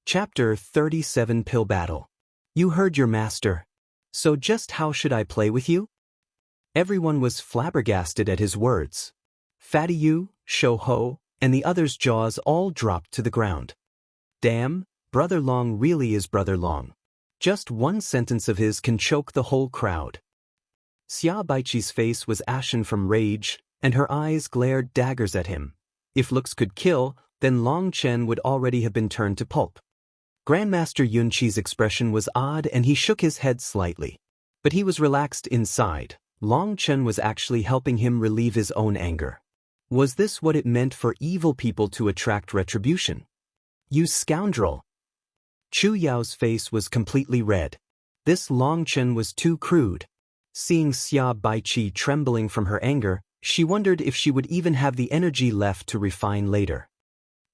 Chapter 37 Pill Battle. You heard your master. So just how should I play with you? Everyone was flabbergasted at his words. Fatty Yu, Shou Ho, and the others' jaws all dropped to the ground. Damn, Brother Long really is Brother Long. Just one sentence of his can choke the whole crowd. Xia Baiqi's face was ashen from rage, and her eyes glared daggers at him. If looks could kill, then Long Chen would already have been turned to pulp. Grandmaster Yunqi's expression was odd and he shook his head slightly. But he was relaxed inside. Long Chen was actually helping him relieve his own anger. Was this what it meant for evil people to attract retribution? You scoundrel! Chu Yao's face was completely red. This Long Chen was too crude. Seeing Xia Baiqi trembling from her anger, she wondered if she would even have the energy left to refine later.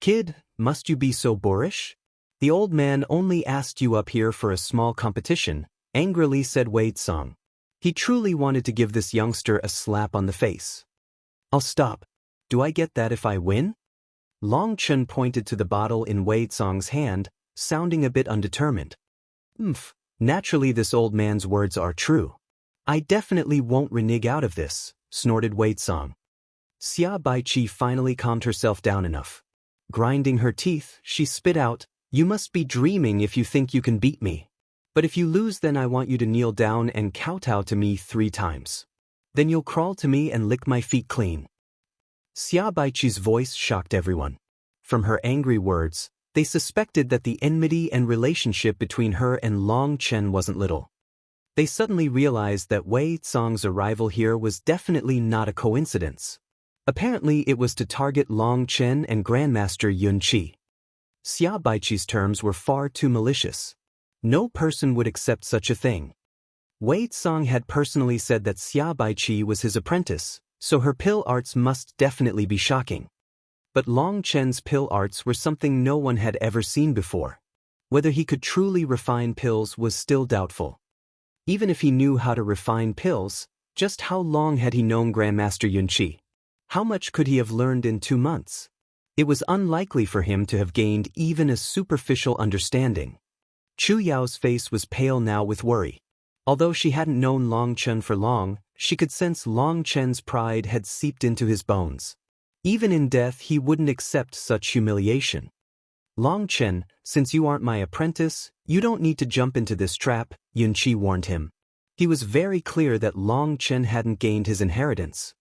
Kid, must you be so boorish? The old man only asked you up here for a small competition, angrily said Wei Tsong. He truly wanted to give this youngster a slap on the face. I'll stop. Do I get that if I win? Long Chen pointed to the bottle in Wei Tsong's hand, sounding a bit undetermined. Naturally this old man's words are true. I definitely won't renege out of this, snorted Wei Tsong. Xia Baiqi finally calmed herself down enough. Grinding her teeth, she spit out, You must be dreaming if you think you can beat me. But if you lose, then I want you to kneel down and kowtow to me 3 times. Then you'll crawl to me and lick my feet clean. Xia Baiqi's voice shocked everyone. From her angry words, they suspected that the enmity and relationship between her and Long Chen wasn't little. They suddenly realized that Wei Tsong's arrival here was definitely not a coincidence. Apparently it was to target Long Chen and Grandmaster Yunqi. Xia Baiqi's terms were far too malicious. No person would accept such a thing. Wei Tsong had personally said that Xia Baiqi was his apprentice, so her pill arts must definitely be shocking. But Long Chen's pill arts were something no one had ever seen before. Whether he could truly refine pills was still doubtful. Even if he knew how to refine pills, just how long had he known Grandmaster Yunqi? How much could he have learned in 2 months? It was unlikely for him to have gained even a superficial understanding. Chu Yao's face was pale now with worry. Although she hadn't known Long Chen for long, she could sense Long Chen's pride had seeped into his bones. Even in death he wouldn't accept such humiliation. Long Chen, since you aren't my apprentice, you don't need to jump into this trap, Yunqi warned him. He was very clear that Long Chen hadn't gained his inheritance.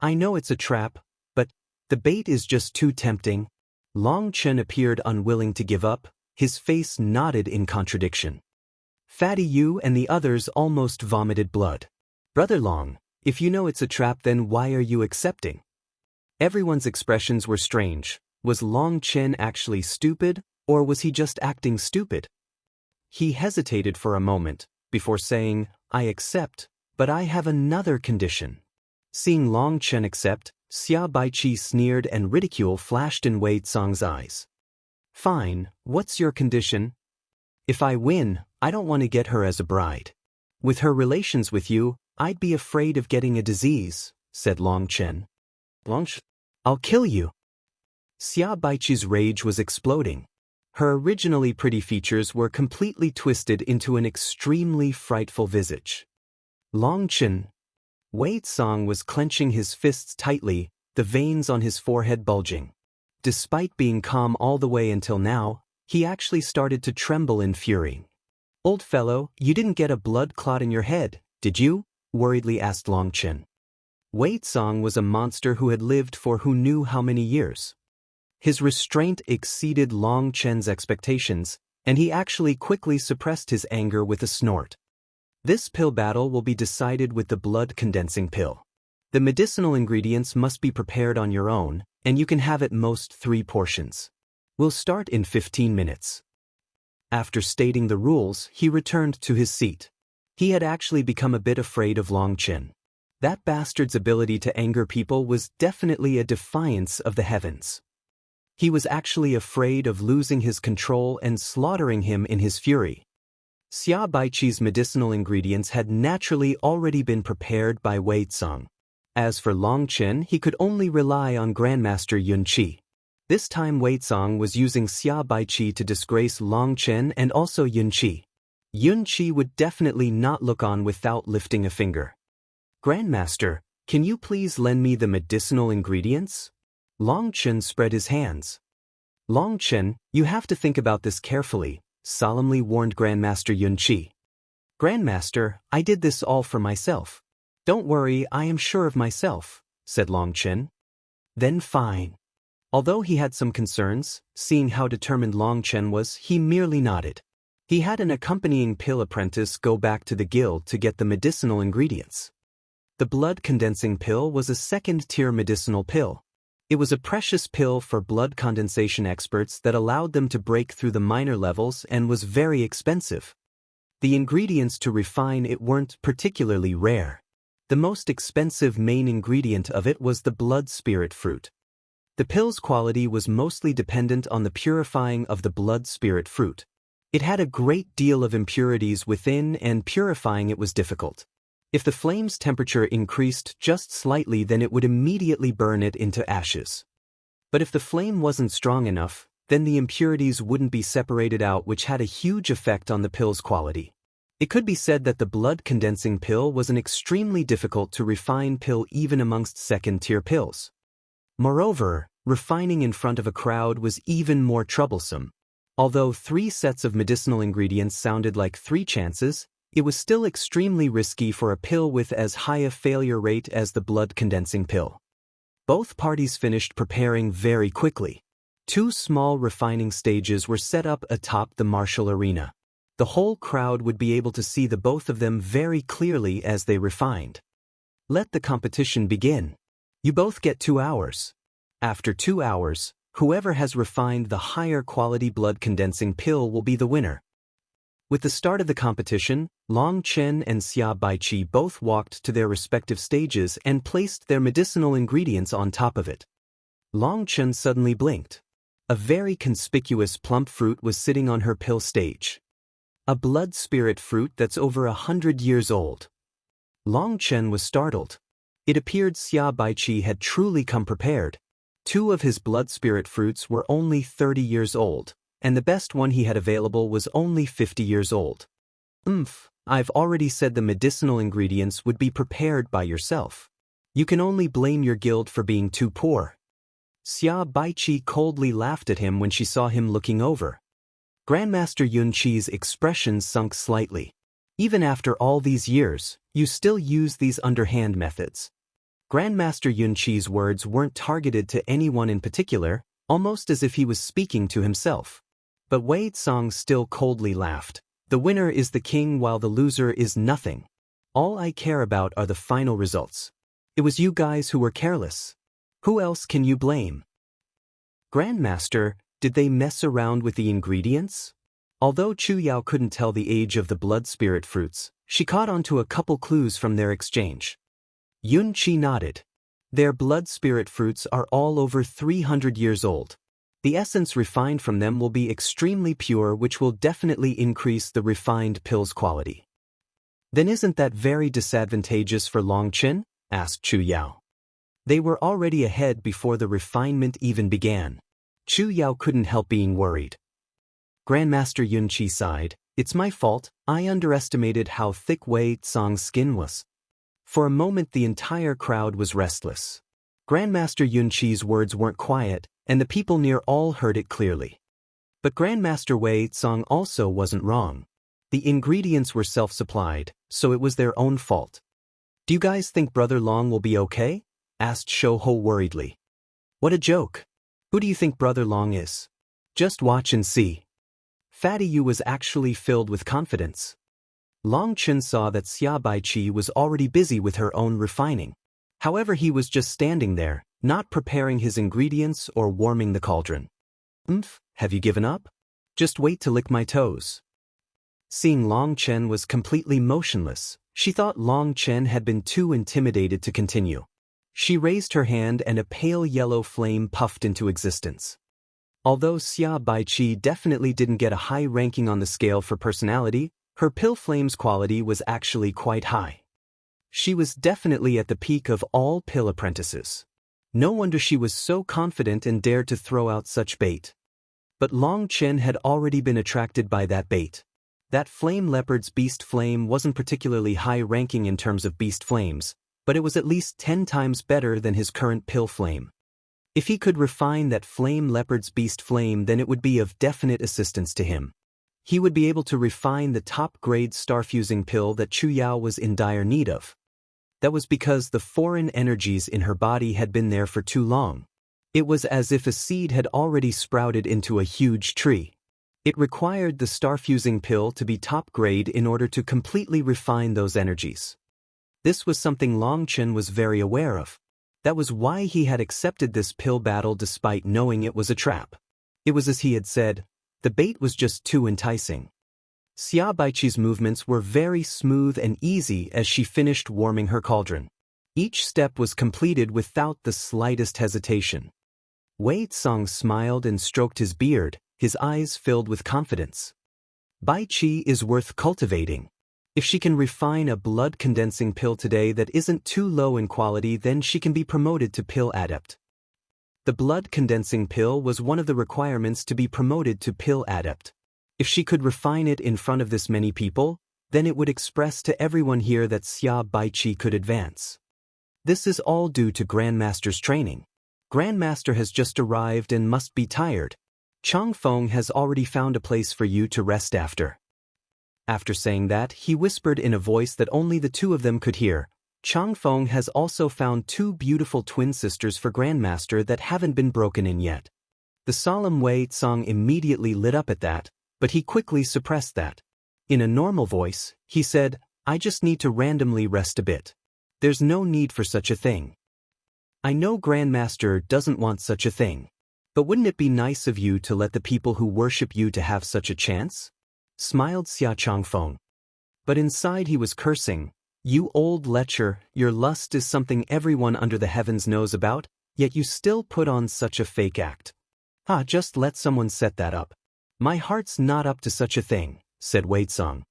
I know it's a trap, but the bait is just too tempting. Long Chen appeared unwilling to give up, his face nodded in contradiction. Fatty Yu and the others almost vomited blood. Brother Long, if you know it's a trap, then why are you accepting? Everyone's expressions were strange. Was Long Chen actually stupid, or was he just acting stupid? He hesitated for a moment, before saying, I accept, but I have another condition. Seeing Long Chen accept, Xia Baiqi sneered and ridicule flashed in Wei Tsong's eyes. Fine, what's your condition? If I win, I don't want to get her as a bride. With her relations with you, I'd be afraid of getting a disease, said Long Chen. I'll kill you. Xia Baiqi's rage was exploding. Her originally pretty features were completely twisted into an extremely frightful visage. Long Chen. Wei Tsong was clenching his fists tightly, the veins on his forehead bulging. Despite being calm all the way until now, he actually started to tremble in fury. Old fellow, you didn't get a blood clot in your head, did you? Worriedly asked Long Chen. Wei Tsong was a monster who had lived for who knew how many years. His restraint exceeded Long Chen's expectations, and he actually quickly suppressed his anger with a snort. This pill battle will be decided with the blood-condensing pill. The medicinal ingredients must be prepared on your own, and you can have at most 3 portions. We'll start in 15 minutes. After stating the rules, he returned to his seat. He had actually become a bit afraid of Long Chen. That bastard's ability to anger people was definitely a defiance of the heavens. He was actually afraid of losing his control and slaughtering him in his fury. Xia Baiqi's medicinal ingredients had naturally already been prepared by Wei Tsong. As for Long Chen, he could only rely on Grandmaster Yunqi. This time Wei Cong was using Xia Baiqi to disgrace Long Chen and also Yun Qi. Yun Qi would definitely not look on without lifting a finger. Grandmaster, can you please lend me the medicinal ingredients? Long Chen spread his hands. Long Chen, you have to think about this carefully, solemnly warned Grandmaster Yun Qi. Grandmaster, I did this all for myself. Don't worry, I am sure of myself, said Long Chen. Then fine. Although he had some concerns, seeing how determined Long Chen was, he merely nodded. He had an accompanying pill apprentice go back to the guild to get the medicinal ingredients. The blood-condensing pill was a second-tier medicinal pill. It was a precious pill for blood condensation experts that allowed them to break through the minor levels and was very expensive. The ingredients to refine it weren't particularly rare. The most expensive main ingredient of it was the blood spirit fruit. The pill's quality was mostly dependent on the purifying of the blood spirit fruit. It had a great deal of impurities within and purifying it was difficult. If the flame's temperature increased just slightly, then it would immediately burn it into ashes. But if the flame wasn't strong enough, then the impurities wouldn't be separated out, which had a huge effect on the pill's quality. It could be said that the blood-condensing pill was an extremely difficult to refine pill even amongst second-tier pills. Moreover, refining in front of a crowd was even more troublesome. Although 3 sets of medicinal ingredients sounded like 3 chances, it was still extremely risky for a pill with as high a failure rate as the blood-condensing pill. Both parties finished preparing very quickly. 2 small refining stages were set up atop the martial arena. The whole crowd would be able to see the both of them very clearly as they refined. Let the competition begin. You both get 2 hours. After 2 hours, whoever has refined the higher quality blood-condensing pill will be the winner. With the start of the competition, Long Chen and Xia Baiqi both walked to their respective stages and placed their medicinal ingredients on top of it. Long Chen suddenly blinked. A very conspicuous plump fruit was sitting on her pill stage. A blood spirit fruit that's over 100 years old. Long Chen was startled. It appeared Xia Baiqi had truly come prepared. 2 of his blood spirit fruits were only 30 years old, and the best one he had available was only 50 years old. I've already said the medicinal ingredients would be prepared by yourself. You can only blame your guild for being too poor. Xia Baiqi coldly laughed at him when she saw him looking over. Grandmaster Yun Qi's expression sunk slightly. Even after all these years, you still use these underhand methods. Grandmaster Yun Qi's words weren't targeted to anyone in particular, almost as if he was speaking to himself. But Wei Cong still coldly laughed. The winner is the king while the loser is nothing. All I care about are the final results. It was you guys who were careless. Who else can you blame? Grandmaster, did they mess around with the ingredients? Although Chu Yao couldn't tell the age of the blood spirit fruits, she caught on to a couple clues from their exchange. Yun Qi nodded. Their blood spirit fruits are all over 300 years old. The essence refined from them will be extremely pure, which will definitely increase the refined pill's quality. Then isn't that very disadvantageous for Long Chen? Asked Chu Yao. They were already ahead before the refinement even began. Chu Yao couldn't help being worried. Grandmaster Yun Qi sighed. It's my fault, I underestimated how thick Wei Cong's skin was. For a moment the entire crowd was restless. Grandmaster Yun Qi's words weren't quiet, and the people near all heard it clearly. But Grandmaster Wei Cong also wasn't wrong. The ingredients were self-supplied, so it was their own fault. Do you guys think Brother Long will be okay? Asked Shou Ho worriedly. What a joke. Who do you think Brother Long is? Just watch and see. Fatty Yu was actually filled with confidence. Long Chen saw that Xia Baiqi was already busy with her own refining. However, he was just standing there, not preparing his ingredients or warming the cauldron. Have you given up? Just wait to lick my toes. Seeing Long Chen was completely motionless, she thought Long Chen had been too intimidated to continue. She raised her hand and a pale yellow flame puffed into existence. Although Xia Baiqi definitely didn't get a high ranking on the scale for personality, her pill flame's quality was actually quite high. She was definitely at the peak of all pill apprentices. No wonder she was so confident and dared to throw out such bait. But Long Chen had already been attracted by that bait. That flame leopard's beast flame wasn't particularly high-ranking in terms of beast flames, but it was at least 10 times better than his current pill flame. If he could refine that flame leopard's beast flame, then it would be of definite assistance to him. He would be able to refine the top-grade star-fusing pill that Chu Yao was in dire need of. That was because the foreign energies in her body had been there for too long. It was as if a seed had already sprouted into a huge tree. It required the star-fusing pill to be top-grade in order to completely refine those energies. This was something Long Chen was very aware of. That was why he had accepted this pill battle despite knowing it was a trap. It was as he had said, the bait was just too enticing. Xia Baiqi's movements were very smooth and easy as she finished warming her cauldron. Each step was completed without the slightest hesitation. Wei Tsang smiled and stroked his beard, his eyes filled with confidence. Baiqi is worth cultivating. If she can refine a blood-condensing pill today that isn't too low in quality, then she can be promoted to pill adept. The blood-condensing pill was one of the requirements to be promoted to pill adept. If she could refine it in front of this many people, then it would express to everyone here that Xia Baiqi could advance. This is all due to Grandmaster's training. Grandmaster has just arrived and must be tired. Chang Feng has already found a place for you to rest after. After saying that, he whispered in a voice that only the two of them could hear, Chang Feng has also found 2 beautiful twin sisters for Grandmaster that haven't been broken in yet. The solemn Wei Tsang immediately lit up at that, but he quickly suppressed that. In a normal voice, he said, I just need to randomly rest a bit. There's no need for such a thing. I know Grandmaster doesn't want such a thing. But wouldn't it be nice of you to let the people who worship you to have such a chance? Smiled Xia Changfeng. But inside he was cursing. You old lecher, your lust is something everyone under the heavens knows about, yet you still put on such a fake act. Just let someone set that up. My heart's not up to such a thing, said Wei Tsang.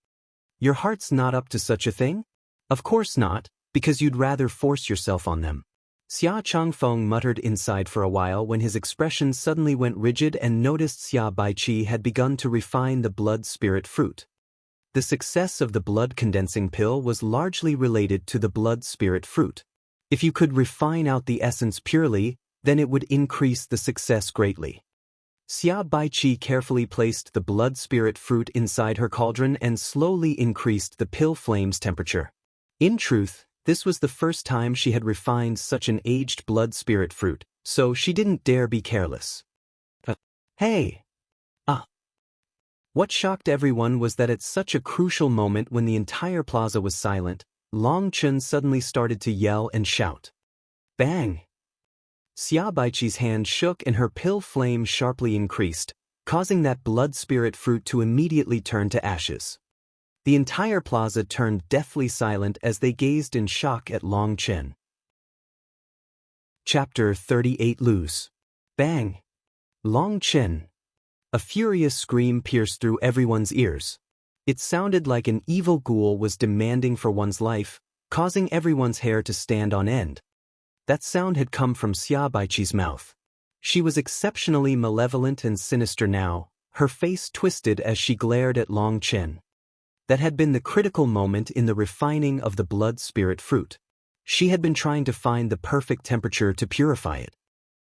Your heart's not up to such a thing? Of course not, because you'd rather force yourself on them. Xia Changfeng muttered inside for a while when his expression suddenly went rigid and noticed Xia Baiqi had begun to refine the blood spirit fruit. The success of the blood-condensing pill was largely related to the blood spirit fruit. If you could refine out the essence purely, then it would increase the success greatly. Xia Baiqi carefully placed the blood spirit fruit inside her cauldron and slowly increased the pill flame's temperature. In truth, this was the first time she had refined such an aged blood spirit fruit, so she didn't dare be careless. Hey! What shocked everyone was that at such a crucial moment when the entire plaza was silent, Long Chen suddenly started to yell and shout. Bang! Xia Baiqi's hand shook and her pill flame sharply increased, causing that blood spirit fruit to immediately turn to ashes. The entire plaza turned deathly silent as they gazed in shock at Long Chen. Chapter 38 Lose. Bang! Long Chen. A furious scream pierced through everyone's ears. It sounded like an evil ghoul was demanding for one's life, causing everyone's hair to stand on end. That sound had come from Xia Baiqi's mouth. She was exceptionally malevolent and sinister now, her face twisted as she glared at Long Chen. That had been the critical moment in the refining of the blood spirit fruit. She had been trying to find the perfect temperature to purify it.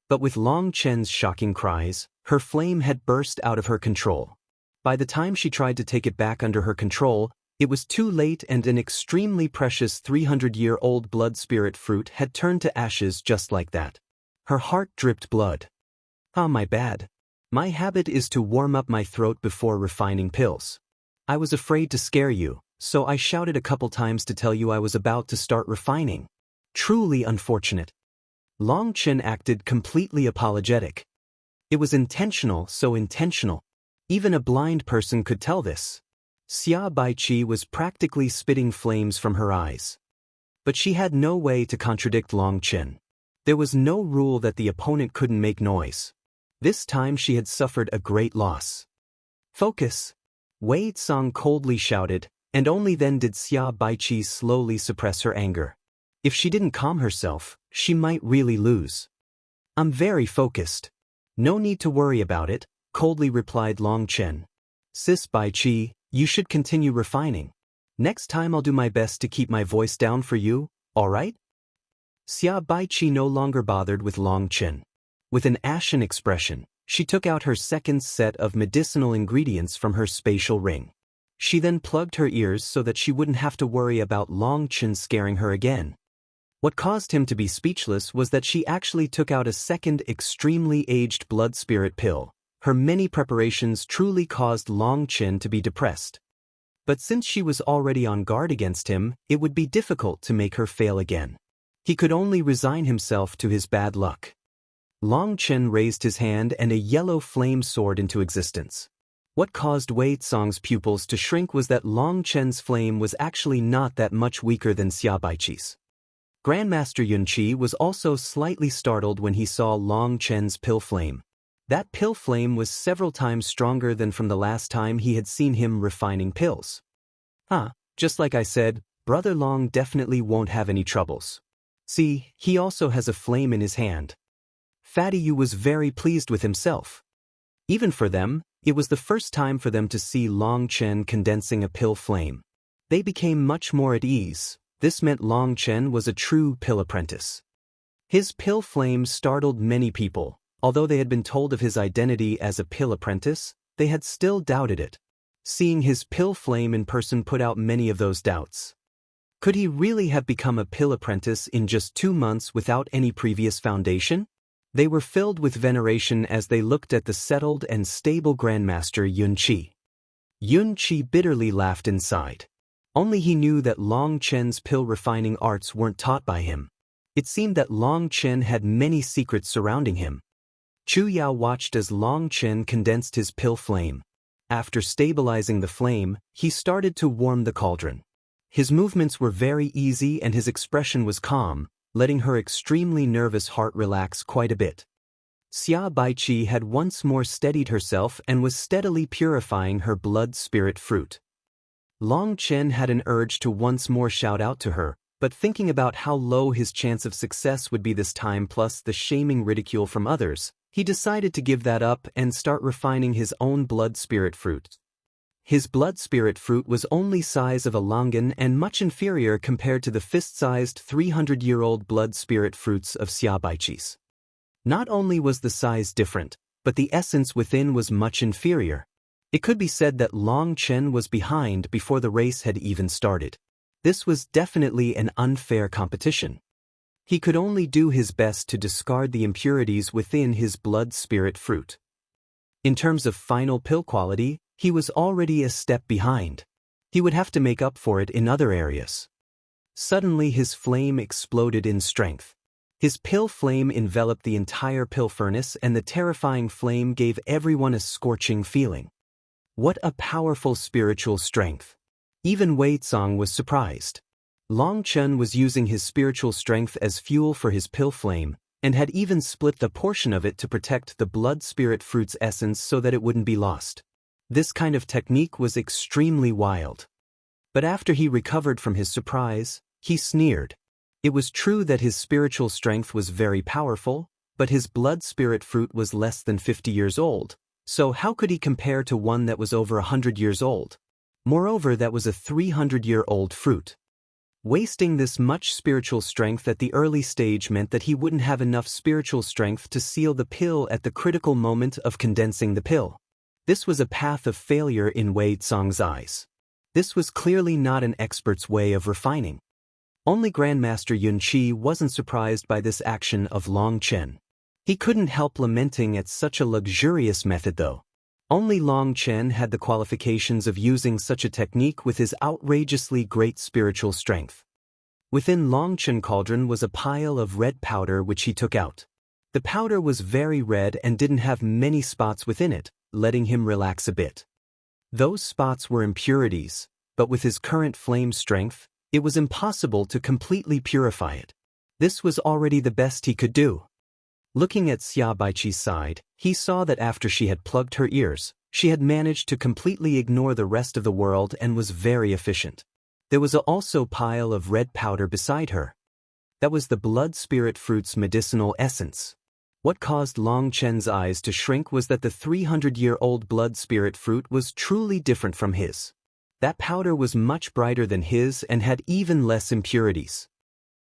But with Long Chen's shocking cries, her flame had burst out of her control. By the time she tried to take it back under her control, it was too late and an extremely precious 300-year-old blood spirit fruit had turned to ashes just like that. Her heart dripped blood. My bad. My habit is to warm up my throat before refining pills. I was afraid to scare you, so I shouted a couple times to tell you I was about to start refining. Truly unfortunate. Long Chen acted completely apologetic. It was intentional, so intentional. Even a blind person could tell this. Xia Baiqi was practically spitting flames from her eyes. But she had no way to contradict Long Chen. There was no rule that the opponent couldn't make noise. This time she had suffered a great loss. Focus! Wei Tsang coldly shouted, and only then did Xia Baiqi slowly suppress her anger. If she didn't calm herself, she might really lose. I'm very focused. No need to worry about it, coldly replied Long Chen. Sis Bai Qi, you should continue refining. Next time I'll do my best to keep my voice down for you, alright? Xia Bai Qi no longer bothered with Long Chen. With an ashen expression, she took out her second set of medicinal ingredients from her spatial ring. She then plugged her ears so that she wouldn't have to worry about Long Chen scaring her again. What caused him to be speechless was that she actually took out a second extremely aged blood spirit pill. Her many preparations truly caused Long Chen to be depressed. But since she was already on guard against him, it would be difficult to make her fail again. He could only resign himself to his bad luck. Long Chen raised his hand and a yellow flame soared into existence. What caused Wei Tsong's pupils to shrink was that Long Chen's flame was actually not that much weaker than Xia Baiqi's. Grandmaster Yun Qi was also slightly startled when he saw Long Chen's pill flame. That pill flame was several times stronger than from the last time he had seen him refining pills. Just like I said, Brother Long definitely won't have any troubles. See, he also has a flame in his hand. Fatty Yu was very pleased with himself. Even for them, it was the first time for them to see Long Chen condensing a pill flame. They became much more at ease. This meant Long Chen was a true pill apprentice. His pill flame startled many people. Although they had been told of his identity as a pill apprentice, they had still doubted it. Seeing his pill flame in person put out many of those doubts. Could he really have become a pill apprentice in just 2 months without any previous foundation? They were filled with veneration as they looked at the settled and stable Grandmaster Yun Qi. Yun Qi bitterly laughed inside. Only he knew that Long Chen's pill refining arts weren't taught by him. It seemed that Long Chen had many secrets surrounding him. Chu Yao watched as Long Chen condensed his pill flame. After stabilizing the flame, he started to warm the cauldron. His movements were very easy and his expression was calm, letting her extremely nervous heart relax quite a bit. Xia Baiqi had once more steadied herself and was steadily purifying her blood spirit fruit. Long Chen had an urge to once more shout out to her, but thinking about how low his chance of success would be this time plus the shaming ridicule from others, he decided to give that up and start refining his own blood spirit fruit. His blood spirit fruit was only size of a longan and much inferior compared to the fist-sized 300-year-old blood spirit fruits of Xia Baiqi's. Not only was the size different, but the essence within was much inferior. It could be said that Long Chen was behind before the race had even started. This was definitely an unfair competition. He could only do his best to discard the impurities within his blood spirit fruit. In terms of final pill quality, he was already a step behind. He would have to make up for it in other areas. Suddenly his flame exploded in strength. His pill flame enveloped the entire pill furnace and the terrifying flame gave everyone a scorching feeling. What a powerful spiritual strength! Even Wei Tsong was surprised. Long Chen was using his spiritual strength as fuel for his pill flame, and had even split the portion of it to protect the blood spirit fruit's essence so that it wouldn't be lost. This kind of technique was extremely wild. But after he recovered from his surprise, he sneered. It was true that his spiritual strength was very powerful, but his blood spirit fruit was less than 50 years old, so how could he compare to one that was over 100 years old? Moreover, that was a 300-year-old fruit. Wasting this much spiritual strength at the early stage meant that he wouldn't have enough spiritual strength to seal the pill at the critical moment of condensing the pill. This was a path of failure in Wei Tsong's eyes. This was clearly not an expert's way of refining. Only Grandmaster Yun Qi wasn't surprised by this action of Long Chen. He couldn't help lamenting at such a luxurious method though. Only Long Chen had the qualifications of using such a technique with his outrageously great spiritual strength. Within Long Chen cauldron was a pile of red powder which he took out. The powder was very red and didn't have many spots within it, letting him relax a bit. Those spots were impurities, but with his current flame strength, it was impossible to completely purify it. This was already the best he could do. Looking at Xia Baiqi's side, he saw that after she had plugged her ears, she had managed to completely ignore the rest of the world and was very efficient. There was also a pile of red powder beside her. That was the blood spirit fruit's medicinal essence. What caused Long Chen's eyes to shrink was that the 300-year-old blood spirit fruit was truly different from his. That powder was much brighter than his and had even less impurities.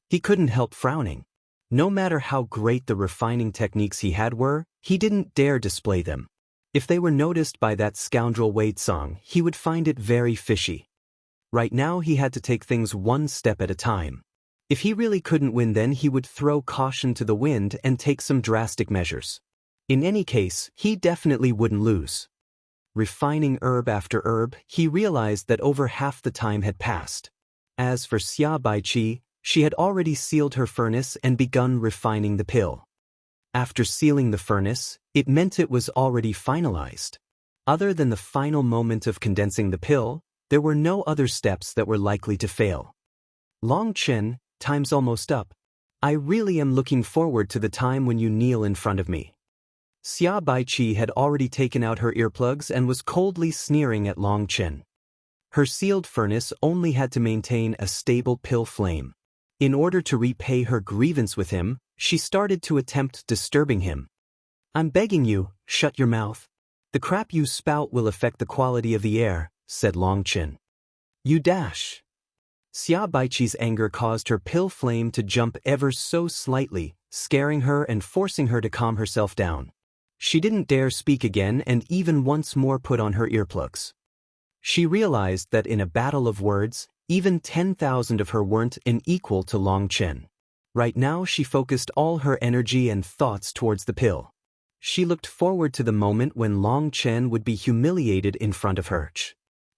He couldn't help frowning. No matter how great the refining techniques he had were, he didn't dare display them. If they were noticed by that scoundrel Wei Tsang, he would find it very fishy. Right now he had to take things one step at a time. If he really couldn't win, then he would throw caution to the wind and take some drastic measures. In any case, he definitely wouldn't lose. Refining herb after herb, he realized that over half the time had passed. As for Xia Baiqi, she had already sealed her furnace and begun refining the pill. After sealing the furnace, it meant it was already finalized. Other than the final moment of condensing the pill, there were no other steps that were likely to fail. Long Chen, time's almost up. I really am looking forward to the time when you kneel in front of me. Xia Baiqi had already taken out her earplugs and was coldly sneering at Long Chen. Her sealed furnace only had to maintain a stable pill flame. In order to repay her grievance with him, she started to attempt disturbing him. I'm begging you, shut your mouth. The crap you spout will affect the quality of the air, said Long Chen. You dash. Xia Baiqi's anger caused her pill flame to jump ever so slightly, scaring her and forcing her to calm herself down. She didn't dare speak again and even once more put on her earplugs. She realized that in a battle of words, even 10,000 of her weren't equal to Long Chen. Right now she focused all her energy and thoughts towards the pill. She looked forward to the moment when Long Chen would be humiliated in front of her.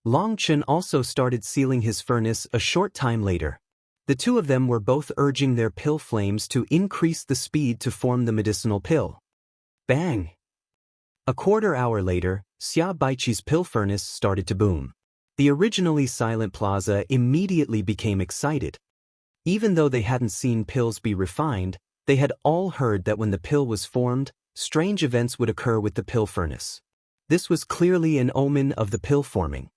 Long Chen also started sealing his furnace a short time later. The two of them were both urging their pill flames to increase the speed to form the medicinal pill. Bang! A quarter hour later, Xia Baiqi's pill furnace started to boom. The originally silent plaza immediately became excited. Even though they hadn't seen pills be refined, they had all heard that when the pill was formed, strange events would occur with the pill furnace. This was clearly an omen of the pill forming.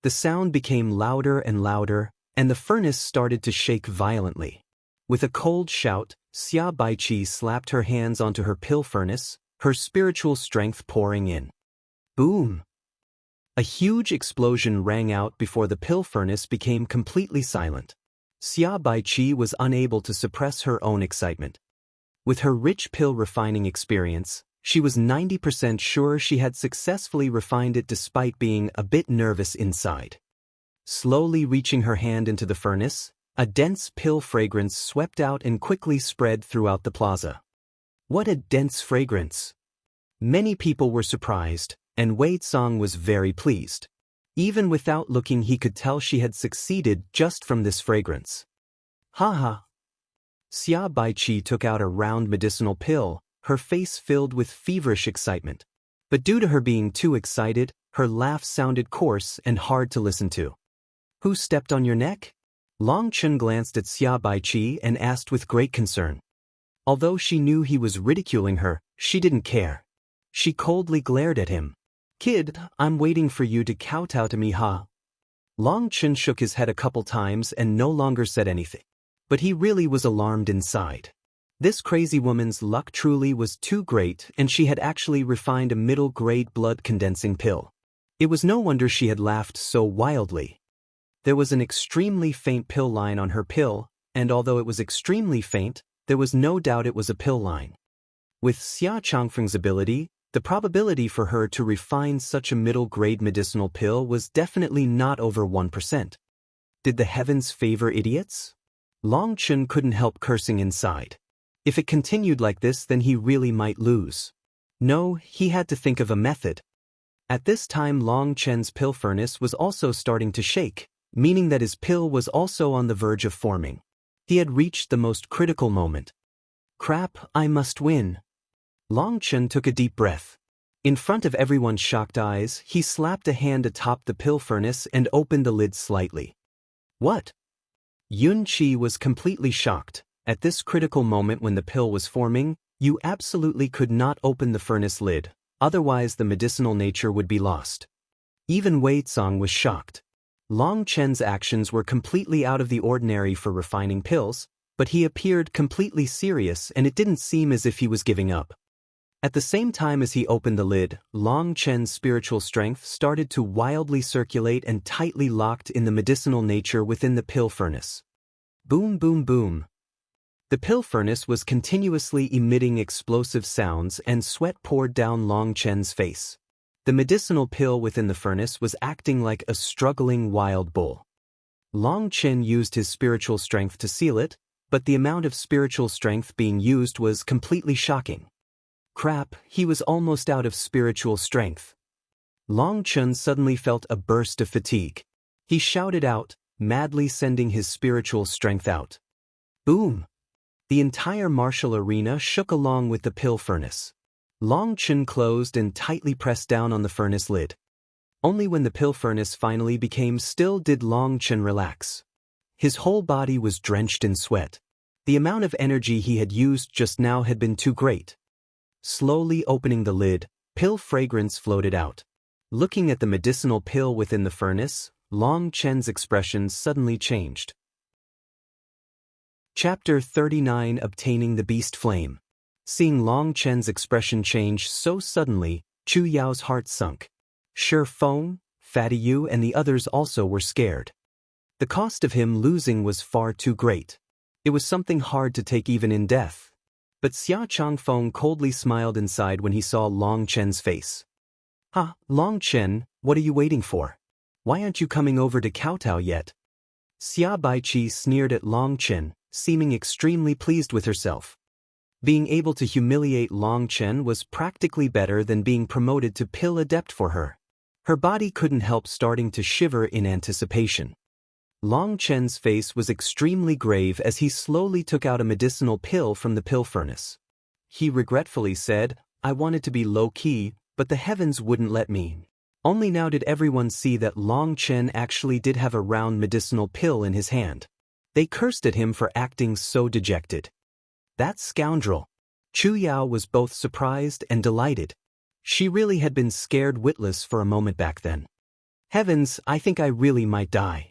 The sound became louder and louder, and the furnace started to shake violently. With a cold shout, Xia Baiqi slapped her hands onto her pill furnace, her spiritual strength pouring in. Boom! A huge explosion rang out before the pill furnace became completely silent. Xia Baiqi was unable to suppress her own excitement. With her rich pill refining experience, she was 90% sure she had successfully refined it despite being a bit nervous inside. Slowly reaching her hand into the furnace, a dense pill fragrance swept out and quickly spread throughout the plaza. What a dense fragrance! Many people were surprised, and Wei Tsang was very pleased. Even without looking, he could tell she had succeeded just from this fragrance. Ha! Xia Baiqi took out a round medicinal pill, her face filled with feverish excitement. But due to her being too excited, her laugh sounded coarse and hard to listen to. Who stepped on your neck? Long Chen glanced at Xia Baiqi and asked with great concern. Although she knew he was ridiculing her, she didn't care. She coldly glared at him. Kid, I'm waiting for you to kowtow to me, huh? Long Chen shook his head a couple times and no longer said anything. But he really was alarmed inside. This crazy woman's luck truly was too great, and she had actually refined a middle-grade blood-condensing pill. It was no wonder she had laughed so wildly. There was an extremely faint pill line on her pill, and although it was extremely faint, there was no doubt it was a pill line. With Xia Changfeng's ability, the probability for her to refine such a middle-grade medicinal pill was definitely not over 1%. Did the heavens favor idiots? Long Chen couldn't help cursing inside. If it continued like this, then he really might lose. No, he had to think of a method. At this time, Long Chen's pill furnace was also starting to shake, meaning that his pill was also on the verge of forming. He had reached the most critical moment. Crap, I must win. Long Chen took a deep breath. In front of everyone's shocked eyes, he slapped a hand atop the pill furnace and opened the lid slightly. What? Yun Qi was completely shocked. At this critical moment when the pill was forming, you absolutely could not open the furnace lid, otherwise the medicinal nature would be lost. Even Wei Tsang was shocked. Long Chen's actions were completely out of the ordinary for refining pills, but he appeared completely serious and it didn't seem as if he was giving up. At the same time as he opened the lid, Long Chen's spiritual strength started to wildly circulate and tightly locked in the medicinal nature within the pill furnace. Boom, boom, boom. The pill furnace was continuously emitting explosive sounds and sweat poured down Long Chen's face. The medicinal pill within the furnace was acting like a struggling wild bull. Long Chen used his spiritual strength to seal it, but the amount of spiritual strength being used was completely shocking. Crap, he was almost out of spiritual strength. Long Chen suddenly felt a burst of fatigue. He shouted out, madly sending his spiritual strength out. Boom! The entire martial arena shook along with the pill furnace. Long Chen closed and tightly pressed down on the furnace lid. Only when the pill furnace finally became still did Long Chen relax. His whole body was drenched in sweat. The amount of energy he had used just now had been too great. Slowly opening the lid, pill fragrance floated out. Looking at the medicinal pill within the furnace, Long Chen's expression suddenly changed. Chapter 39 Obtaining the Beast Flame. Seeing Long Chen's expression change so suddenly, Chu Yao's heart sunk. Shi Feng, Fatty Yu and the others also were scared. The cost of him losing was far too great. It was something hard to take even in death. But Xia Changfeng coldly smiled inside when he saw Long Chen's face. "Ha, Long Chen, what are you waiting for? Why aren't you coming over to kowtow yet?" Xia Baiqi sneered at Long Chen, seeming extremely pleased with herself. Being able to humiliate Long Chen was practically better than being promoted to pill adept for her. Her body couldn't help starting to shiver in anticipation. Long Chen's face was extremely grave as he slowly took out a medicinal pill from the pill furnace. He regretfully said, "I wanted to be low-key, but the heavens wouldn't let me." Only now did everyone see that Long Chen actually did have a round medicinal pill in his hand. They cursed at him for acting so dejected. That scoundrel! Chu Yao was both surprised and delighted. She really had been scared witless for a moment back then. Heavens, I think I really might die.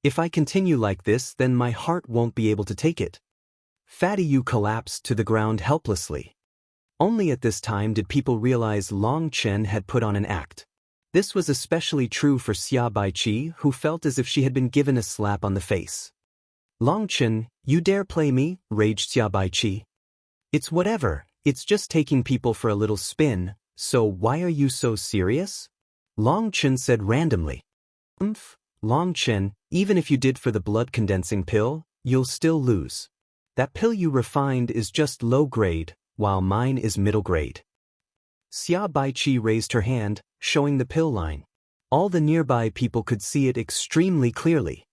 If I continue like this, then my heart won't be able to take it. Fatty Yu collapsed to the ground helplessly. Only at this time did people realize Long Chen had put on an act. This was especially true for Xia Baiqi, who felt as if she had been given a slap on the face. "Long Chen, you dare play me?" raged Xia Baiqi. "It's whatever, it's just taking people for a little spin, so why are you so serious?" Long Chen said randomly. Long Chen, even if you did for the blood-condensing pill, you'll still lose. That pill you refined is just low grade, while mine is middle grade." Xia Baiqi raised her hand, showing the pill line. All the nearby people could see it extremely clearly.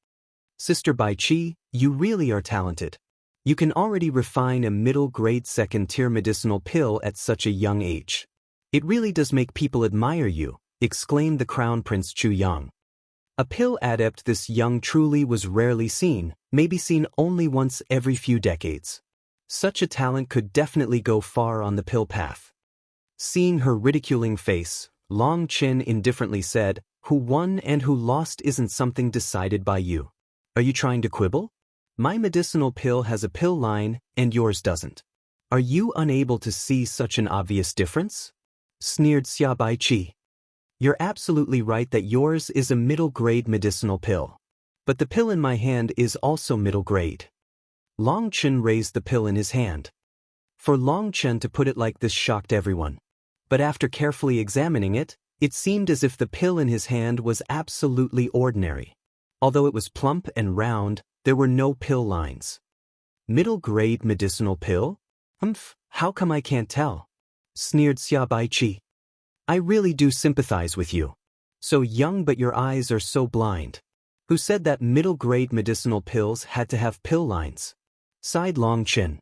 "Sister Baiqi, you really are talented. You can already refine a middle-grade second-tier medicinal pill at such a young age. It really does make people admire you," exclaimed the Crown Prince Chu Yang. A pill adept this young truly was rarely seen, maybe seen only once every few decades. Such a talent could definitely go far on the pill path. Seeing her ridiculing face, Long Chen indifferently said, "Who won and who lost isn't something decided by you. Are you trying to quibble? My medicinal pill has a pill line, and yours doesn't. Are you unable to see such an obvious difference?" sneered Xia Baiqi. "You're absolutely right that yours is a middle-grade medicinal pill. But the pill in my hand is also middle grade." Long Chen raised the pill in his hand. For Long Chen to put it like this shocked everyone. But after carefully examining it, it seemed as if the pill in his hand was absolutely ordinary. Although it was plump and round, there were no pill lines. "Middle-grade medicinal pill? How come I can't tell?" sneered Xia Baiqi. "I really do sympathize with you. So young but your eyes are so blind. Who said that middle-grade medicinal pills had to have pill lines?" sighed Long Chen.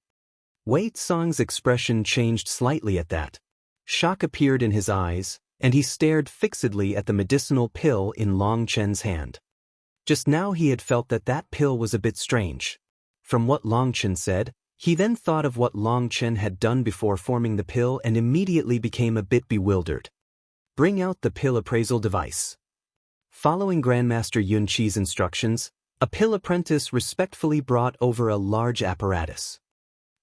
Wei Tsong's expression changed slightly at that. Shock appeared in his eyes, and he stared fixedly at the medicinal pill in Long Chen's hand. Just now he had felt that that pill was a bit strange. From what Long Chen said, he then thought of what Long Chen had done before forming the pill and immediately became a bit bewildered. "Bring out the pill appraisal device." Following Grandmaster Yun Qi's instructions, A pill apprentice respectfully brought over a large apparatus.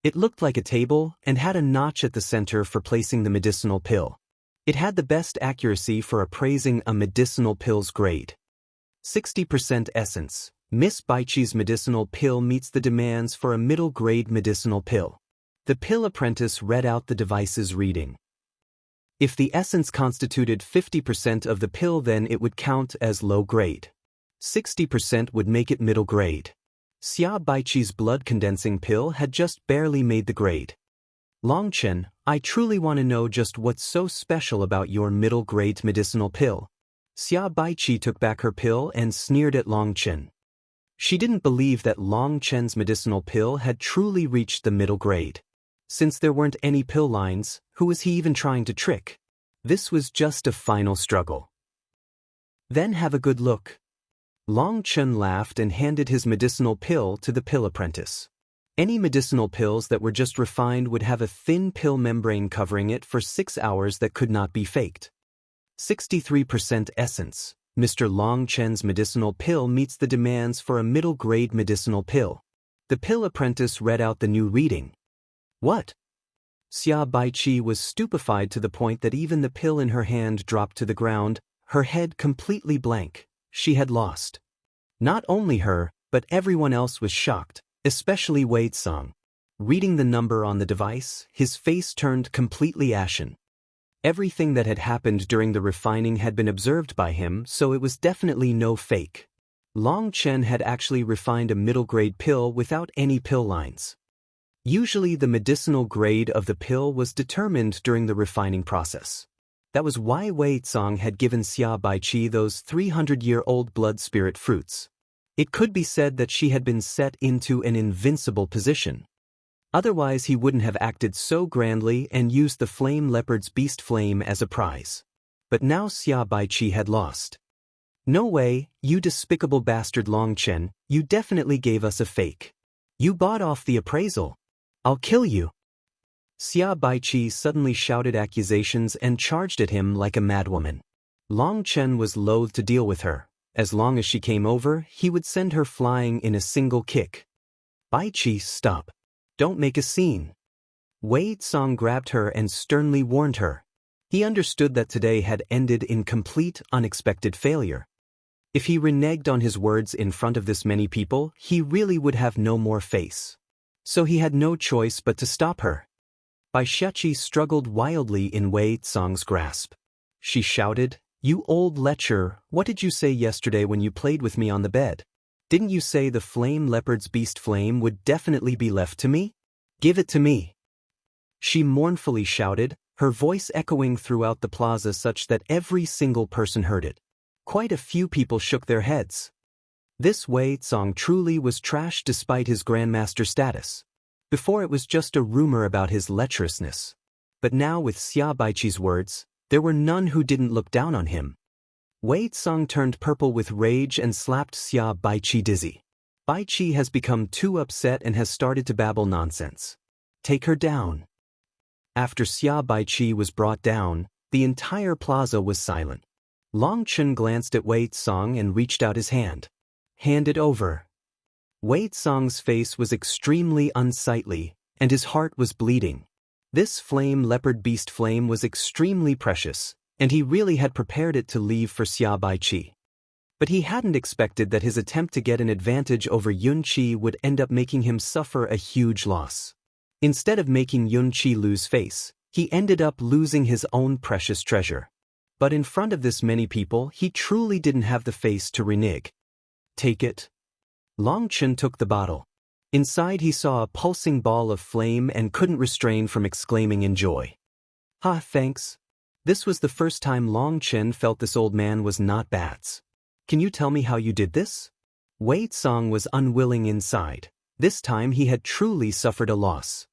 It looked like a table and had a notch at the center for placing the medicinal pill. It had the best accuracy for appraising a medicinal pill's grade. 60% essence. Miss Baichi's medicinal pill meets the demands for a middle-grade medicinal pill. The pill apprentice read out the device's reading. If the essence constituted 50% of the pill, then it would count as low grade. 60% would make it middle grade. Xia Baichi's blood condensing pill had just barely made the grade. Longchen, I truly want to know just what's so special about your middle grade medicinal pill. Xia Baichi took back her pill and sneered at Longchen. She didn't believe that Longchen's medicinal pill had truly reached the middle grade. Since there weren't any pill lines, who was he even trying to trick? This was just a final struggle. Then have a good look. Longchen laughed and handed his medicinal pill to the pill apprentice. Any medicinal pills that were just refined would have a thin pill membrane covering it for 6 hours that could not be faked. 63% essence. Mr. Longchen's medicinal pill meets the demands for a middle-grade medicinal pill. The pill apprentice read out the new reading. What? Xia Baichi was stupefied to the point that even the pill in her hand dropped to the ground, her head completely blank. She had lost. Not only her, but everyone else was shocked, especially Wei Tsang. Reading the number on the device, his face turned completely ashen. Everything that had happened during the refining had been observed by him, so it was definitely no fake. Longchen had actually refined a middle-grade pill without any pill lines. Usually the medicinal grade of the pill was determined during the refining process. That was why Wei Tsang had given Xia Baichi those 300-year-old blood spirit fruits. It could be said that she had been set into an invincible position. Otherwise he wouldn't have acted so grandly and used the flame leopard's beast flame as a prize. But now Xia Baichi had lost. No way, you despicable bastard Longchen, you definitely gave us a fake. You bought off the appraisal. I'll kill you. Xia Baichi suddenly shouted accusations and charged at him like a madwoman. Longchen was loath to deal with her. As long as she came over, he would send her flying in a single kick. Baichi, stop. Don't make a scene. Wei Tsang grabbed her and sternly warned her. He understood that today had ended in complete, unexpected failure. If he reneged on his words in front of this many people, he really would have no more face. So he had no choice but to stop her. Bai Shiqi struggled wildly in Wei Tsang's grasp. She shouted, "You old lecher, what did you say yesterday when you played with me on the bed? Didn't you say the flame leopard's beast flame would definitely be left to me? Give it to me." She mournfully shouted, her voice echoing throughout the plaza such that every single person heard it. Quite a few people shook their heads. This Wei Tsang truly was trash despite his grandmaster status. Before it was just a rumor about his lecherousness. But now with Xia Baichi's words, there were none who didn't look down on him. Wei Tsang turned purple with rage and slapped Xia Baichi dizzy. Baichi has become too upset and has started to babble nonsense. Take her down. After Xia Baichi was brought down, the entire plaza was silent. Longchen glanced at Wei Tsang and reached out his hand. Hand it over. Wei Tsang's face was extremely unsightly, and his heart was bleeding. This flame leopard beast flame was extremely precious, and he really had prepared it to leave for Xia Baichi. But he hadn't expected that his attempt to get an advantage over Yun Qi would end up making him suffer a huge loss. Instead of making Yun Qi lose face, he ended up losing his own precious treasure. But in front of this many people, he truly didn't have the face to renege. Take it. Longchen took the bottle. Inside he saw a pulsing ball of flame and couldn't restrain from exclaiming in joy. "Ha, thanks." This was the first time Longchen felt this old man was not bats. "Can you tell me how you did this?" Wei Tsang was unwilling inside. This time he had truly suffered a loss.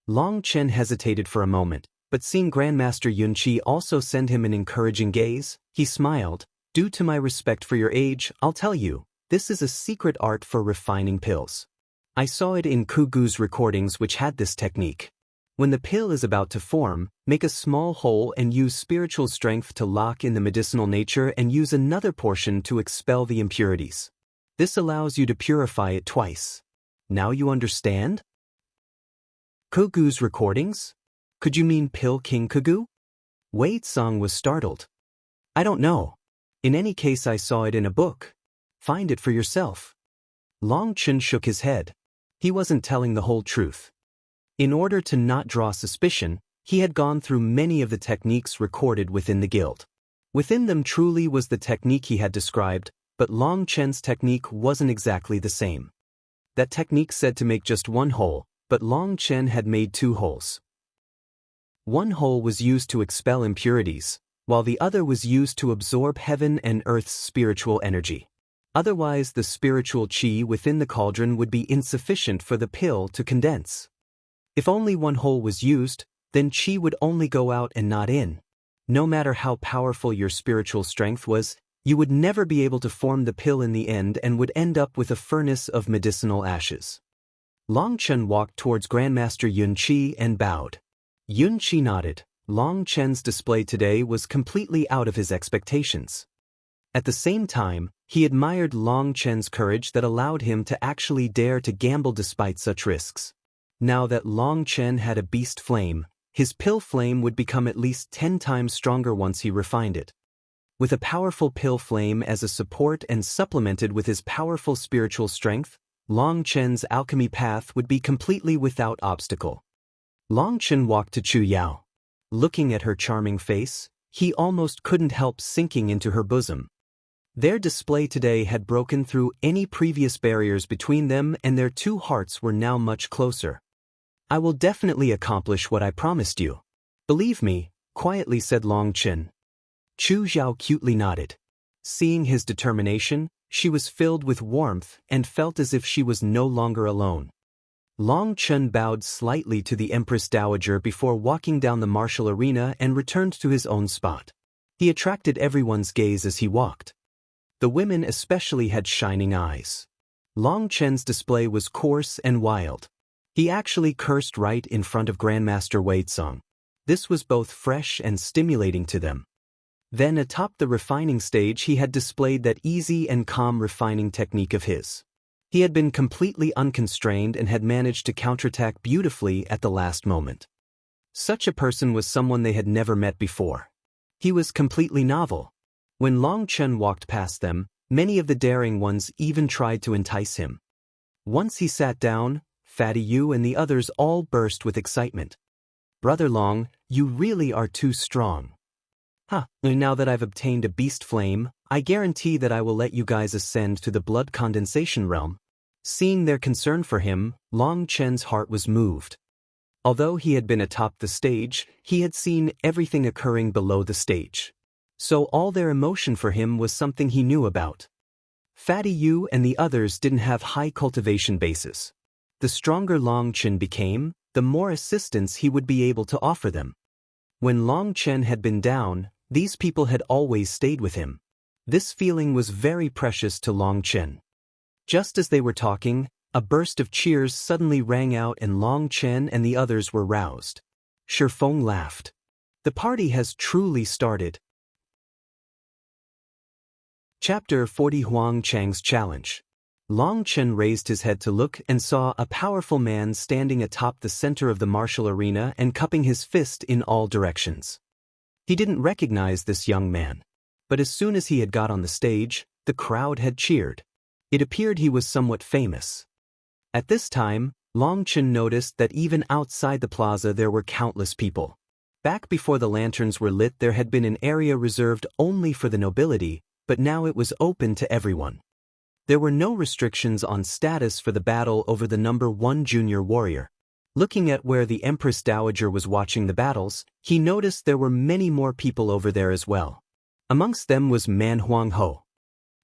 Longchen hesitated for a moment, but seeing Grandmaster Yun Qi also send him an encouraging gaze, he smiled. "Due to my respect for your age, I'll tell you, this is a secret art for refining pills. I saw it in Kugu's recordings which had this technique. When the pill is about to form, make a small hole and use spiritual strength to lock in the medicinal nature and use another portion to expel the impurities. This allows you to purify it twice. Now you understand? Kugu's recordings? Could you mean Pill King Kugu? Wei Tsang was startled. I don't know. In any case, I saw it in a book. Find it for yourself. Long Chen shook his head. He wasn't telling the whole truth. In order to not draw suspicion, he had gone through many of the techniques recorded within the guild. Within them truly was the technique he had described, but Long Chen's technique wasn't exactly the same. That technique said to make just one hole, but Long Chen had made 2 holes. One hole was used to expel impurities, while the other was used to absorb heaven and earth's spiritual energy. Otherwise, the spiritual qi within the cauldron would be insufficient for the pill to condense. If only one hole was used, then qi would only go out and not in. No matter how powerful your spiritual strength was, you would never be able to form the pill in the end and would end up with a furnace of medicinal ashes. Long Chen walked towards Grandmaster Yun Qi and bowed. Yun Qi nodded. Long Chen's display today was completely out of his expectations. At the same time, he admired Long Chen's courage that allowed him to actually dare to gamble despite such risks. Now that Long Chen had a beast flame, his pill flame would become at least 10 times stronger once he refined it. With a powerful pill flame as a support and supplemented with his powerful spiritual strength, Long Chen's alchemy path would be completely without obstacle. Long Chen walked to Chu Yao. Looking at her charming face, he almost couldn't help sinking into her bosom. Their display today had broken through any previous barriers between them, and their 2 hearts were now much closer. I will definitely accomplish what I promised you. Believe me, quietly said Long Chen. Chu Xiao cutely nodded. Seeing his determination, she was filled with warmth and felt as if she was no longer alone. Long Chen bowed slightly to the Empress Dowager before walking down the martial arena and returned to his own spot. He attracted everyone's gaze as he walked. The women especially had shining eyes. Long Chen's display was coarse and wild. He actually cursed right in front of Grandmaster Wei Tsang. This was both fresh and stimulating to them. Then atop the refining stage he had displayed that easy and calm refining technique of his. He had been completely unconstrained and had managed to counterattack beautifully at the last moment. Such a person was someone they had never met before. He was completely novel. When Long Chen walked past them, many of the daring ones even tried to entice him. Once he sat down, Fatty Yu and the others all burst with excitement. Brother Long, you really are too strong. Now that I've obtained a beast flame, I guarantee that I will let you guys ascend to the blood condensation realm. Seeing their concern for him, Long Chen's heart was moved. Although he had been atop the stage, he had seen everything occurring below the stage. So all their emotion for him was something he knew about. Fatty Yu and the others didn't have high cultivation bases. The stronger Long Chen became, the more assistance he would be able to offer them. When Long Chen had been down, these people had always stayed with him. This feeling was very precious to Long Chen. Just as they were talking, a burst of cheers suddenly rang out and Long Chen and the others were roused. Shifeng laughed. The party has truly started. Chapter 40 Huang Chang's Challenge. Long Chen raised his head to look and saw a powerful man standing atop the center of the martial arena and cupping his fist in all directions. He didn't recognize this young man. But as soon as he had got on the stage, the crowd had cheered. It appeared he was somewhat famous. At this time, Long Chen noticed that even outside the plaza there were countless people. Back before the lanterns were lit there had been an area reserved only for the nobility, but now it was open to everyone. There were no restrictions on status for the battle over the number 1 junior warrior. Looking at where the Empress Dowager was watching the battles, he noticed there were many more people over there as well. Amongst them was Man Huang Ho.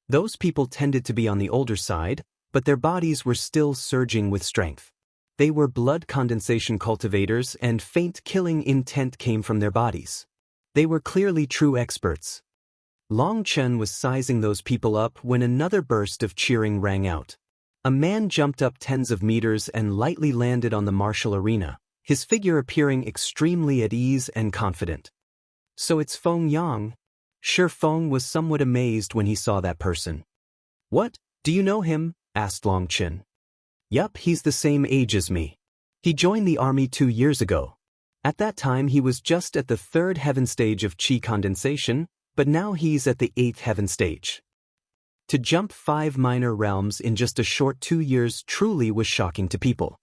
Those people tended to be on the older side, but their bodies were still surging with strength. They were blood condensation cultivators and faint killing intent came from their bodies. They were clearly true experts. Long Chen was sizing those people up when another burst of cheering rang out. A man jumped up tens of meters and lightly landed on the martial arena, his figure appearing extremely at ease and confident. So it's Feng Yang? Shifeng was somewhat amazed when he saw that person. What, Do you know him? Asked Long Chen. Yup, he's the same age as me. He joined the army 2 years ago. At that time he was just at the 3rd heaven stage of chi condensation, but now he's at the 8th heaven stage. To jump 5 minor realms in just a short 2 years truly was shocking to people.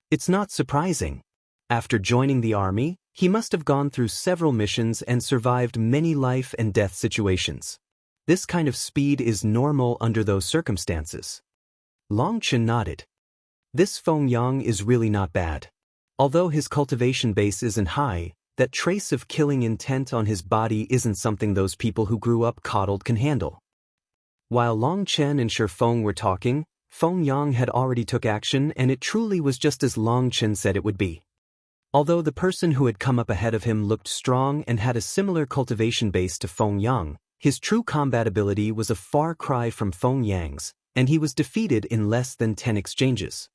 It's not surprising. After joining the army, he must have gone through several missions and survived many life and death situations. This kind of speed is normal under those circumstances. Long Chen nodded. This Feng Yang is really not bad. Although his cultivation base isn't high, that trace of killing intent on his body isn't something those people who grew up coddled can handle. While Long Chen and Shi Feng were talking, Feng Yang had already took action, and it truly was just as Long Chen said it would be. Although the person who had come up ahead of him looked strong and had a similar cultivation base to Feng Yang, his true combat ability was a far cry from Feng Yang's, and he was defeated in less than 10 exchanges.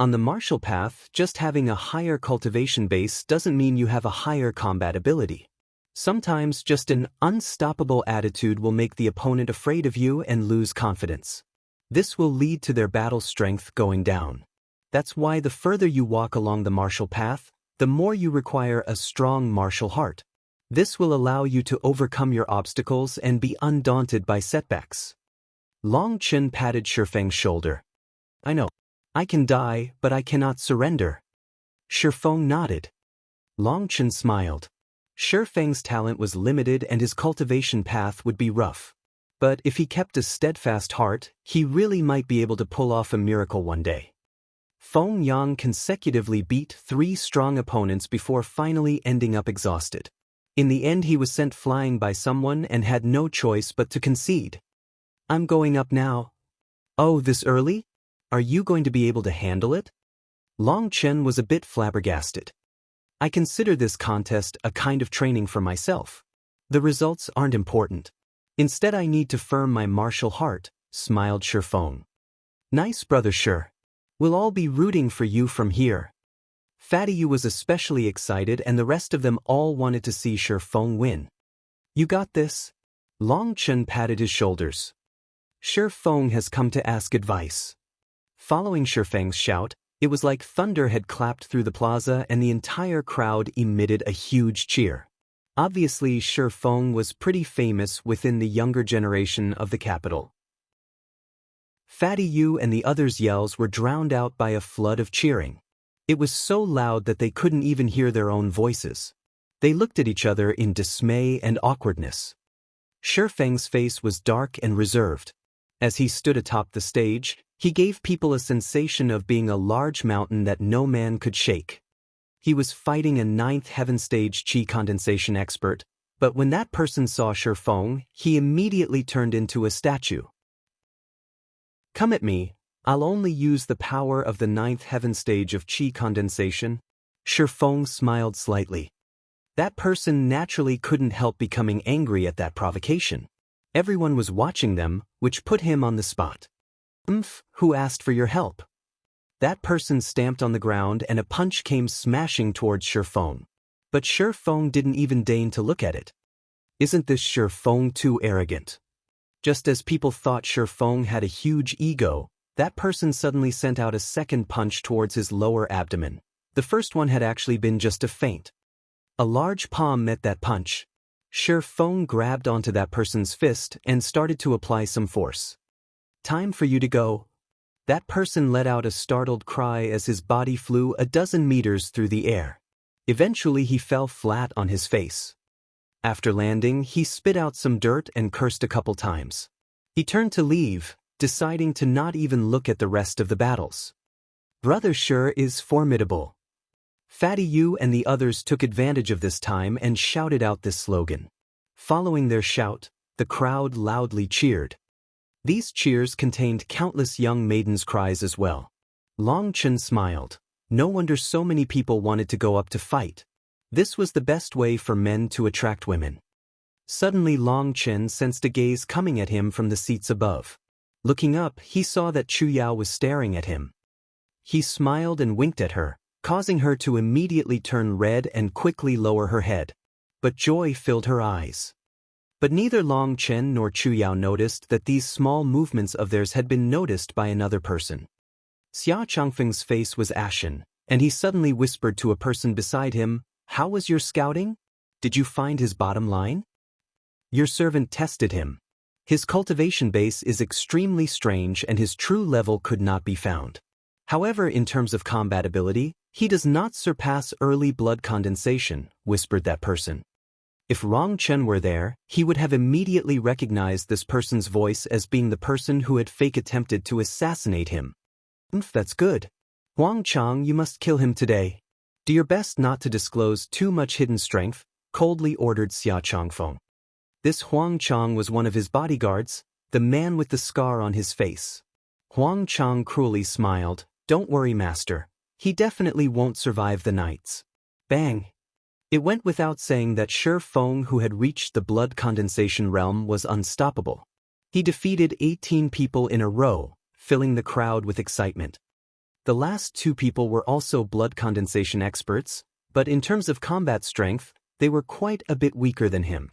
On the martial path, just having a higher cultivation base doesn't mean you have a higher combat ability. Sometimes just an unstoppable attitude will make the opponent afraid of you and lose confidence. This will lead to their battle strength going down. That's why the further you walk along the martial path, the more you require a strong martial heart. This will allow you to overcome your obstacles and be undaunted by setbacks. Long Chen patted Shi Feng's shoulder. I know. I can die, but I cannot surrender. Shi Feng nodded. Long Chen smiled. Shi Feng's talent was limited and his cultivation path would be rough. But if he kept a steadfast heart, he really might be able to pull off a miracle one day. Feng Yang consecutively beat 3 strong opponents before finally ending up exhausted. In the end he was sent flying by someone and had no choice but to concede. I'm going up now. Oh, this early? Are you going to be able to handle it? Long Chen was a bit flabbergasted. I consider this contest a kind of training for myself. The results aren't important. Instead I need to firm my martial heart, smiled Shi Feng. Nice brother Shi. We'll all be rooting for you from here. Fatty Yu was especially excited and the rest of them all wanted to see Shi Feng win. You got this? Long Chen patted his shoulders. Shi Feng has come to ask advice. Following Shi Feng's shout, it was like thunder had clapped through the plaza and the entire crowd emitted a huge cheer. Obviously, Shi Feng was pretty famous within the younger generation of the capital. Fatty Yu and the others' yells were drowned out by a flood of cheering. It was so loud that they couldn't even hear their own voices. They looked at each other in dismay and awkwardness. Shi Feng's face was dark and reserved. As he stood atop the stage, he gave people a sensation of being a large mountain that no man could shake. He was fighting a 9th heaven stage chi condensation expert, but when that person saw Shi Feng, he immediately turned into a statue. Come at me, I'll only use the power of the 9th heaven stage of chi condensation. Shi Feng smiled slightly. That person naturally couldn't help becoming angry at that provocation. Everyone was watching them, which put him on the spot. Who asked for your help? That person stamped on the ground and a punch came smashing towards Shi Feng. But Shi Feng didn't even deign to look at it. Isn't this Shi Feng too arrogant? Just as people thought Shi Feng had a huge ego, that person suddenly sent out a second punch towards his lower abdomen. The first one had actually been just a feint. A large palm met that punch. Shi Feng grabbed onto that person's fist and started to apply some force. Time for you to go. That person let out a startled cry as his body flew a dozen meters through the air. Eventually he fell flat on his face. After landing, he spit out some dirt and cursed a couple times. He turned to leave, deciding to not even look at the rest of the battles. Brother Shi is formidable. Fatty Yu and the others took advantage of this time and shouted out this slogan. Following their shout, the crowd loudly cheered. These cheers contained countless young maidens' cries as well. Long Chen smiled. No wonder so many people wanted to go up to fight. This was the best way for men to attract women. Suddenly Long Chen sensed a gaze coming at him from the seats above. Looking up, he saw that Chu Yao was staring at him. He smiled and winked at her, causing her to immediately turn red and quickly lower her head. But joy filled her eyes. But neither Long Chen nor Chu Yao noticed that these small movements of theirs had been noticed by another person. Xia Changfeng's face was ashen, and he suddenly whispered to a person beside him, "How was your scouting? Did you find his bottom line? Your servant tested him. His cultivation base is extremely strange and his true level could not be found. However, in terms of combat ability, he does not surpass early blood condensation," whispered that person. If Rong Chen were there, he would have immediately recognized this person's voice as being the person who had fake attempted to assassinate him. That's good. Huang Chang, you must kill him today. Do your best not to disclose too much hidden strength, coldly ordered Xia Changfeng. This Huang Chang was one of his bodyguards, the man with the scar on his face. Huang Chang cruelly smiled, "Don't worry, master. He definitely won't survive the nights." Bang! It went without saying that Shi Feng, who had reached the blood condensation realm, was unstoppable. He defeated 18 people in a row, filling the crowd with excitement. The last 2 people were also blood condensation experts, but in terms of combat strength, they were quite a bit weaker than him.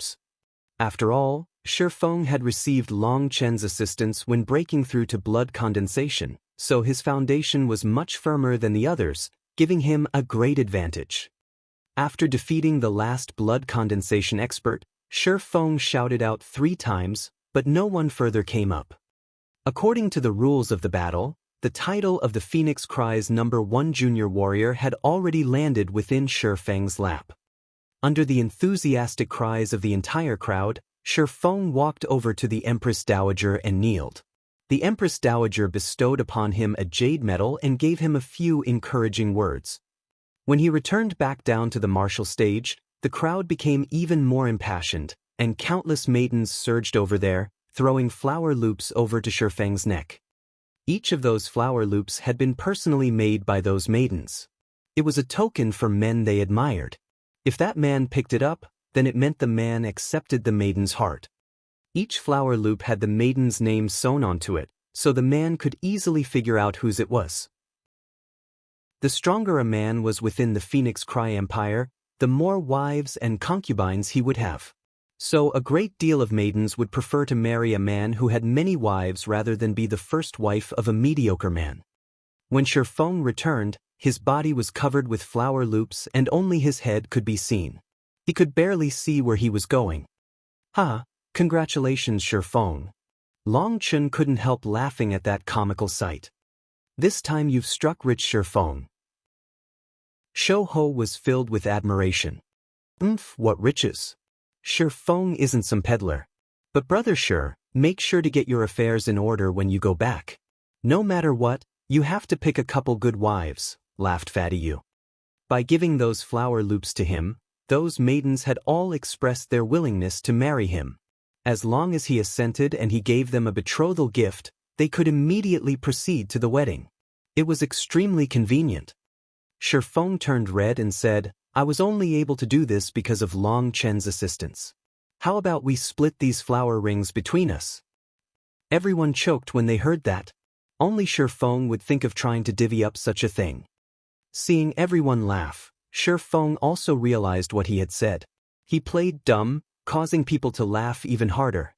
After all, Shi Feng had received Long Chen's assistance when breaking through to blood condensation, so his foundation was much firmer than the others, giving him a great advantage. After defeating the last blood condensation expert, Shi Feng shouted out 3 times, but no one further came up. According to the rules of the battle, the title of the Phoenix Cry's #1 junior warrior had already landed within Shi Feng's lap. Under the enthusiastic cries of the entire crowd, Shi Feng walked over to the Empress Dowager and kneeled. The Empress Dowager bestowed upon him a jade medal and gave him a few encouraging words. When he returned back down to the martial stage, the crowd became even more impassioned, and countless maidens surged over there, throwing flower loops over to Shi Feng's neck. Each of those flower loops had been personally made by those maidens. It was a token for men they admired. If that man picked it up, then it meant the man accepted the maiden's heart. Each flower loop had the maiden's name sewn onto it, so the man could easily figure out whose it was. The stronger a man was within the Phoenix Cry Empire, the more wives and concubines he would have. So a great deal of maidens would prefer to marry a man who had many wives rather than be the first wife of a mediocre man. When Shi Feng returned, his body was covered with flower loops and only his head could be seen. He could barely see where he was going. "Ha, congratulations, Shi Feng." Long Chen couldn't help laughing at that comical sight. "This time you've struck rich, Shi Feng." Shou Ho was filled with admiration. What riches! Shi Feng isn't some peddler. But brother Shi, make sure to get your affairs in order when you go back. No matter what, you have to pick a couple good wives, laughed Fatty Yu. By giving those flower loops to him, those maidens had all expressed their willingness to marry him. As long as he assented and he gave them a betrothal gift, they could immediately proceed to the wedding. It was extremely convenient. Shi Feng turned red and said, "I was only able to do this because of Long Chen's assistance. How about we split these flower rings between us?" Everyone choked when they heard that. Only Shi Feng would think of trying to divvy up such a thing. Seeing everyone laugh, Shi Feng also realized what he had said. He played dumb, causing people to laugh even harder.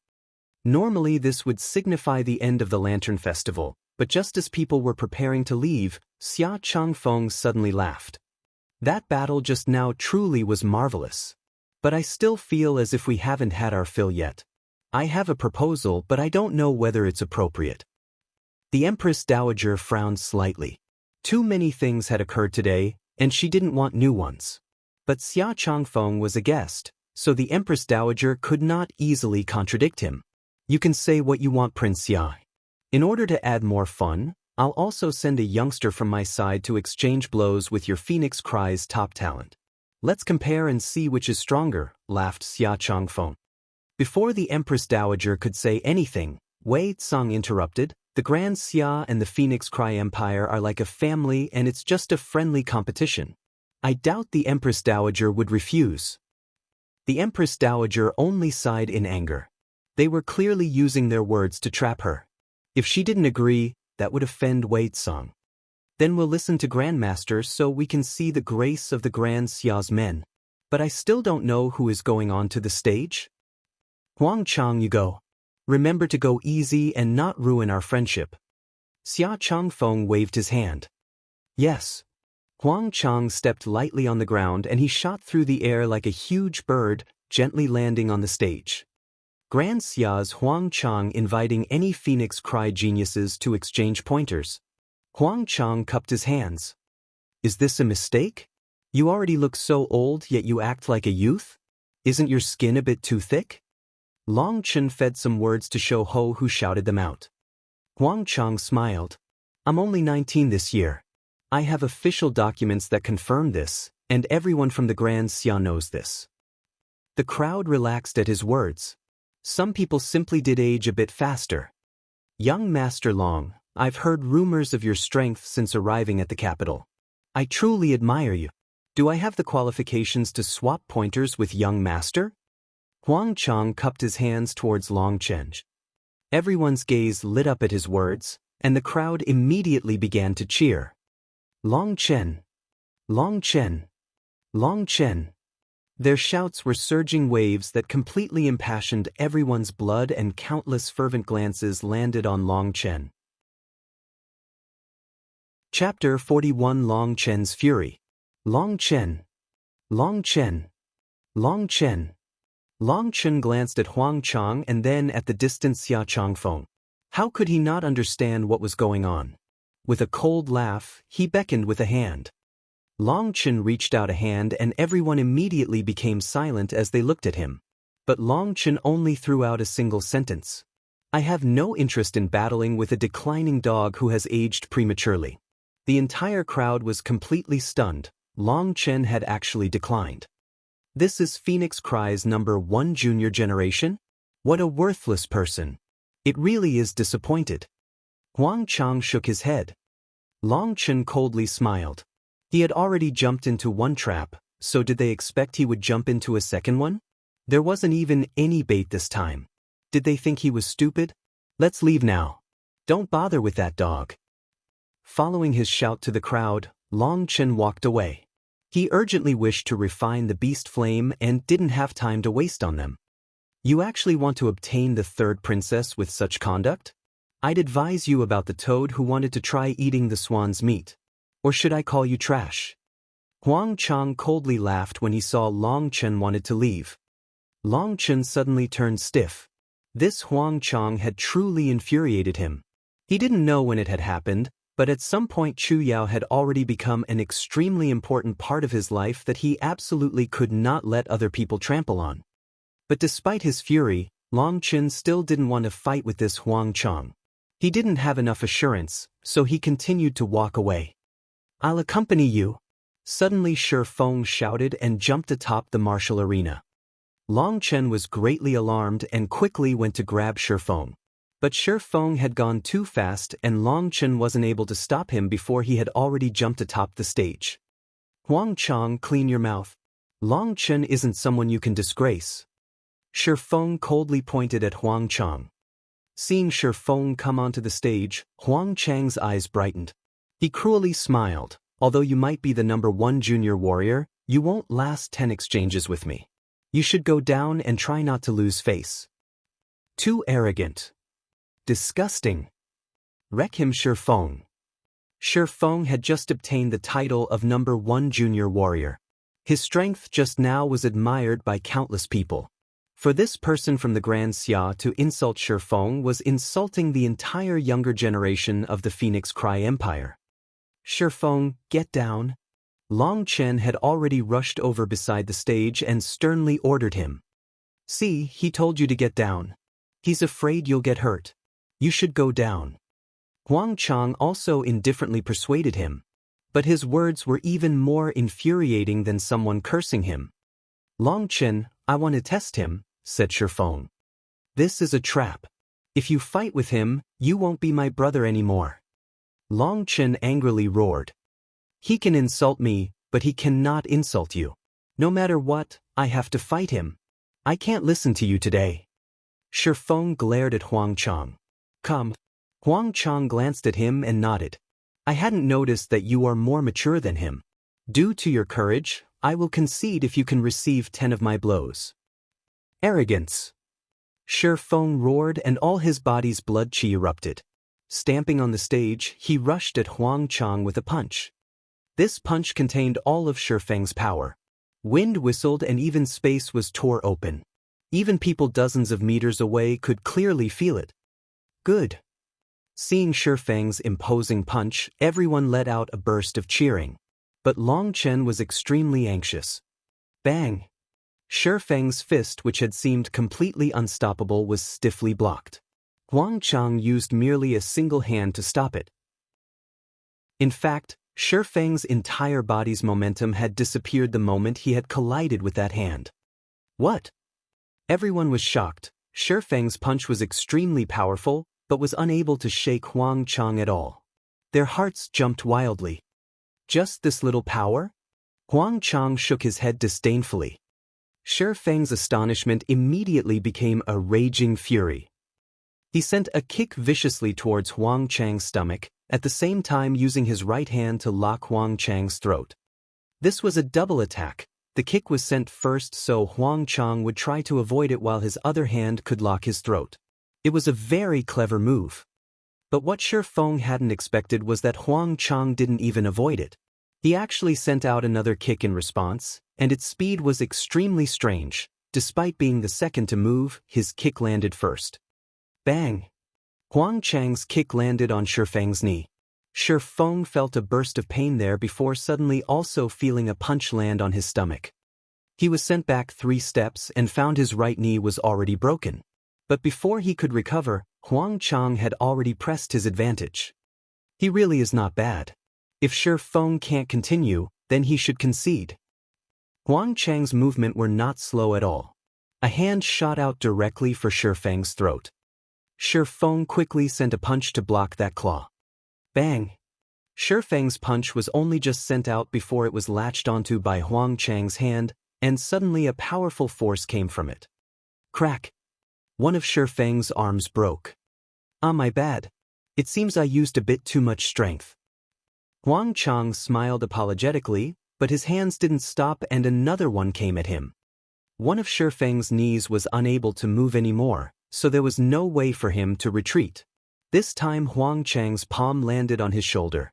Normally this would signify the end of the Lantern Festival, but just as people were preparing to leave, Xia Changfeng suddenly laughed. That battle just now truly was marvelous. But I still feel as if we haven't had our fill yet. I have a proposal, but I don't know whether it's appropriate. The Empress Dowager frowned slightly. Too many things had occurred today, and she didn't want new ones. But Xia Changfeng was a guest, so the Empress Dowager could not easily contradict him. "You can say what you want, Prince Xia. In order to add more fun, I'll also send a youngster from my side to exchange blows with your Phoenix Cry's top talent. Let's compare and see which is stronger," laughed Xia Changfeng. Before the Empress Dowager could say anything, Wei Tsang interrupted, "The Grand Xia and the Phoenix Cry Empire are like a family and it's just a friendly competition. I doubt the Empress Dowager would refuse." The Empress Dowager only sighed in anger. They were clearly using their words to trap her. If she didn't agree, that would offend Wei Tsang. "Then we'll listen to Grandmaster so we can see the grace of the Grand Xia's men. But I still don't know who is going on to the stage." Huang Chang, you go. Remember to go easy and not ruin our friendship. Xia Changfeng waved his hand. Yes. Huang Chang stepped lightly on the ground and he shot through the air like a huge bird, gently landing on the stage. Grand Xia's Huang Chang inviting any Phoenix Cry geniuses to exchange pointers. Huang Chang cupped his hands. Is this a mistake? You already look so old yet you act like a youth? Isn't your skin a bit too thick? Long Chen fed some words to Shou Ho, who shouted them out. Huang Chang smiled. I'm only 19 this year. I have official documents that confirm this, and everyone from the Grand Xia knows this. The crowd relaxed at his words. Some people simply did age a bit faster. Young Master Long, I've heard rumors of your strength since arriving at the capital. I truly admire you. Do I have the qualifications to swap pointers with young Master? Huang Chang cupped his hands towards Long Chen. Everyone's gaze lit up at his words, and the crowd immediately began to cheer. Long Chen! Long Chen! Long Chen! Their shouts were surging waves that completely impassioned everyone's blood, and countless fervent glances landed on Long Chen. Chapter 41. Long Chen's Fury. Long Chen! Long Chen! Long Chen! Long Chen glanced at Huang Chang and then at the distant Xia Changfeng. How could he not understand what was going on? With a cold laugh, he beckoned with a hand. Long Chen reached out a hand and everyone immediately became silent as they looked at him. But Long Chen only threw out a single sentence. I have no interest in battling with a declining dog who has aged prematurely. The entire crowd was completely stunned. Long Chen had actually declined. This is Phoenix Cry's #1 junior generation? What a worthless person. It really is disappointed. Huang Chang shook his head. Long Chen coldly smiled. He had already jumped into one trap, so did they expect he would jump into a second one? There wasn't even any bait this time. Did they think he was stupid? Let's leave now. Don't bother with that dog. Following his shout to the crowd, Long Chen walked away. He urgently wished to refine the beast flame and didn't have time to waste on them. You actually want to obtain the third princess with such conduct? I'd advise you about the toad who wanted to try eating the swan's meat. Or should I call you trash? Huang Chang coldly laughed when he saw Long Chen wanted to leave. Long Chen suddenly turned stiff. This Huang Chang had truly infuriated him. He didn't know when it had happened, but at some point Chu Yao had already become an extremely important part of his life that he absolutely could not let other people trample on. But despite his fury, Long Chen still didn't want to fight with this Huang Chang. He didn't have enough assurance, so he continued to walk away. I'll accompany you. Suddenly Shi Feng shouted and jumped atop the martial arena. Long Chen was greatly alarmed and quickly went to grab Shi Feng. But Shi Feng had gone too fast and Long Chen wasn't able to stop him before he had already jumped atop the stage. Huang Chang, clean your mouth. Long Chen isn't someone you can disgrace. Shi Feng coldly pointed at Huang Chang. Seeing Shi Feng come onto the stage, Huang Chang's eyes brightened. He cruelly smiled. Although you might be the #1 junior warrior, you won't last 10 exchanges with me. You should go down and try not to lose face. Too arrogant. Disgusting. Wreck him, Shi Feng. Shi Feng had just obtained the title of #1 junior warrior. His strength just now was admired by countless people. For this person from the Grand Xia to insult Shi Feng was insulting the entire younger generation of the Phoenix Cry Empire. Shi Feng, get down. Long Chen had already rushed over beside the stage and sternly ordered him. See, he told you to get down. He's afraid you'll get hurt. You should go down. Huang Chang also indifferently persuaded him. But his words were even more infuriating than someone cursing him. Long Chen, I want to test him, said Shi Feng. This is a trap. If you fight with him, you won't be my brother anymore. Long Chen angrily roared. He can insult me, but he cannot insult you. No matter what, I have to fight him. I can't listen to you today. Shi Feng glared at Huang Chang. Come. Huang Chang glanced at him and nodded. I hadn't noticed that you are more mature than him. Due to your courage, I will concede if you can receive 10 of my blows. Arrogance. Shi Feng roared and all his body's blood qi erupted. Stamping on the stage, he rushed at Huang Chang with a punch. This punch contained all of Shi Feng's power. Wind whistled and even space was tore open. Even people dozens of meters away could clearly feel it. Good. Seeing Shi Feng's imposing punch, everyone let out a burst of cheering. But Long Chen was extremely anxious. Bang! Shi Feng's fist, which had seemed completely unstoppable, was stiffly blocked. Huang Chang used merely a single hand to stop it. In fact, Shi Feng's entire body's momentum had disappeared the moment he had collided with that hand. What? Everyone was shocked. Shi Feng's punch was extremely powerful, but was unable to shake Huang Chang at all. Their hearts jumped wildly. Just this little power? Huang Chang shook his head disdainfully. Shi Feng's astonishment immediately became a raging fury. He sent a kick viciously towards Huang Chang's stomach, at the same time using his right hand to lock Huang Chang's throat. This was a double attack. The kick was sent first so Huang Chang would try to avoid it while his other hand could lock his throat. It was a very clever move. But what Shi Feng hadn't expected was that Huang Chang didn't even avoid it. He actually sent out another kick in response, and its speed was extremely strange. Despite being the second to move, his kick landed first. Bang! Huang Chang's kick landed on Shi Feng's knee. Shi Feng felt a burst of pain there before suddenly also feeling a punch land on his stomach. He was sent back 3 steps and found his right knee was already broken. But before he could recover, Huang Chang had already pressed his advantage. He really is not bad. If Shi Feng can't continue, then he should concede. Huang Chang's movements were not slow at all. A hand shot out directly for Shi Feng's throat. Shi Feng quickly sent a punch to block that claw. Bang! Shi Feng's punch was only just sent out before it was latched onto by Huang Chang's hand, and suddenly a powerful force came from it. Crack! One of Shi Feng's arms broke. Ah, my bad. It seems I used a bit too much strength. Huang Chang smiled apologetically, but his hands didn't stop and another one came at him. One of Shi Feng's knees was unable to move anymore, so there was no way for him to retreat. This time Huang Chang's palm landed on his shoulder.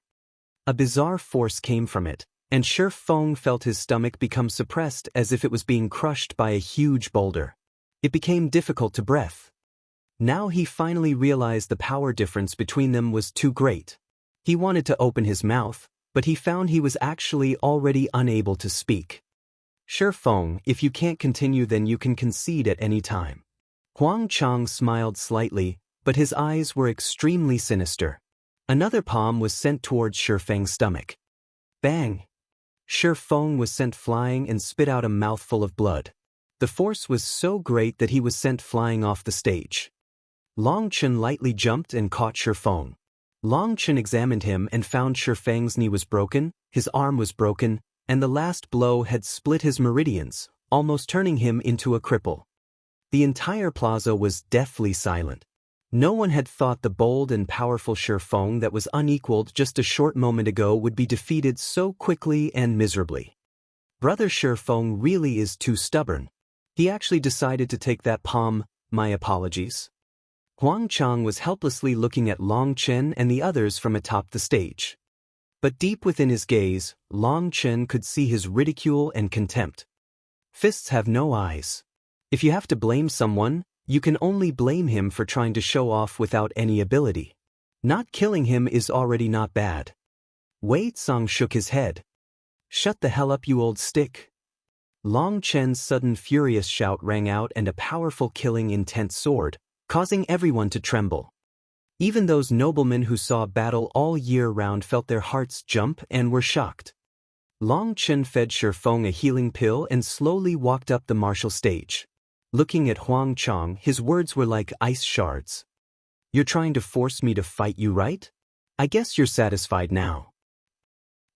A bizarre force came from it, and Shi Feng felt his stomach become suppressed as if it was being crushed by a huge boulder. It became difficult to breathe. Now he finally realized the power difference between them was too great. He wanted to open his mouth, but he found he was actually already unable to speak. Shi Feng, if you can't continue then you can concede at any time. Huang Chang smiled slightly, but his eyes were extremely sinister. Another palm was sent towards Shi Feng's stomach. Bang! Shi Feng was sent flying and spit out a mouthful of blood. The force was so great that he was sent flying off the stage. Long Chen lightly jumped and caught Shi Feng. Long Chen examined him and found Shi Feng's knee was broken, his arm was broken, and the last blow had split his meridians, almost turning him into a cripple. The entire plaza was deathly silent. No one had thought the bold and powerful Shi Feng that was unequaled just a short moment ago would be defeated so quickly and miserably. Brother Shi Feng really is too stubborn. He actually decided to take that palm. My apologies. Huang Chang was helplessly looking at Long Chen and the others from atop the stage. But deep within his gaze, Long Chen could see his ridicule and contempt. Fists have no eyes. If you have to blame someone, you can only blame him for trying to show off without any ability. Not killing him is already not bad. Wei Tsang shook his head. Shut the hell up, you old stick. Long Chen's sudden furious shout rang out and a powerful killing intent soared, causing everyone to tremble. Even those noblemen who saw battle all year round felt their hearts jump and were shocked. Long Chen fed Shi Feng a healing pill and slowly walked up the martial stage. Looking at Huang Chang, his words were like ice shards. You're trying to force me to fight you, right? I guess you're satisfied now.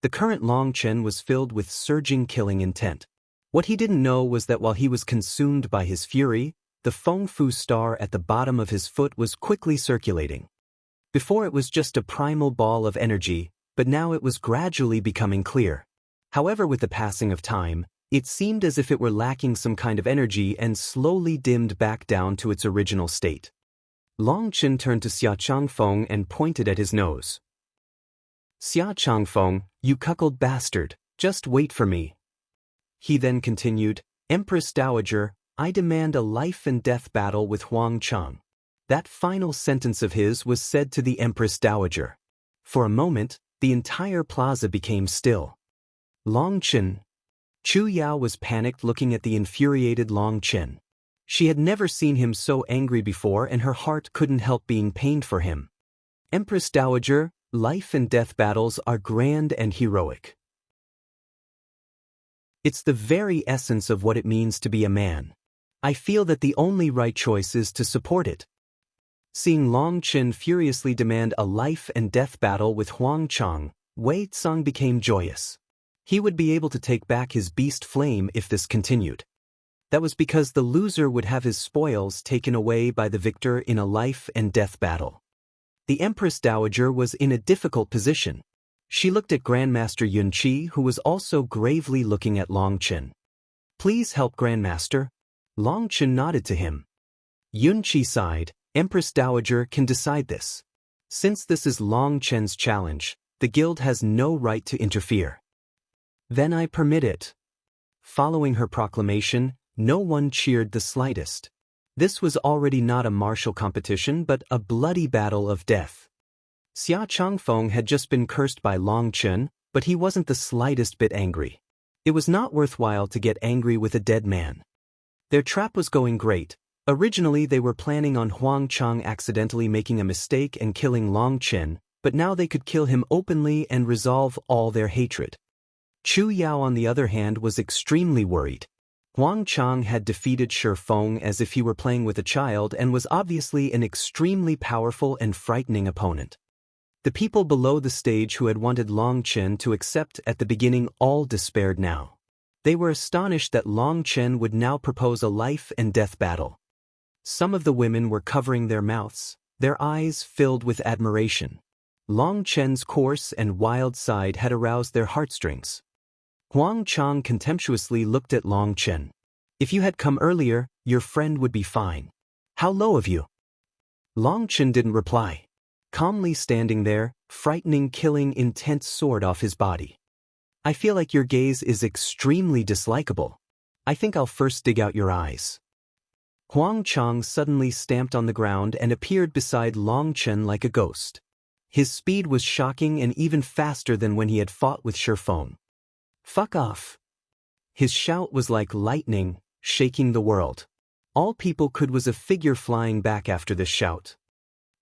The current Long Chen was filled with surging killing intent. What he didn't know was that while he was consumed by his fury, the Feng Fu star at the bottom of his foot was quickly circulating. Before it was just a primal ball of energy, but now it was gradually becoming clear. However, with the passing of time, It seemed as if it were lacking some kind of energy and slowly dimmed back down to its original state. Long Chen turned to Xia Changfeng and pointed at his nose. Xia Changfeng, you cuckold bastard, just wait for me. He then continued, Empress Dowager, I demand a life and death battle with Huang Chang. That final sentence of his was said to the Empress Dowager. For a moment, the entire plaza became still. Long Chen. Chu Yao was panicked looking at the infuriated Long Chen. She had never seen him so angry before and her heart couldn't help being pained for him. Empress Dowager, life and death battles are grand and heroic. It's the very essence of what it means to be a man. I feel that the only right choice is to support it. Seeing Long Chen furiously demand a life and death battle with Huang Chang, Wei Tsang became joyous. He would be able to take back his beast flame if this continued. That was because the loser would have his spoils taken away by the victor in a life and death battle. The Empress Dowager was in a difficult position. She looked at Grandmaster Yunqi, who was also gravely looking at Long Chen. Please help Grandmaster. Long Chen nodded to him. Yunqi sighed, Empress Dowager can decide this. Since this is Long Chen's challenge, the guild has no right to interfere. Then I permit it. Following her proclamation, no one cheered the slightest. This was already not a martial competition but a bloody battle of death. Xia Changfeng had just been cursed by Long Chen, but he wasn't the slightest bit angry. It was not worthwhile to get angry with a dead man. Their trap was going great. Originally they were planning on Huang Chang accidentally making a mistake and killing Long Chen, but now they could kill him openly and resolve all their hatred. Chu Yao on the other hand was extremely worried. Huang Chang had defeated Shi Feng as if he were playing with a child and was obviously an extremely powerful and frightening opponent. The people below the stage who had wanted Long Chen to accept at the beginning all despaired now. They were astonished that Long Chen would now propose a life and death battle. Some of the women were covering their mouths, their eyes filled with admiration. Long Chen's coarse and wild side had aroused their heartstrings. Huang Chang contemptuously looked at Long Chen. If you had come earlier, your friend would be fine. How low of you. Long Chen didn't reply. Calmly standing there, frightening killing intense sword off his body. I feel like your gaze is extremely dislikable. I think I'll first dig out your eyes. Huang Chang suddenly stamped on the ground and appeared beside Long Chen like a ghost. His speed was shocking and even faster than when he had fought with Shi Feng. Fuck off. His shout was like lightning, shaking the world. All people could was a figure flying back after this shout.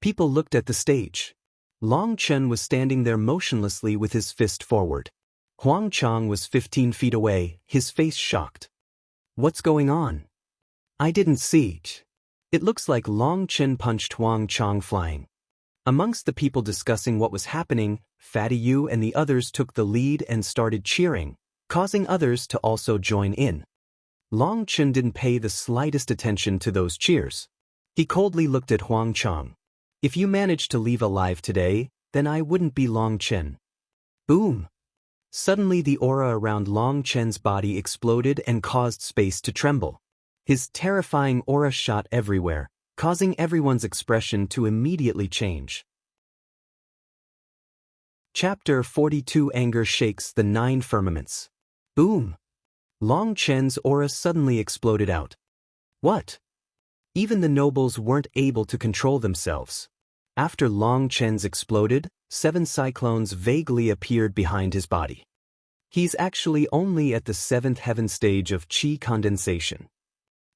People looked at the stage. Long Chen was standing there motionlessly with his fist forward. Huang Chang was 15 feet away, his face shocked. What's going on? I didn't see. It looks like Long Chen punched Huang Chang flying. Amongst the people discussing what was happening, Fatty Yu and the others took the lead and started cheering, causing others to also join in. Long Chen didn't pay the slightest attention to those cheers. He coldly looked at Huang Chang. If you manage to leave alive today, then I wouldn't be Long Chen. Boom! Suddenly the aura around Long Chen's body exploded and caused space to tremble. His terrifying aura shot everywhere, causing everyone's expression to immediately change. Chapter 42 Anger shakes the 9 firmaments. Boom! Long Chen's aura suddenly exploded out. What? Even the nobles weren't able to control themselves. After Long Chen's exploded, 7 cyclones vaguely appeared behind his body. He's actually only at the 7th heaven stage of qi condensation.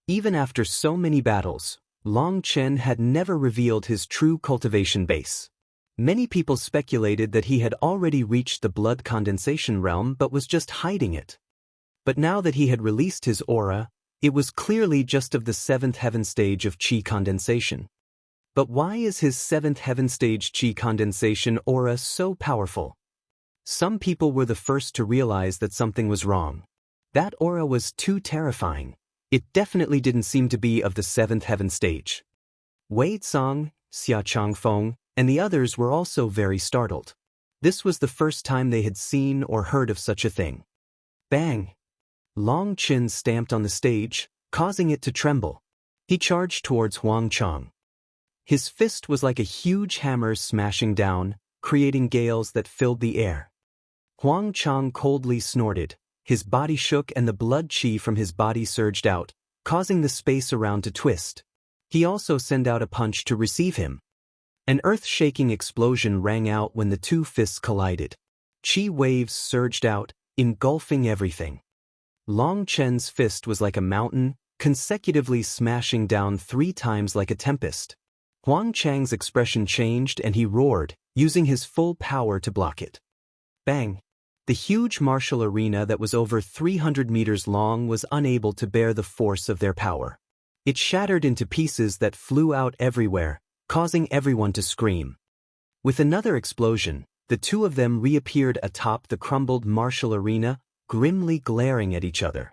Even after so many battles, Long Chen had never revealed his true cultivation base. Many people speculated that he had already reached the blood condensation realm but was just hiding it. But now that he had released his aura, it was clearly just of the 7th heaven stage of qi condensation. But why is his 7th heaven stage qi condensation aura so powerful? Some people were the first to realize that something was wrong. That aura was too terrifying. It definitely didn't seem to be of the 7th heaven stage. Wei Tsang, Xia Changfeng, and the others were also very startled. This was the first time they had seen or heard of such a thing. Bang! Long Chen stamped on the stage, causing it to tremble. He charged towards Huang Chang. His fist was like a huge hammer smashing down, creating gales that filled the air. Huang Chang coldly snorted, his body shook and the blood qi from his body surged out, causing the space around to twist. He also sent out a punch to receive him. An earth-shaking explosion rang out when the two fists collided. Qi waves surged out, engulfing everything. Long Chen's fist was like a mountain, consecutively smashing down 3 times like a tempest. Huang Chang's expression changed and he roared, using his full power to block it. Bang! The huge martial arena that was over 300 meters long was unable to bear the force of their power. It shattered into pieces that flew out everywhere, causing everyone to scream. With another explosion, the two of them reappeared atop the crumbled martial arena, grimly glaring at each other.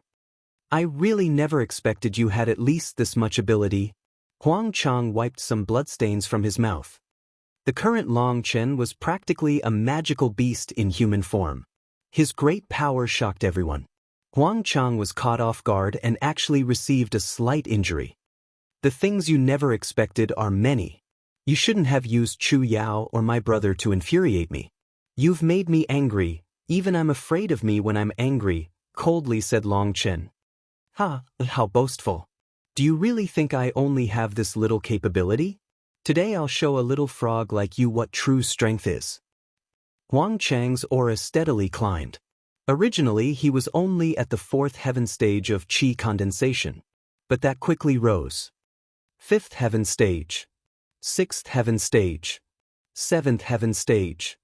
I really never expected you had at least this much ability. Huang Chang wiped some bloodstains from his mouth. The current Long Chen was practically a magical beast in human form. His great power shocked everyone. Huang Chang was caught off guard and actually received a slight injury. The things you never expected are many. You shouldn't have used Chu Yao or my brother to infuriate me. You've made me angry, even I'm afraid of me when I'm angry, coldly said Long Chen. Ha, how boastful. Do you really think I only have this little capability? Today I'll show a little frog like you what true strength is. Huang Chang's aura steadily climbed. Originally he was only at the 4th heaven stage of qi condensation, but that quickly rose. 5th heaven stage. 6th heaven stage. 7th heaven stage.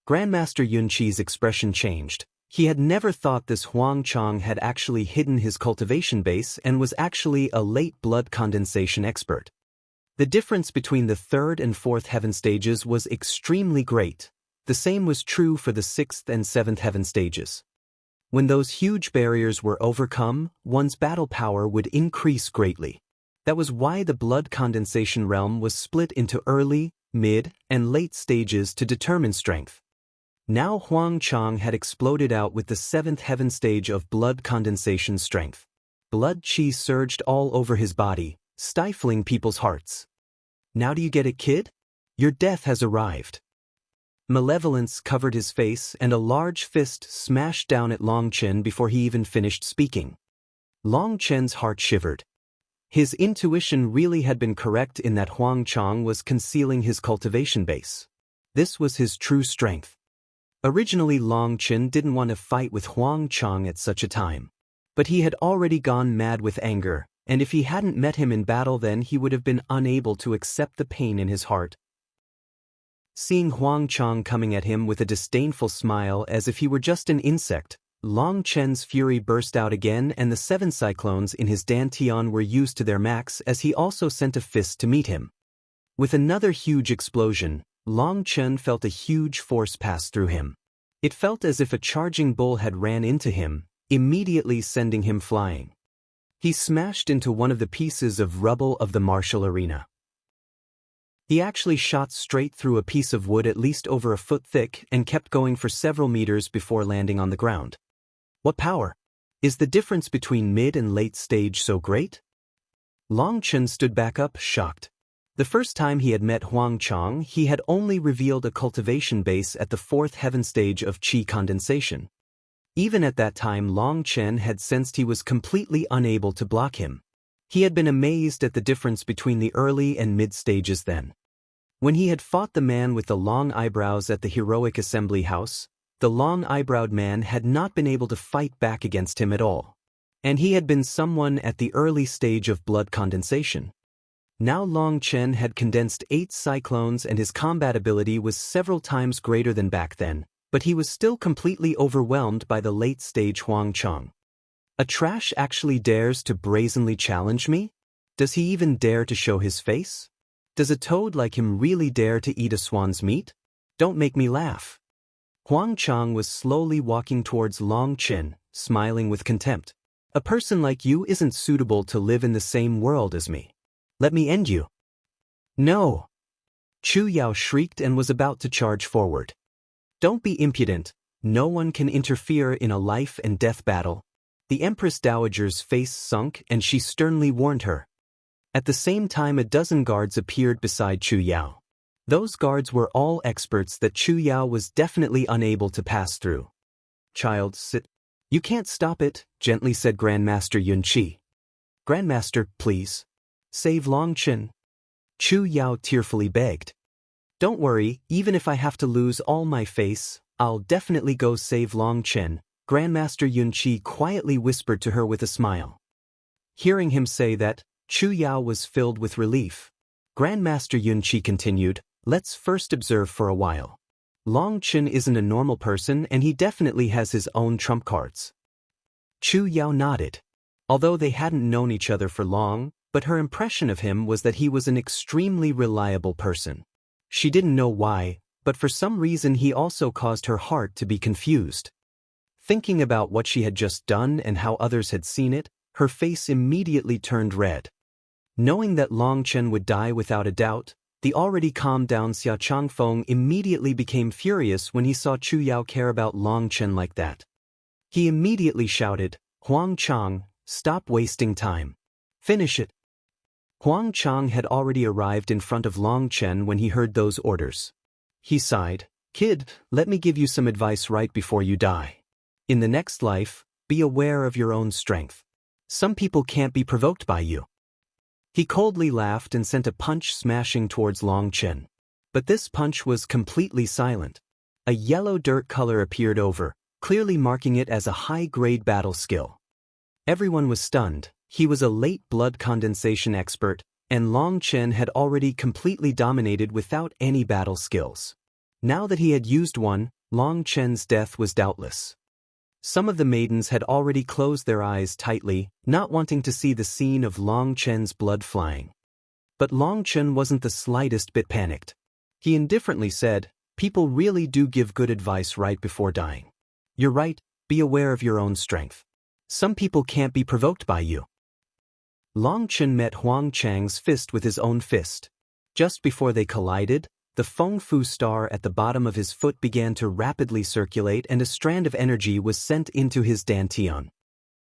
Grandmaster Yun Qi's expression changed. He had never thought this Huang Chang had actually hidden his cultivation base and was actually a late blood condensation expert. The difference between the 3rd and 4th heaven stages was extremely great. The same was true for the 6th and 7th heaven stages. When those huge barriers were overcome, one's battle power would increase greatly. That was why the blood condensation realm was split into early, mid, and late stages to determine strength. Now Huang Chang had exploded out with the 7th heaven stage of blood condensation strength. Blood qi surged all over his body, stifling people's hearts. Now do you get it, kid? Your death has arrived. Malevolence covered his face and a large fist smashed down at Long Chen before he even finished speaking. Long Chen's heart shivered. His intuition really had been correct in that Huang Chang was concealing his cultivation base. This was his true strength. Originally Long Chen didn't want to fight with Huang Chang at such a time. But he had already gone mad with anger, and if he hadn't met him in battle then he would have been unable to accept the pain in his heart. Seeing Huang Chang coming at him with a disdainful smile as if he were just an insect, Long Chen's fury burst out again and the 7 cyclones in his dantian were used to their max as he also sent a fist to meet him. With another huge explosion, Long Chen felt a huge force pass through him. It felt as if a charging bull had ran into him, immediately sending him flying. He smashed into one of the pieces of rubble of the martial arena. He actually shot straight through a piece of wood at least over a foot thick and kept going for several meters before landing on the ground. What power? Is the difference between mid and late stage so great? Long Chen stood back up, shocked. The first time he had met Huang Chang, he had only revealed a cultivation base at the 4th heaven stage of qi condensation. Even at that time Long Chen had sensed he was completely unable to block him. He had been amazed at the difference between the early and mid stages then. When he had fought the man with the long eyebrows at the heroic assembly house, the long-eyebrowed man had not been able to fight back against him at all. And he had been someone at the early stage of blood condensation. Now Long Chen had condensed 8 cyclones and his combat ability was several times greater than back then, but he was still completely overwhelmed by the late-stage Huang Chang. A trash actually dares to brazenly challenge me? Does he even dare to show his face? Does a toad like him really dare to eat a swan's meat? Don't make me laugh. Huang Chang was slowly walking towards Long Chen, smiling with contempt. A person like you isn't suitable to live in the same world as me. Let me end you. No! Chu Yao shrieked and was about to charge forward. Don't be impudent. No one can interfere in a life and death battle. The Empress Dowager's face sunk and she sternly warned her. At the same time, a dozen guards appeared beside Chu Yao. Those guards were all experts that Chu Yao was definitely unable to pass through. "Child, sit. You can't stop it," gently said Grandmaster Yun Qi. "Grandmaster, please. Save Long Chen." Chu Yao tearfully begged. "Don't worry, even if I have to lose all my face, I'll definitely go save Long Chen," Grandmaster Yun Qi quietly whispered to her with a smile. Hearing him say that, Chu Yao was filled with relief. Grandmaster Yun Qi continued, "Let's first observe for a while. Long Chen isn't a normal person and he definitely has his own trump cards." Chu Yao nodded. Although they hadn't known each other for long, but her impression of him was that he was an extremely reliable person. She didn't know why, but for some reason he also caused her heart to be confused. Thinking about what she had just done and how others had seen it, her face immediately turned red. Knowing that Long Chen would die without a doubt, the already calmed down Xia Changfeng immediately became furious when he saw Chu Yao care about Long Chen like that. He immediately shouted, "Huang Chang, stop wasting time. Finish it." Huang Chang had already arrived in front of Long Chen when he heard those orders. He sighed, "Kid, let me give you some advice right before you die. In the next life, be aware of your own strength. Some people can't be provoked by you." He coldly laughed and sent a punch smashing towards Long Chen. But this punch was completely silent. A yellow dirt color appeared over, clearly marking it as a high-grade battle skill. Everyone was stunned. He was a late blood condensation expert, and Long Chen had already completely dominated without any battle skills. Now that he had used one, Long Chen's death was doubtless. Some of the maidens had already closed their eyes tightly, not wanting to see the scene of Long Chen's blood flying. But Long Chen wasn't the slightest bit panicked. He indifferently said, "People really do give good advice right before dying. You're right, be aware of your own strength. Some people can't be provoked by you." Long Chen met Huang Chang's fist with his own fist. Just before they collided, the Feng Fu star at the bottom of his foot began to rapidly circulate and a strand of energy was sent into his dantian.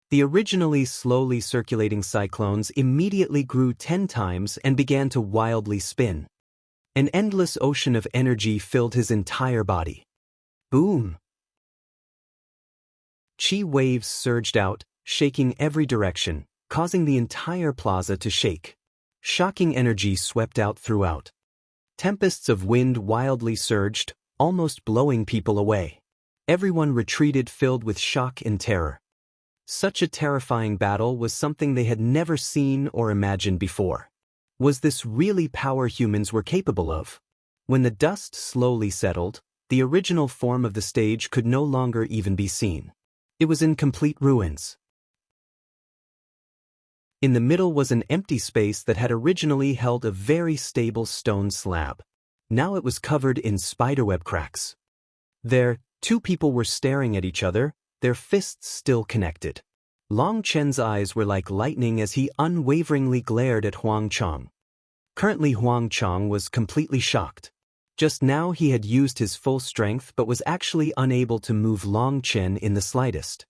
The originally slowly circulating cyclones immediately grew 10 times and began to wildly spin. An endless ocean of energy filled his entire body. Boom! Qi waves surged out, shaking every direction, causing the entire plaza to shake. Shocking energy swept out throughout. Tempests of wind wildly surged, almost blowing people away. Everyone retreated filled with shock and terror. Such a terrifying battle was something they had never seen or imagined before. Was this really power humans were capable of? When the dust slowly settled, the original form of the stage could no longer even be seen. It was in complete ruins. In the middle was an empty space that had originally held a very stable stone slab. Now it was covered in spiderweb cracks. There, two people were staring at each other, their fists still connected. Long Chen's eyes were like lightning as he unwaveringly glared at Huang Chang. Currently Huang Chang was completely shocked. Just now he had used his full strength but was actually unable to move Long Chen in the slightest.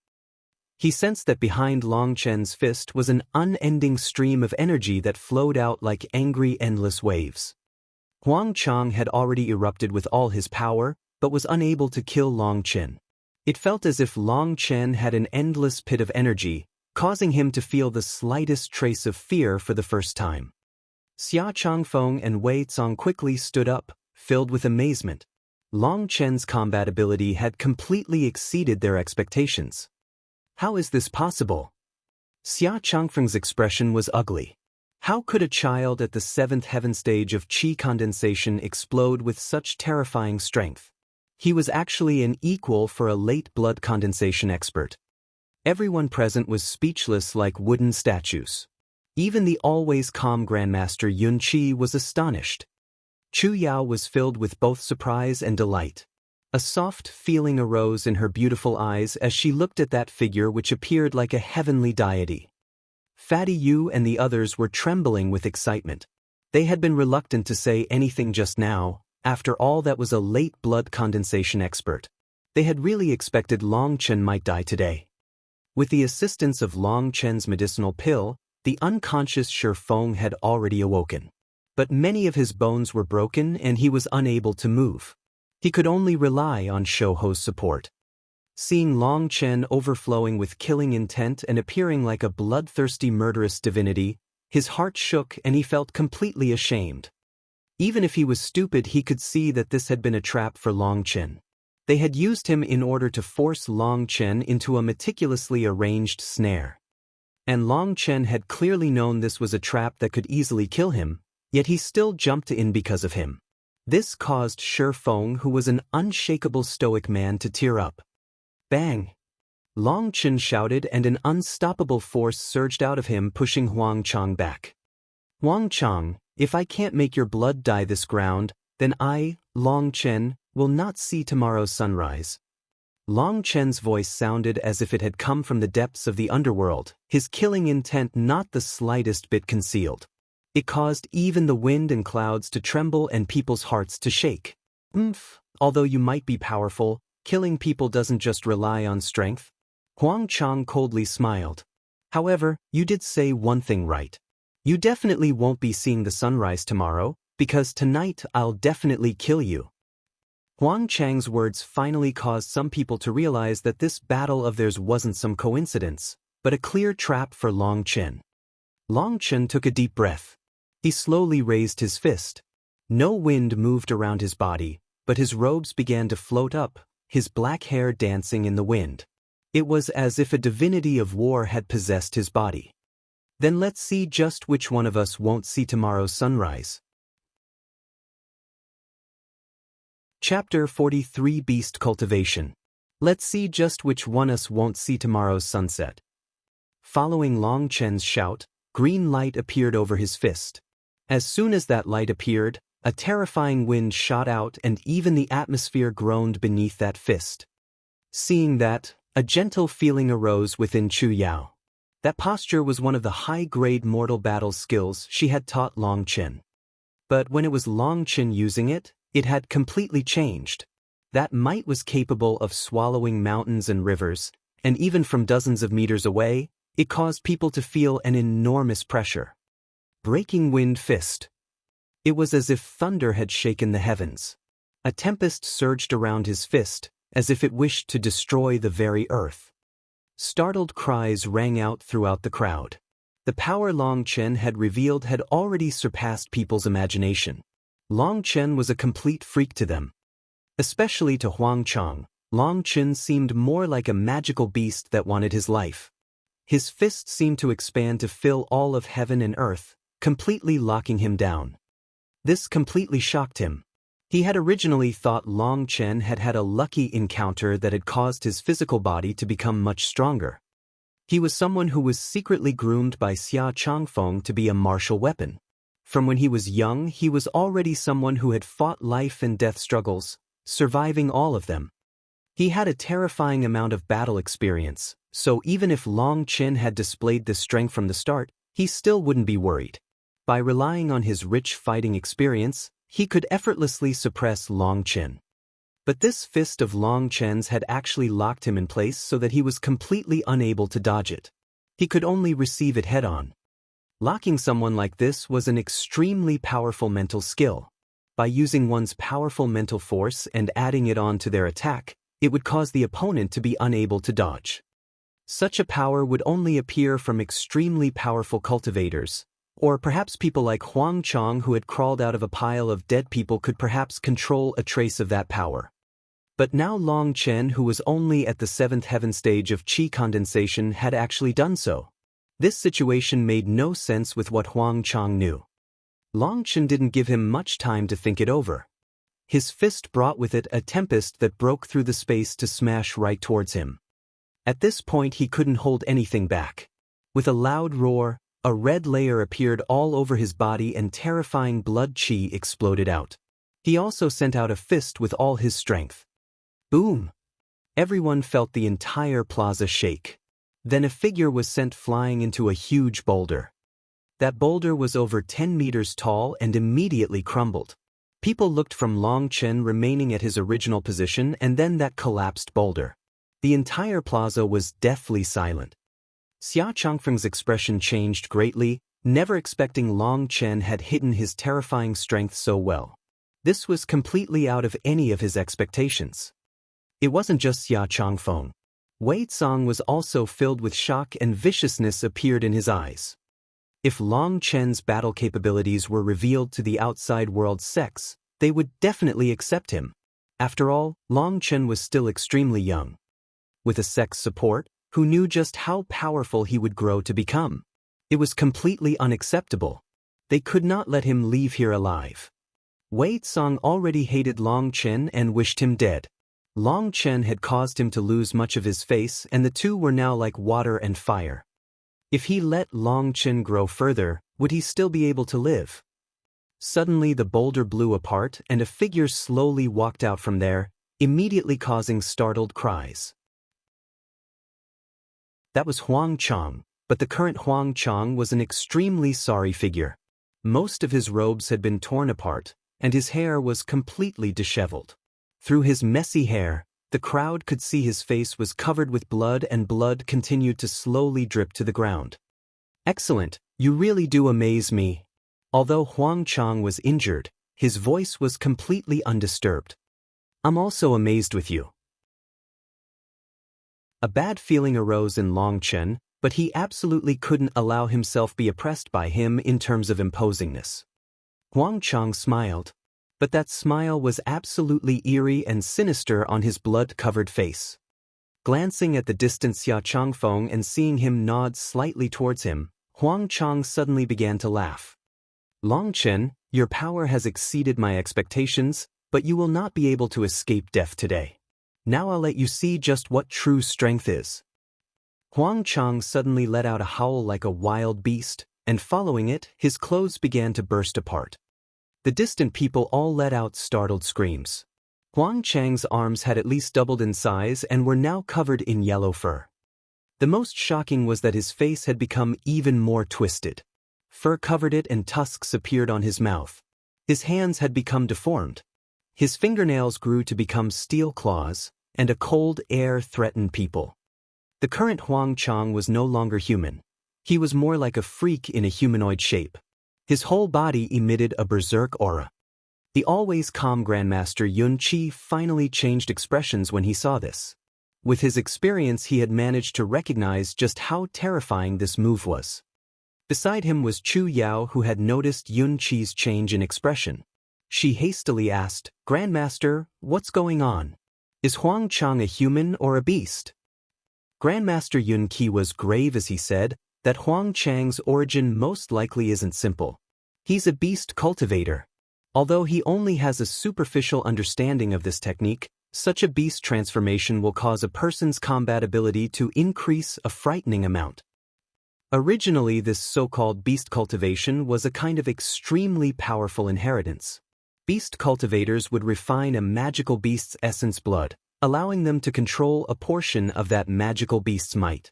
He sensed that behind Long Chen's fist was an unending stream of energy that flowed out like angry endless waves. Huang Chang had already erupted with all his power, but was unable to kill Long Chen. It felt as if Long Chen had an endless pit of energy, causing him to feel the slightest trace of fear for the first time. Xia Changfeng and Wei Cong quickly stood up, filled with amazement. Long Chen's combat ability had completely exceeded their expectations. How is this possible? Xia Changfeng's expression was ugly. How could a child at the 7th heaven stage of qi condensation explode with such terrifying strength? He was actually an equal for a late blood condensation expert. Everyone present was speechless like wooden statues. Even the always calm Grandmaster Yun Qi was astonished. Chu Yao was filled with both surprise and delight. A soft feeling arose in her beautiful eyes as she looked at that figure which appeared like a heavenly deity. Fatty Yu and the others were trembling with excitement. They had been reluctant to say anything just now, after all that was a late blood condensation expert. They had really expected Long Chen might die today. With the assistance of Long Chen's medicinal pill, the unconscious Shi Feng had already awoken. But many of his bones were broken and he was unable to move. He could only rely on Shou Ho's support. Seeing Long Chen overflowing with killing intent and appearing like a bloodthirsty murderous divinity, his heart shook and he felt completely ashamed. Even if he was stupid, he could see that this had been a trap for Long Chen. They had used him in order to force Long Chen into a meticulously arranged snare. And Long Chen had clearly known this was a trap that could easily kill him, yet he still jumped in because of him. This caused Shi Feng, who was an unshakable stoic man, to tear up. Bang! Long Chen shouted and an unstoppable force surged out of him, pushing Huang Chang back. Huang Chang, if I can't make your blood dye this ground, then I, Long Chen, will not see tomorrow's sunrise. Long Chen's voice sounded as if it had come from the depths of the underworld, his killing intent not the slightest bit concealed. It caused even the wind and clouds to tremble and people's hearts to shake. Although you might be powerful, killing people doesn't just rely on strength. Huang Chang coldly smiled. However, you did say one thing right. You definitely won't be seeing the sunrise tomorrow, because tonight I'll definitely kill you. Huang Chang's words finally caused some people to realize that this battle of theirs wasn't some coincidence, but a clear trap for Long Chen. Long Chen took a deep breath. He slowly raised his fist. No wind moved around his body, but his robes began to float up, his black hair dancing in the wind. It was as if a divinity of war had possessed his body. Then let's see just which one of us won't see tomorrow's sunrise. Chapter 43 Beast Cultivation. Let's see just which one us won't see tomorrow's sunset. Following Long Chen's shout, green light appeared over his fist. As soon as that light appeared, a terrifying wind shot out and even the atmosphere groaned beneath that fist. Seeing that, a gentle feeling arose within Chu Yao. That posture was one of the high-grade mortal battle skills she had taught Long Chen. But when it was Long Chen using it, it had completely changed. That might was capable of swallowing mountains and rivers, and even from dozens of meters away, it caused people to feel an enormous pressure. Breaking wind fist. It was as if thunder had shaken the heavens. A tempest surged around his fist, as if it wished to destroy the very earth. Startled cries rang out throughout the crowd. The power Long Chen had revealed had already surpassed people's imagination. Long Chen was a complete freak to them. Especially to Huang Chang, Long Chen seemed more like a magical beast that wanted his life. His fist seemed to expand to fill all of heaven and earth, completely locking him down. This completely shocked him. He had originally thought Long Chen had had a lucky encounter that had caused his physical body to become much stronger. He was someone who was secretly groomed by Xia Changfeng to be a martial weapon. From when he was young, he was already someone who had fought life and death struggles, surviving all of them. He had a terrifying amount of battle experience, so even if Long Chen had displayed this strength from the start, he still wouldn't be worried. By relying on his rich fighting experience, he could effortlessly suppress Long Chen. But this fist of Long Chen's had actually locked him in place so that he was completely unable to dodge it. He could only receive it head-on. Locking someone like this was an extremely powerful mental skill. By using one's powerful mental force and adding it on to their attack, it would cause the opponent to be unable to dodge. Such a power would only appear from extremely powerful cultivators, or perhaps people like Huang Chang who had crawled out of a pile of dead people could perhaps control a trace of that power. But now Long Chen, who was only at the 7th heaven stage of qi condensation, had actually done so. This situation made no sense with what Huang Chang knew. Long Chen didn't give him much time to think it over. His fist brought with it a tempest that broke through the space to smash right towards him. At this point he couldn't hold anything back. With a loud roar, a red layer appeared all over his body and terrifying blood qi exploded out. He also sent out a fist with all his strength. Boom! Everyone felt the entire plaza shake. Then a figure was sent flying into a huge boulder. That boulder was over 10 meters tall and immediately crumbled. People looked from Long Chen remaining at his original position and then that collapsed boulder. The entire plaza was deathly silent. Xia Changfeng's expression changed greatly, never expecting Long Chen had hidden his terrifying strength so well. This was completely out of any of his expectations. It wasn't just Xia Changfeng. Wei Tsang was also filled with shock, and viciousness appeared in his eyes. If Long Chen's battle capabilities were revealed to the outside world's sects, they would definitely accept him. After all, Long Chen was still extremely young. With a sect's support, who knew just how powerful he would grow to become? It was completely unacceptable. They could not let him leave here alive. Wei Tsang already hated Long Chen and wished him dead. Long Chen had caused him to lose much of his face, and the two were now like water and fire. If he let Long Chen grow further, would he still be able to live? Suddenly the boulder blew apart and a figure slowly walked out from there, immediately causing startled cries. That was Huang Chang, but the current Huang Chang was an extremely sorry figure. Most of his robes had been torn apart, and his hair was completely disheveled. Through his messy hair, the crowd could see his face was covered with blood, and blood continued to slowly drip to the ground. Excellent, you really do amaze me. Although Huang Chang was injured, his voice was completely undisturbed. I'm also amazed with you. A bad feeling arose in Long Chen, but he absolutely couldn't allow himself be oppressed by him in terms of imposingness. Huang Chang smiled, but that smile was absolutely eerie and sinister on his blood-covered face. Glancing at the distant Xia Changfeng and seeing him nod slightly towards him, Huang Chang suddenly began to laugh. Long Chen, your power has exceeded my expectations, but you will not be able to escape death today. Now I'll let you see just what true strength is. Huang Chang suddenly let out a howl like a wild beast, and following it, his clothes began to burst apart. The distant people all let out startled screams. Huang Chang's arms had at least doubled in size and were now covered in yellow fur. The most shocking was that his face had become even more twisted. Fur covered it and tusks appeared on his mouth. His hands had become deformed. His fingernails grew to become steel claws, and a cold air threatened people. The current Huang Chang was no longer human. He was more like a freak in a humanoid shape. His whole body emitted a berserk aura. The always calm Grandmaster Yun Qi finally changed expressions when he saw this. With his experience, he had managed to recognize just how terrifying this move was. Beside him was Chu Yao, who had noticed Yun Qi's change in expression. She hastily asked, "Grandmaster, what's going on? Is Huang Chang a human or a beast?" Grandmaster Yun Qi was grave as he said that Huang Chang's origin most likely isn't simple. He's a beast cultivator. Although he only has a superficial understanding of this technique, such a beast transformation will cause a person's combat ability to increase a frightening amount. Originally, this so-called beast cultivation was a kind of extremely powerful inheritance. Beast cultivators would refine a magical beast's essence blood, allowing them to control a portion of that magical beast's might.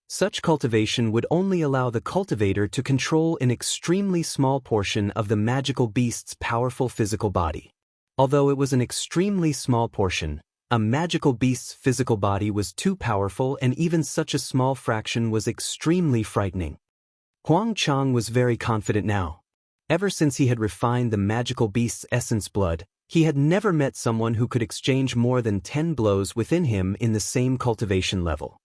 Such cultivation would only allow the cultivator to control an extremely small portion of the magical beast's powerful physical body. Although it was an extremely small portion, a magical beast's physical body was too powerful, and even such a small fraction was extremely frightening. Huang Chang was very confident now. Ever since he had refined the magical beast's essence blood, he had never met someone who could exchange more than 10 blows within him in the same cultivation level.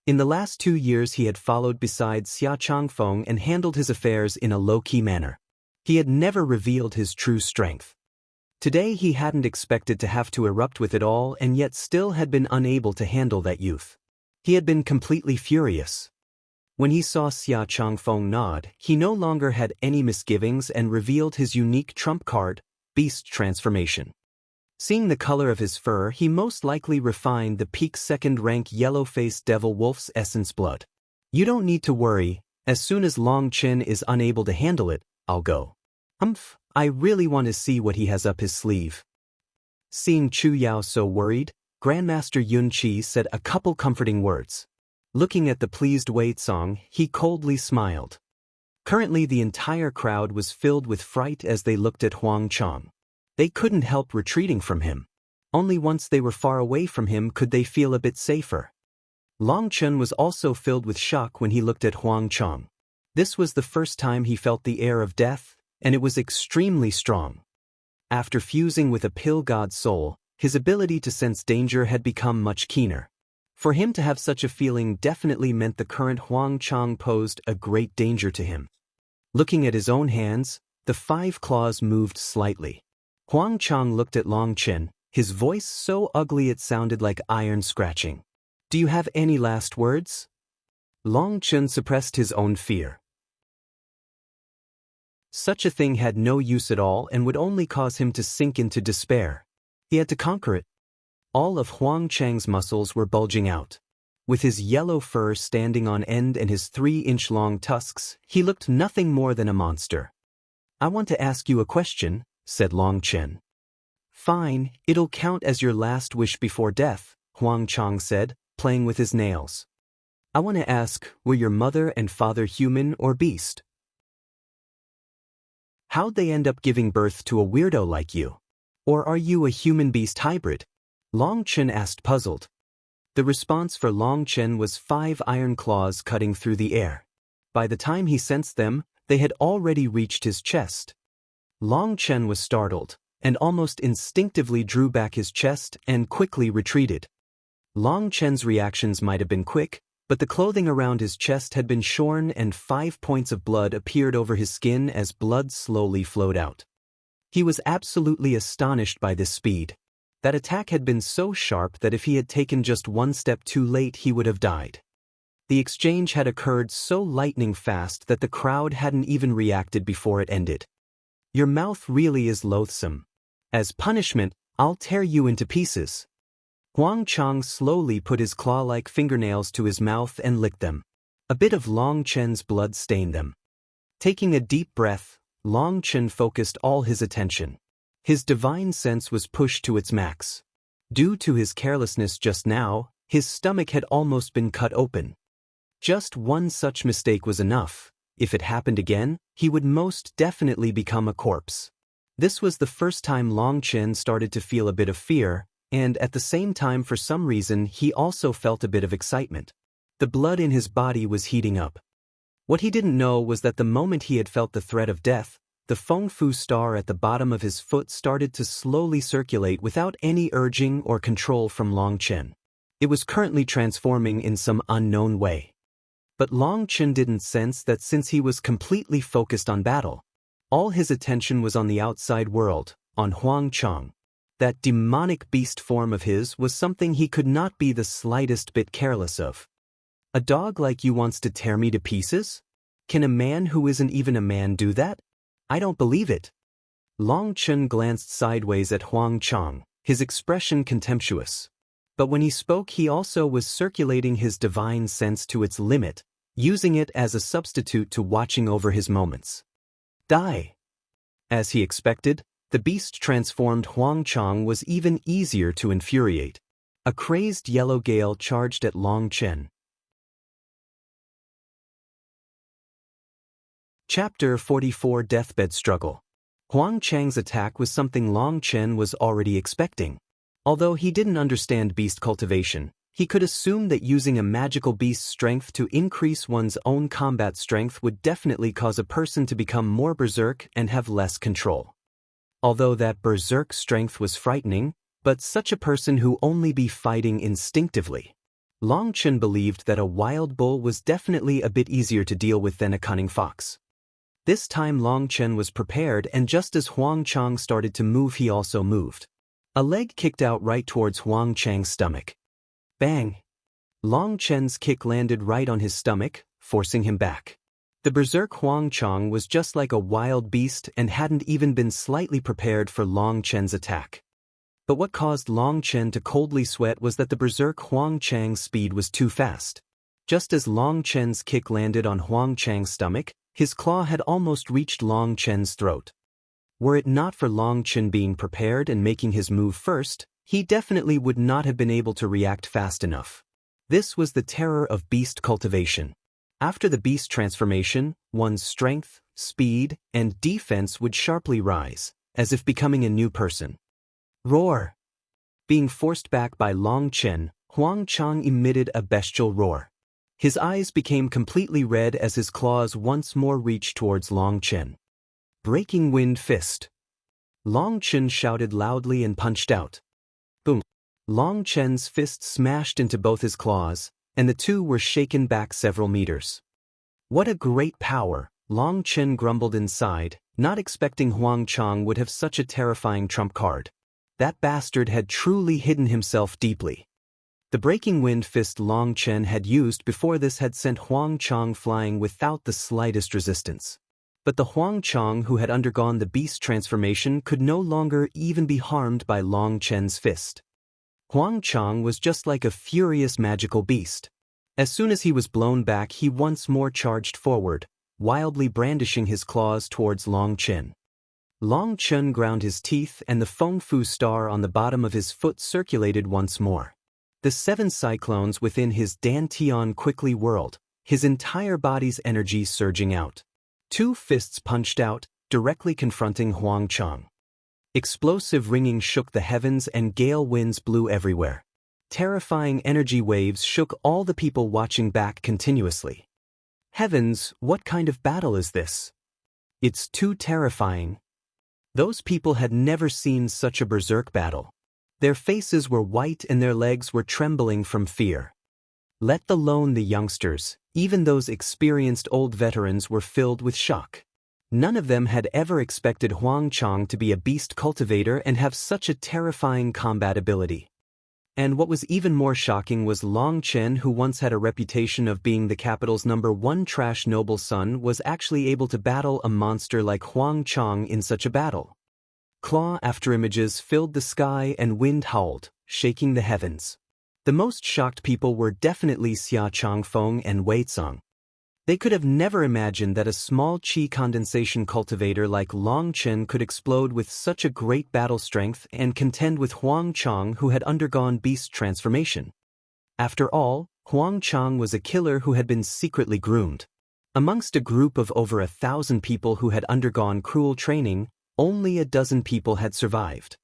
In the last 2 years he had followed beside Xia Changfeng and handled his affairs in a low-key manner. He had never revealed his true strength. Today he hadn't expected to have to erupt with it all, and yet still had been unable to handle that youth. He had been completely furious. When he saw Xia Changfeng nod, he no longer had any misgivings and revealed his unique trump card, Beast Transformation. Seeing the color of his fur, he most likely refined the peak second-rank yellow-faced devil wolf's essence blood. You don't need to worry, as soon as Long Chen is unable to handle it, I'll go. I really want to see what he has up his sleeve. Seeing Chu Yao so worried, Grandmaster Yun Qi said a couple comforting words. Looking at the pleased Wei Tsang, he coldly smiled. Currently the entire crowd was filled with fright as they looked at Huang Chang. They couldn't help retreating from him. Only once they were far away from him could they feel a bit safer. Long Chen was also filled with shock when he looked at Huang Chang. This was the first time he felt the air of death, and it was extremely strong. After fusing with a pill god's soul, his ability to sense danger had become much keener. For him to have such a feeling definitely meant the current Huang Chang posed a great danger to him. Looking at his own hands, the 5 claws moved slightly. Huang Chang looked at Long Chen, his voice so ugly it sounded like iron scratching. "Do you have any last words?" Long Chen suppressed his own fear. Such a thing had no use at all and would only cause him to sink into despair. He had to conquer it. All of Huang Chang's muscles were bulging out. With his yellow fur standing on end and his 3-inch-long tusks, he looked nothing more than a monster. "I want to ask you a question," said Long Chen. "Fine, it'll count as your last wish before death," Huang Chang said, playing with his nails. "I want to ask, were your mother and father human or beast? How'd they end up giving birth to a weirdo like you? Or are you a human-beast hybrid?" Long Chen asked, puzzled. The response for Long Chen was 5 iron claws cutting through the air. By the time he sensed them, they had already reached his chest. Long Chen was startled, and almost instinctively drew back his chest and quickly retreated. Long Chen's reactions might have been quick, but the clothing around his chest had been shorn and 5 points of blood appeared over his skin as blood slowly flowed out. He was absolutely astonished by this speed. That attack had been so sharp that if he had taken just 1 step too late he would have died. The exchange had occurred so lightning fast that the crowd hadn't even reacted before it ended. "Your mouth really is loathsome. As punishment, I'll tear you into pieces." Huang Chang slowly put his claw-like fingernails to his mouth and licked them. A bit of Long Chen's blood stained them. Taking a deep breath, Long Chen focused all his attention. His divine sense was pushed to its max. Due to his carelessness just now, his stomach had almost been cut open. Just one such mistake was enough. If it happened again, he would most definitely become a corpse. This was the first time Long Chen started to feel a bit of fear, and at the same time for some reason he also felt a bit of excitement. The blood in his body was heating up. What he didn't know was that the moment he had felt the threat of death, the Feng Fu star at the bottom of his foot started to slowly circulate without any urging or control from Long Chen. It was currently transforming in some unknown way. But Long Chen didn't sense that since he was completely focused on battle. All his attention was on the outside world, on Huang Chang. That demonic beast form of his was something he could not be the slightest bit careless of. "A dog like you wants to tear me to pieces? Can a man who isn't even a man do that? I don't believe it." Long Chen glanced sideways at Huang Chang, his expression contemptuous. But when he spoke he also was circulating his divine sense to its limit, using it as a substitute to watching over his moments. "Die." As he expected, the beast-transformed Huang Chang was even easier to infuriate. A crazed yellow gale charged at Long Chen. Chapter 44 Deathbed Struggle. Huang Chang's attack was something Long Chen was already expecting. Although he didn't understand beast cultivation, he could assume that using a magical beast's strength to increase one's own combat strength would definitely cause a person to become more berserk and have less control. Although that berserk strength was frightening, but such a person who only be fighting instinctively. Long Chen believed that a wild bull was definitely a bit easier to deal with than a cunning fox. This time Long Chen was prepared, and just as Huang Chang started to move he also moved. A leg kicked out right towards Huang Chang's stomach. Bang! Long Chen's kick landed right on his stomach, forcing him back. The berserk Huang Chang was just like a wild beast and hadn't even been slightly prepared for Long Chen's attack. But what caused Long Chen to coldly sweat was that the berserk Huang Chang's speed was too fast. Just as Long Chen's kick landed on Huang Chang's stomach, his claw had almost reached Long Chen's throat. Were it not for Long Chen being prepared and making his move first, he definitely would not have been able to react fast enough. This was the terror of beast cultivation. After the beast transformation, one's strength, speed, and defense would sharply rise, as if becoming a new person. Roar! Being forced back by Long Chen, Huang Chang emitted a bestial roar. His eyes became completely red as his claws once more reached towards Long Chen. Breaking Wind Fist. Long Chen shouted loudly and punched out. Boom! Long Chen's fist smashed into both his claws, and the two were shaken back several meters. What a great power, Long Chen grumbled inside, not expecting Huang Chang would have such a terrifying trump card. That bastard had truly hidden himself deeply. The Breaking Wind Fist Long Chen had used before this had sent Huang Chang flying without the slightest resistance. But the Huang Chang who had undergone the beast transformation could no longer even be harmed by Long Chen's fist. Huang Chang was just like a furious magical beast. As soon as he was blown back, he once more charged forward, wildly brandishing his claws towards Long Chen. Long Chen ground his teeth and the Feng Fu star on the bottom of his foot circulated once more. The 7 cyclones within his dantian quickly whirled, his entire body's energy surging out. 2 fists punched out, directly confronting Huang Chang. Explosive ringing shook the heavens and gale winds blew everywhere. Terrifying energy waves shook all the people watching back continuously. Heavens, what kind of battle is this? It's too terrifying. Those people had never seen such a berserk battle. Their faces were white and their legs were trembling from fear. Let alone the youngsters, even those experienced old veterans were filled with shock. None of them had ever expected Huang Chang to be a beast cultivator and have such a terrifying combat ability. And what was even more shocking was Long Chen, who once had a reputation of being the capital's #1 trash noble son, was actually able to battle a monster like Huang Chang in such a battle. Claw after images filled the sky and wind howled, shaking the heavens. The most shocked people were definitely Xia Changfeng and Wei Cong. They could have never imagined that a small qi condensation cultivator like Long Chen could explode with such a great battle strength and contend with Huang Chang, who had undergone beast transformation. After all, Huang Chang was a killer who had been secretly groomed. Amongst a group of over 1,000 people who had undergone cruel training, only a dozen people had survived.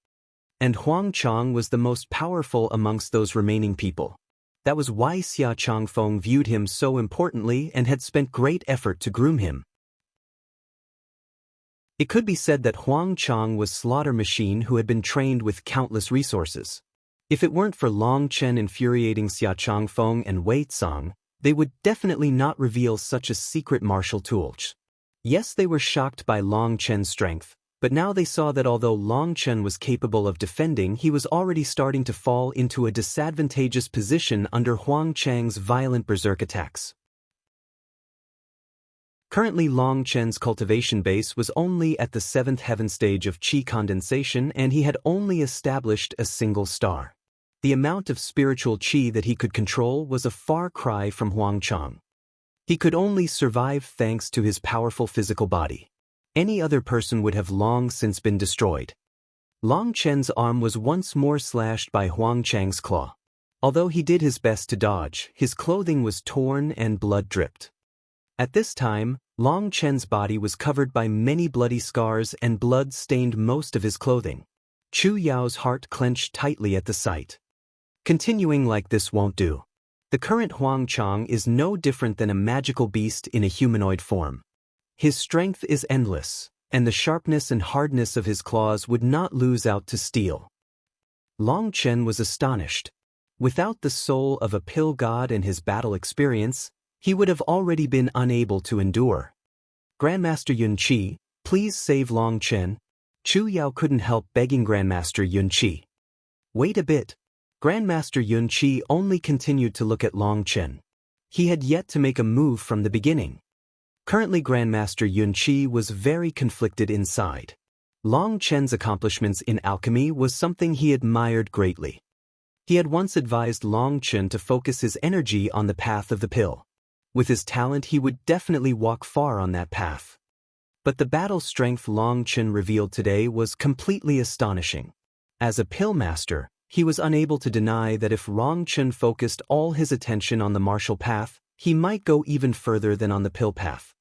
And Huang Chang was the most powerful amongst those remaining people. That was why Xia Changfeng viewed him so importantly and had spent great effort to groom him. It could be said that Huang Chang was slaughter machine who had been trained with countless resources. If it weren't for Long Chen infuriating Xia Changfeng and Wei Cong, they would definitely not reveal such a secret martial tool. Yes, they were shocked by Long Chen's strength, but now they saw that although Long Chen was capable of defending, he was already starting to fall into a disadvantageous position under Huang Chang's violent berserk attacks. Currently, Long Chen's cultivation base was only at the 7th heaven stage of qi condensation, and he had only established a single star. The amount of spiritual qi that he could control was a far cry from Huang Chang. He could only survive thanks to his powerful physical body. Any other person would have long since been destroyed. Long Chen's arm was once more slashed by Huang Chang's claw. Although he did his best to dodge, his clothing was torn and blood dripped. At this time, Long Chen's body was covered by many bloody scars and blood stained most of his clothing. Chu Yao's heart clenched tightly at the sight. Continuing like this won't do. The current Huang Chang is no different than a magical beast in a humanoid form. His strength is endless, and the sharpness and hardness of his claws would not lose out to steel. Long Chen was astonished. Without the soul of a pill god and his battle experience, he would have already been unable to endure. Grandmaster Yun Qi, please save Long Chen. Chu Yao couldn't help begging Grandmaster Yun Qi. Wait a bit. Grandmaster Yun Qi only continued to look at Long Chen. He had yet to make a move from the beginning. Currently, Grandmaster Yun Qi was very conflicted inside. Long Chen's accomplishments in alchemy was something he admired greatly. He had once advised Long Chen to focus his energy on the path of the pill. With his talent, he would definitely walk far on that path. But the battle strength Long Chen revealed today was completely astonishing. As a pill master, he was unable to deny that if Long Chen focused all his attention on the martial path, he might go even further than on the pill path.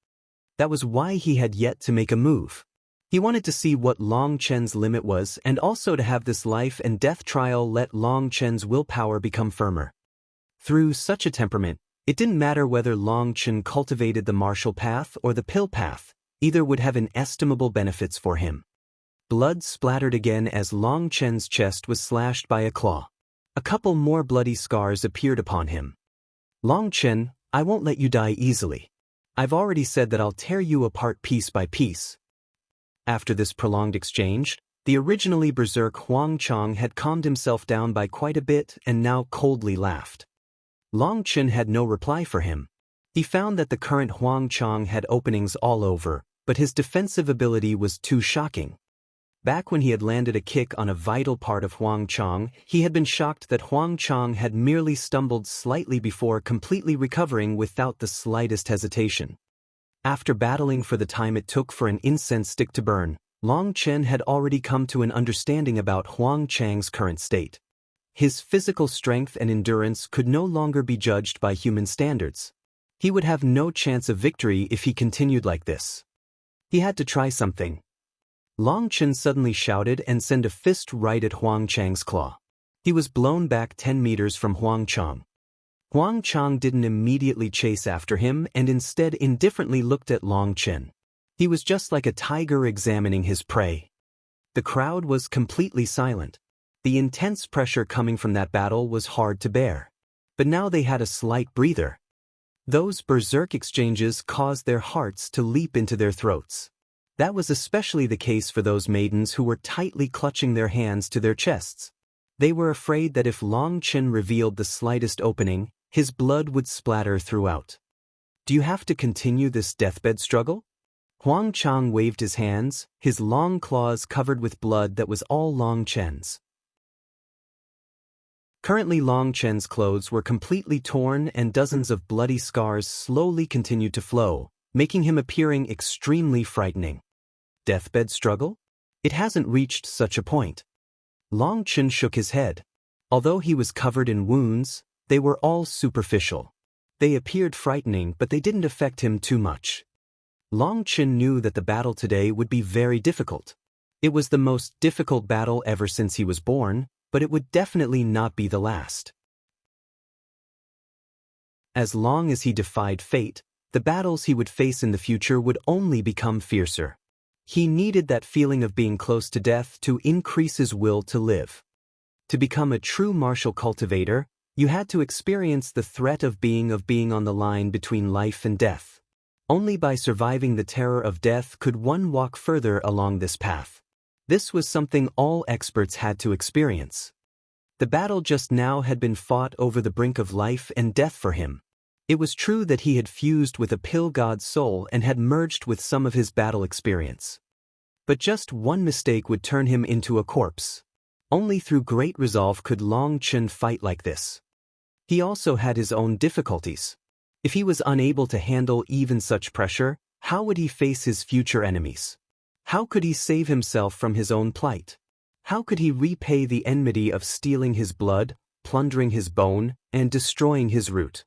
That was why he had yet to make a move. He wanted to see what Long Chen's limit was and also to have this life and death trial let Long Chen's willpower become firmer. Through such a temperament, it didn't matter whether Long Chen cultivated the martial path or the pill path, either would have inestimable benefits for him. Blood splattered again as Long Chen's chest was slashed by a claw. A couple more bloody scars appeared upon him. Long Chen, I won't let you die easily. I've already said that I'll tear you apart piece by piece. After this prolonged exchange, the originally berserk Huang Chang had calmed himself down by quite a bit and now coldly laughed. Long Chen had no reply for him. He found that the current Huang Chang had openings all over, but his defensive ability was too shocking. Back when he had landed a kick on a vital part of Huang Chang, he had been shocked that Huang Chang had merely stumbled slightly before completely recovering without the slightest hesitation. After battling for the time it took for an incense stick to burn, Long Chen had already come to an understanding about Huang Chang's current state. His physical strength and endurance could no longer be judged by human standards. He would have no chance of victory if he continued like this. He had to try something. Long Chen suddenly shouted and sent a fist right at Huang Chang's claw. He was blown back 10 meters from Huang Chang. Huang Chang didn't immediately chase after him and instead indifferently looked at Long Chen. He was just like a tiger examining his prey. The crowd was completely silent. The intense pressure coming from that battle was hard to bear. But now they had a slight breather. Those berserk exchanges caused their hearts to leap into their throats. That was especially the case for those maidens who were tightly clutching their hands to their chests. They were afraid that if Long Chen revealed the slightest opening, his blood would splatter throughout. Do you have to continue this deathbed struggle? Huang Chang waved his hands, his long claws covered with blood that was all Long Chen's. Currently Long Chen's clothes were completely torn and dozens of bloody scars slowly continued to flow, making him appearing extremely frightening. Deathbed struggle? It hasn't reached such a point. Long Chen shook his head. Although he was covered in wounds, they were all superficial. They appeared frightening, but they didn't affect him too much. Long Chen knew that the battle today would be very difficult. It was the most difficult battle ever since he was born, but it would definitely not be the last. As long as he defied fate, the battles he would face in the future would only become fiercer. He needed that feeling of being close to death to increase his will to live. To become a true martial cultivator, you had to experience the threat of being on the line between life and death. Only by surviving the terror of death could one walk further along this path. This was something all experts had to experience. The battle just now had been fought over the brink of life and death for him. It was true that he had fused with a pill god's soul and had merged with some of his battle experience. But just one mistake would turn him into a corpse. Only through great resolve could Long Chen fight like this. He also had his own difficulties. If he was unable to handle even such pressure, how would he face his future enemies? How could he save himself from his own plight? How could he repay the enmity of stealing his blood, plundering his bone, and destroying his root?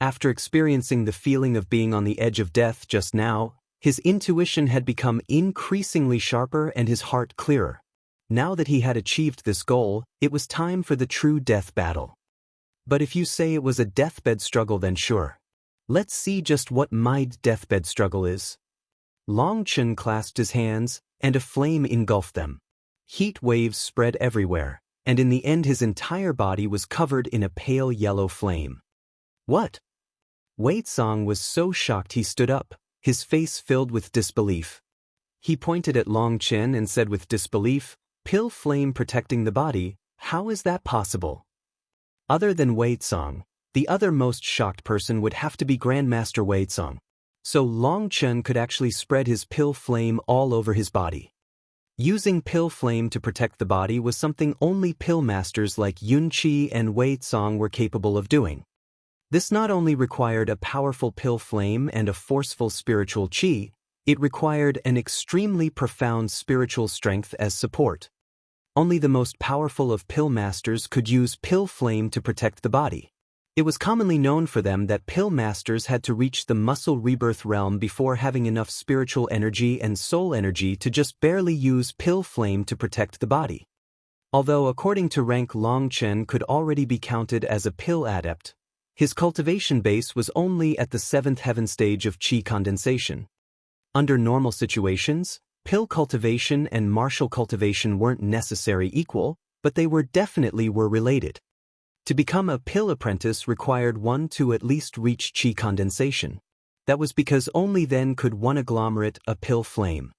After experiencing the feeling of being on the edge of death just now, his intuition had become increasingly sharper and his heart clearer. Now that he had achieved this goal, it was time for the true death battle. But if you say it was a deathbed struggle, then sure. Let's see just what my deathbed struggle is. Long Chen clasped his hands, and a flame engulfed them. Heat waves spread everywhere, and in the end his entire body was covered in a pale yellow flame. What? Wei Tsang was so shocked he stood up, his face filled with disbelief. He pointed at Long Chen and said with disbelief, "Pill flame protecting the body, how is that possible?" Other than Wei Tsang, the other most shocked person would have to be Grandmaster Wei Tsang. So Long Chen could actually spread his pill flame all over his body. Using pill flame to protect the body was something only pill masters like Yun Qi and Wei Tsang were capable of doing. This not only required a powerful pill flame and a forceful spiritual qi, it required an extremely profound spiritual strength as support. Only the most powerful of pill masters could use pill flame to protect the body. It was commonly known for them that pill masters had to reach the muscle rebirth realm before having enough spiritual energy and soul energy to just barely use pill flame to protect the body. Although according to rank Long Chen could already be counted as a pill adept, his cultivation base was only at the 7th heaven stage of qi condensation. Under normal situations, pill cultivation and martial cultivation weren't necessarily equal, but they definitely were related. To become a pill apprentice required one to at least reach qi condensation. That was because only then could one agglomerate a pill flame.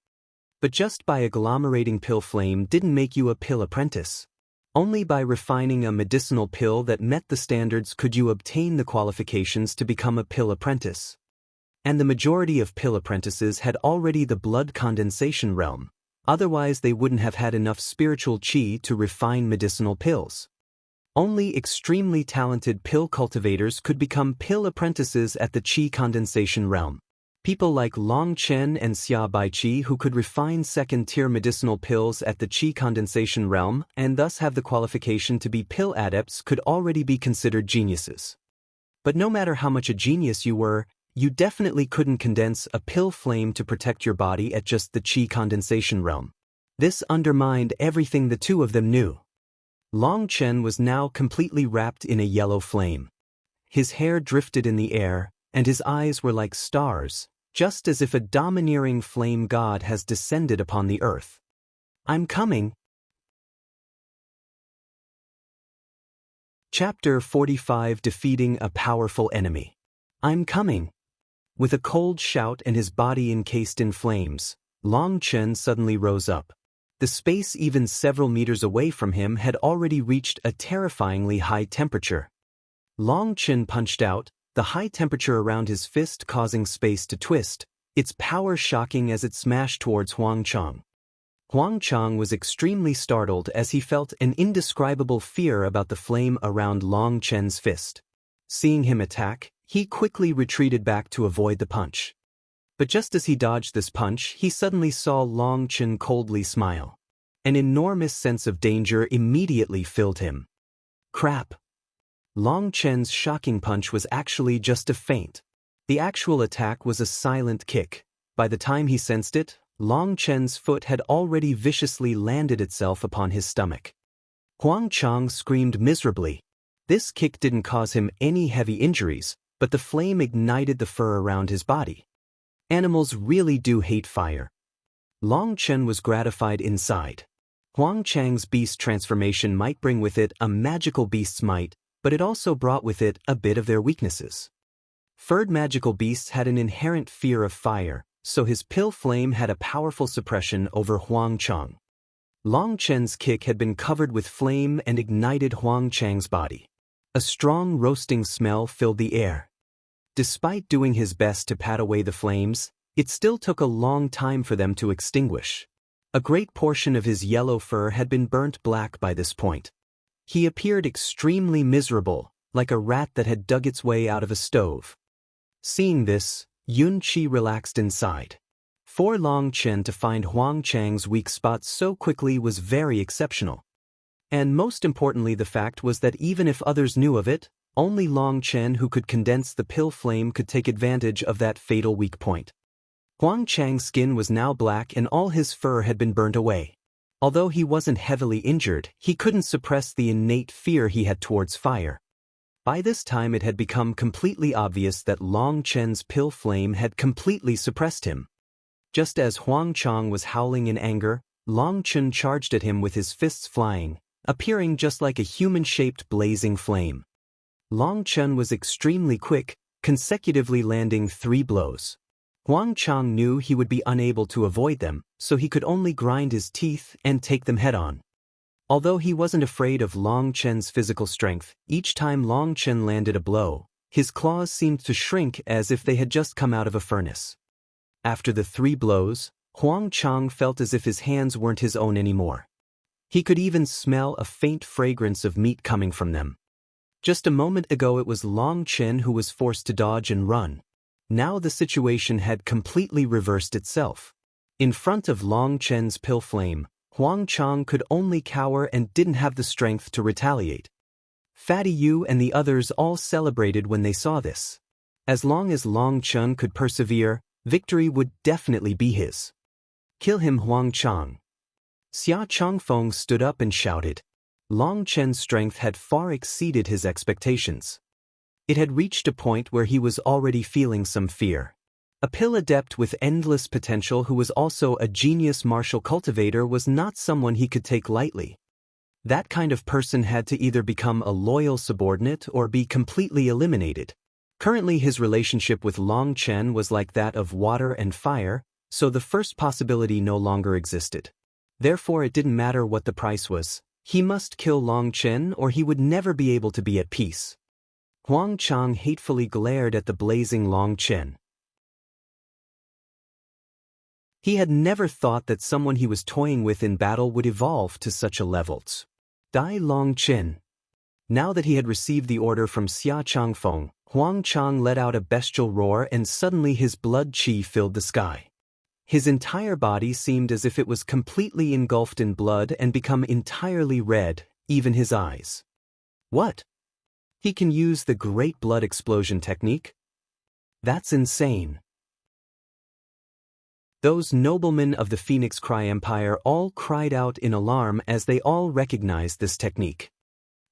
But just by agglomerating pill flame didn't make you a pill apprentice. Only by refining a medicinal pill that met the standards could you obtain the qualifications to become a pill apprentice. And the majority of pill apprentices had already the blood condensation realm, otherwise they wouldn't have had enough spiritual qi to refine medicinal pills. Only extremely talented pill cultivators could become pill apprentices at the qi condensation realm. People like Long Chen and Xia Baiqi who could refine second-tier medicinal pills at the qi condensation realm and thus have the qualification to be pill adepts could already be considered geniuses. But no matter how much a genius you were, you definitely couldn't condense a pill flame to protect your body at just the qi condensation realm. This undermined everything the two of them knew. Long Chen was now completely wrapped in a yellow flame. His hair drifted in the air, and his eyes were like stars, just as if a domineering flame god has descended upon the earth. "I'm coming." Chapter 45 Defeating a Powerful Enemy. "I'm coming." With a cold shout and his body encased in flames, Long Chen suddenly rose up. The space even several meters away from him had already reached a terrifyingly high temperature. Long Chen punched out, the high temperature around his fist causing space to twist, its power shocking as it smashed towards Huang Chang. Huang Chang was extremely startled as he felt an indescribable fear about the flame around Long Chen's fist. Seeing him attack, he quickly retreated back to avoid the punch. But just as he dodged this punch, he suddenly saw Long Chen coldly smile. An enormous sense of danger immediately filled him. Crap! Long Chen's shocking punch was actually just a feint. The actual attack was a silent kick. By the time he sensed it, Long Chen's foot had already viciously landed itself upon his stomach. Huang Chang screamed miserably. This kick didn't cause him any heavy injuries, but the flame ignited the fur around his body. Animals really do hate fire. Long Chen was gratified inside. Huang Chang's beast transformation might bring with it a magical beast's might, but it also brought with it a bit of their weaknesses. Furred magical beasts had an inherent fear of fire, so his pill flame had a powerful suppression over Huang Chang. Long Chen's kick had been covered with flame and ignited Huang Chang's body. A strong roasting smell filled the air. Despite doing his best to pat away the flames, it still took a long time for them to extinguish. A great portion of his yellow fur had been burnt black by this point. He appeared extremely miserable, like a rat that had dug its way out of a stove. Seeing this, Yun Qi relaxed inside. For Long Chen to find Huang Chang's weak spot so quickly was very exceptional. And most importantly, the fact was that even if others knew of it, only Long Chen who could condense the pill flame could take advantage of that fatal weak point. Huang Chang's skin was now black and all his fur had been burnt away. Although he wasn't heavily injured, he couldn't suppress the innate fear he had towards fire. By this time it had become completely obvious that Long Chen's pill flame had completely suppressed him. Just as Huang Chang was howling in anger, Long Chen charged at him with his fists flying, appearing just like a human-shaped blazing flame. Long Chen was extremely quick, consecutively landing 3 blows. Huang Chang knew he would be unable to avoid them, so he could only grind his teeth and take them head-on. Although he wasn't afraid of Long Chen's physical strength, each time Long Chen landed a blow, his claws seemed to shrink as if they had just come out of a furnace. After the 3 blows, Huang Chang felt as if his hands weren't his own anymore. He could even smell a faint fragrance of meat coming from them. Just a moment ago it was Long Chen who was forced to dodge and run. Now the situation had completely reversed itself. In front of Long Chen's pill flame, Huang Chang could only cower and didn't have the strength to retaliate. Fatty Yu and the others all celebrated when they saw this. As long as Long Chen could persevere, victory would definitely be his. Kill him, Huang Chang. Xia Changfeng stood up and shouted. Long Chen's strength had far exceeded his expectations. It had reached a point where he was already feeling some fear. A pill adept with endless potential who was also a genius martial cultivator was not someone he could take lightly. That kind of person had to either become a loyal subordinate or be completely eliminated. Currently his relationship with Long Chen was like that of water and fire, so the first possibility no longer existed. Therefore it didn't matter what the price was. He must kill Long Chen or he would never be able to be at peace. Huang Chang hatefully glared at the blazing Long Chen. He had never thought that someone he was toying with in battle would evolve to such a level. Die Long Chen. Now that he had received the order from Xia Changfeng, Huang Chang let out a bestial roar and suddenly his blood qi filled the sky. His entire body seemed as if it was completely engulfed in blood and become entirely red, even his eyes. What? He can use the Great Blood Explosion technique? That's insane. Those noblemen of the Phoenix Cry Empire all cried out in alarm as they all recognized this technique.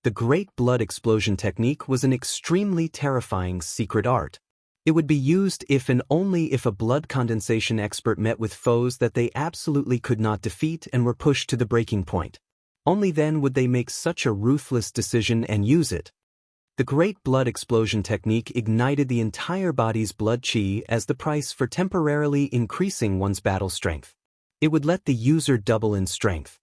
The Great Blood Explosion technique was an extremely terrifying secret art. It would be used if and only if a blood condensation expert met with foes that they absolutely could not defeat and were pushed to the breaking point. Only then would they make such a ruthless decision and use it. The Great Blood Explosion technique ignited the entire body's blood qi as the price for temporarily increasing one's battle strength. It would let the user double in strength.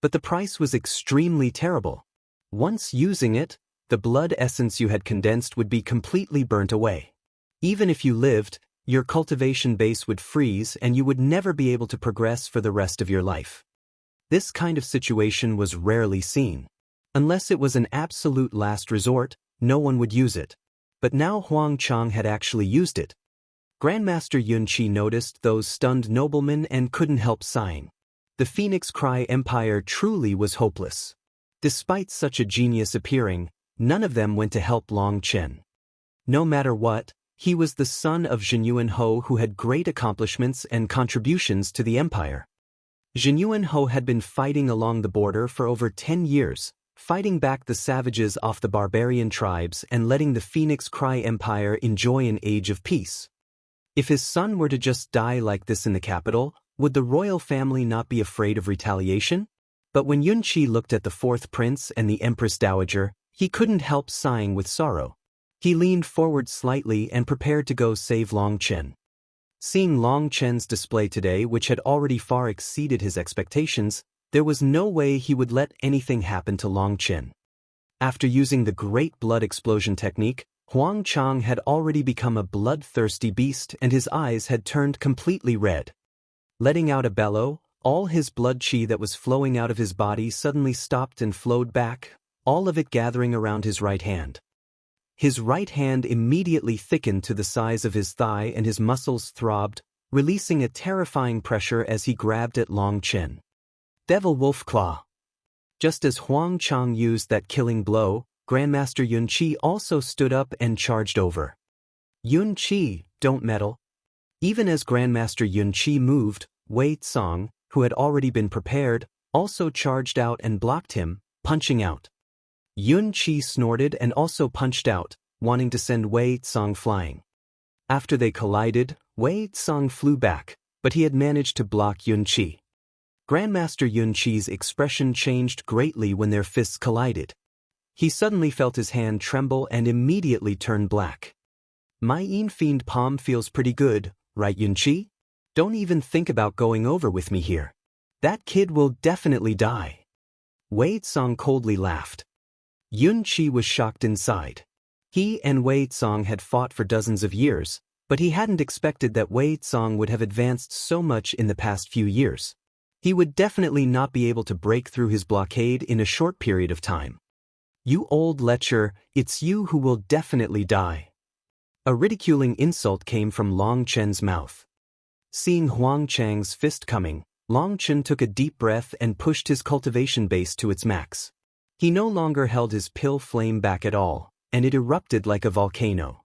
But the price was extremely terrible. Once using it, the blood essence you had condensed would be completely burnt away. Even if you lived, your cultivation base would freeze and you would never be able to progress for the rest of your life. This kind of situation was rarely seen. Unless it was an absolute last resort, no one would use it. But now Huang Chang had actually used it. Grandmaster Yun Qi noticed those stunned noblemen and couldn't help sighing. The Phoenix Cry Empire truly was hopeless. Despite such a genius appearing, none of them went to help Long Chen. No matter what, he was the son of Zhenyuan Ho who had great accomplishments and contributions to the empire. Zhenyuan Ho had been fighting along the border for over 10 years, fighting back the savages off the barbarian tribes and letting the Phoenix Cry Empire enjoy an age of peace. If his son were to just die like this in the capital, would the royal family not be afraid of retaliation? But when Yun Qi looked at the fourth prince and the Empress Dowager, he couldn't help sighing with sorrow. He leaned forward slightly and prepared to go save Long Chen. Seeing Long Chen's display today, which had already far exceeded his expectations, there was no way he would let anything happen to Long Chen. After using the Great Blood Explosion technique, Huang Chang had already become a bloodthirsty beast and his eyes had turned completely red. Letting out a bellow, all his blood qi that was flowing out of his body suddenly stopped and flowed back, all of it gathering around his right hand. His right hand immediately thickened to the size of his thigh and his muscles throbbed, releasing a terrifying pressure as he grabbed at Long Chen. Devil Wolf Claw. Just as Huang Chang used that killing blow, Grandmaster Yun Qi also stood up and charged over. Yun Qi, don't meddle. Even as Grandmaster Yun Qi moved, Wei Tsang, who had already been prepared, also charged out and blocked him, punching out. Yun Qi snorted and also punched out, wanting to send Wei Tsang flying. After they collided, Wei Tsang flew back, but he had managed to block Yun Qi. Grandmaster Yun Qi's expression changed greatly when their fists collided. He suddenly felt his hand tremble and immediately turn black. My Fiend palm feels pretty good, right Yun Qi? Don't even think about going over with me here. That kid will definitely die. Wei Tsang coldly laughed. Yun Qi was shocked inside. He and Wei Tsang had fought for dozens of years, but he hadn't expected that Wei Tsang would have advanced so much in the past few years. He would definitely not be able to break through his blockade in a short period of time. You old lecher, it's you who will definitely die. A ridiculing insult came from Long Chen's mouth. Seeing Huang Chang's fist coming, Long Chen took a deep breath and pushed his cultivation base to its max. He no longer held his pill flame back at all, and it erupted like a volcano.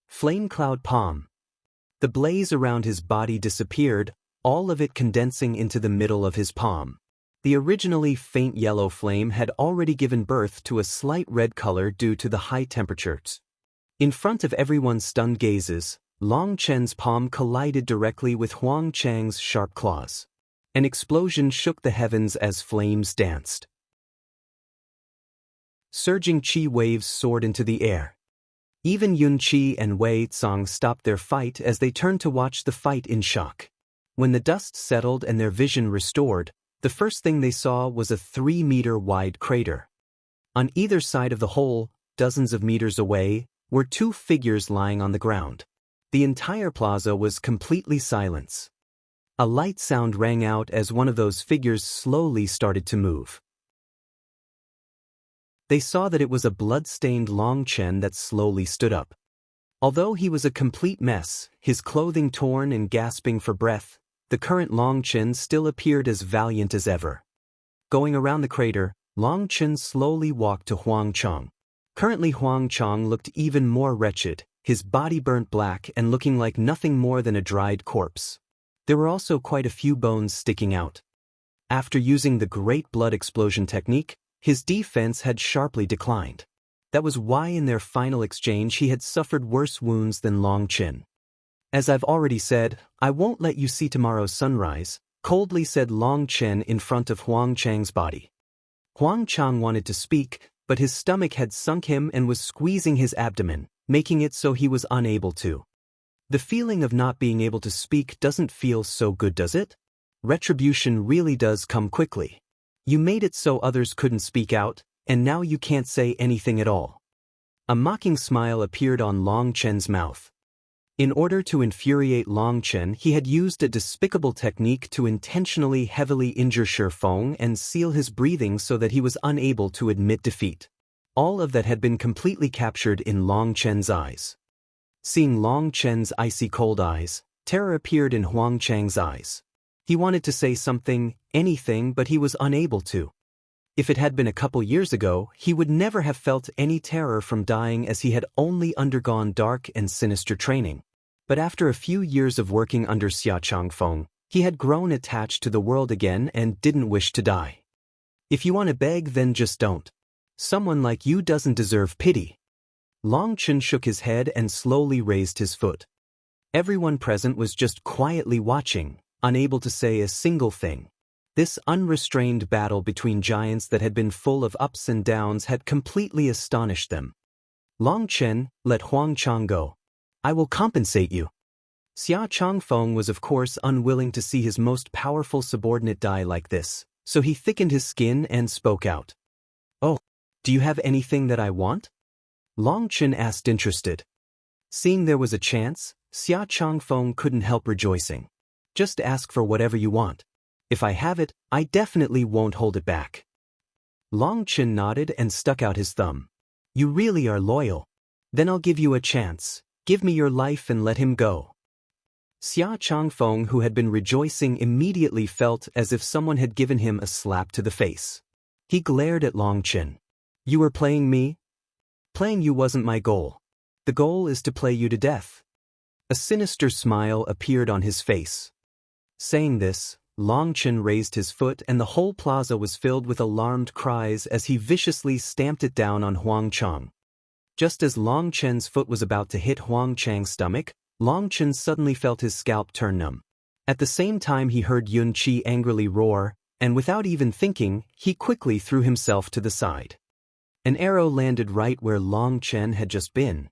Flame cloud palm. The blaze around his body disappeared, all of it condensing into the middle of his palm. The originally faint yellow flame had already given birth to a slight red color due to the high temperatures. In front of everyone's stunned gazes, Long Chen's palm collided directly with Huang Chang's sharp claws. An explosion shook the heavens as flames danced. Surging qi waves soared into the air. Even Yun Qi and Wei Tsang stopped their fight as they turned to watch the fight in shock. When the dust settled and their vision restored, the first thing they saw was a 3-meter-wide crater. On either side of the hole, dozens of meters away, were two figures lying on the ground. The entire plaza was completely silence. A light sound rang out as one of those figures slowly started to move. They saw that it was a blood-stained Long Chen that slowly stood up. Although he was a complete mess, his clothing torn and gasping for breath, the current Long Chen still appeared as valiant as ever. Going around the crater, Long Chen slowly walked to Huang Chang. Currently Huang Chang looked even more wretched, his body burnt black and looking like nothing more than a dried corpse. There were also quite a few bones sticking out. After using the Great Blood Explosion technique, his defense had sharply declined. That was why in their final exchange he had suffered worse wounds than Long Chen. As I've already said, I won't let you see tomorrow's sunrise, coldly said Long Chen in front of Huang Chang's body. Huang Chang wanted to speak, but his stomach had sunk him and was squeezing his abdomen, making it so he was unable to. The feeling of not being able to speak doesn't feel so good, does it? Retribution really does come quickly. You made it so others couldn't speak out, and now you can't say anything at all. A mocking smile appeared on Long Chen's mouth. In order to infuriate Long Chen, he had used a despicable technique to intentionally heavily injure Shi Feng and seal his breathing so that he was unable to admit defeat. All of that had been completely captured in Long Chen's eyes. Seeing Long Chen's icy cold eyes, terror appeared in Huang Chang's eyes. He wanted to say something, anything, but he was unable to. If it had been a couple years ago, he would never have felt any terror from dying as he had only undergone dark and sinister training. But after a few years of working under Xia Changfeng, he had grown attached to the world again and didn't wish to die. If you want to beg, then just don't. Someone like you doesn't deserve pity. Long Chen shook his head and slowly raised his foot. Everyone present was just quietly watching, unable to say a single thing. This unrestrained battle between giants that had been full of ups and downs had completely astonished them. Long Chen, let Huang Chang go. I will compensate you. Xia Changfeng was of course unwilling to see his most powerful subordinate die like this, so he thickened his skin and spoke out. Oh, do you have anything that I want? Long Chen asked interested. Seeing there was a chance, Xia Changfeng couldn't help rejoicing. Just ask for whatever you want. If I have it, I definitely won't hold it back. Long Chen nodded and stuck out his thumb. You really are loyal. Then I'll give you a chance. Give me your life and let him go. Xia Changfeng, who had been rejoicing, immediately felt as if someone had given him a slap to the face. He glared at Long Chen. You were playing me? Playing you wasn't my goal. The goal is to play you to death. A sinister smile appeared on his face. Saying this, Long Chen raised his foot and the whole plaza was filled with alarmed cries as he viciously stamped it down on Huang Chang. Just as Long Chen's foot was about to hit Huang Chang's stomach, Long Chen suddenly felt his scalp turn numb. At the same time he heard Yun Qi angrily roar, and without even thinking, he quickly threw himself to the side. An arrow landed right where Long Chen had just been.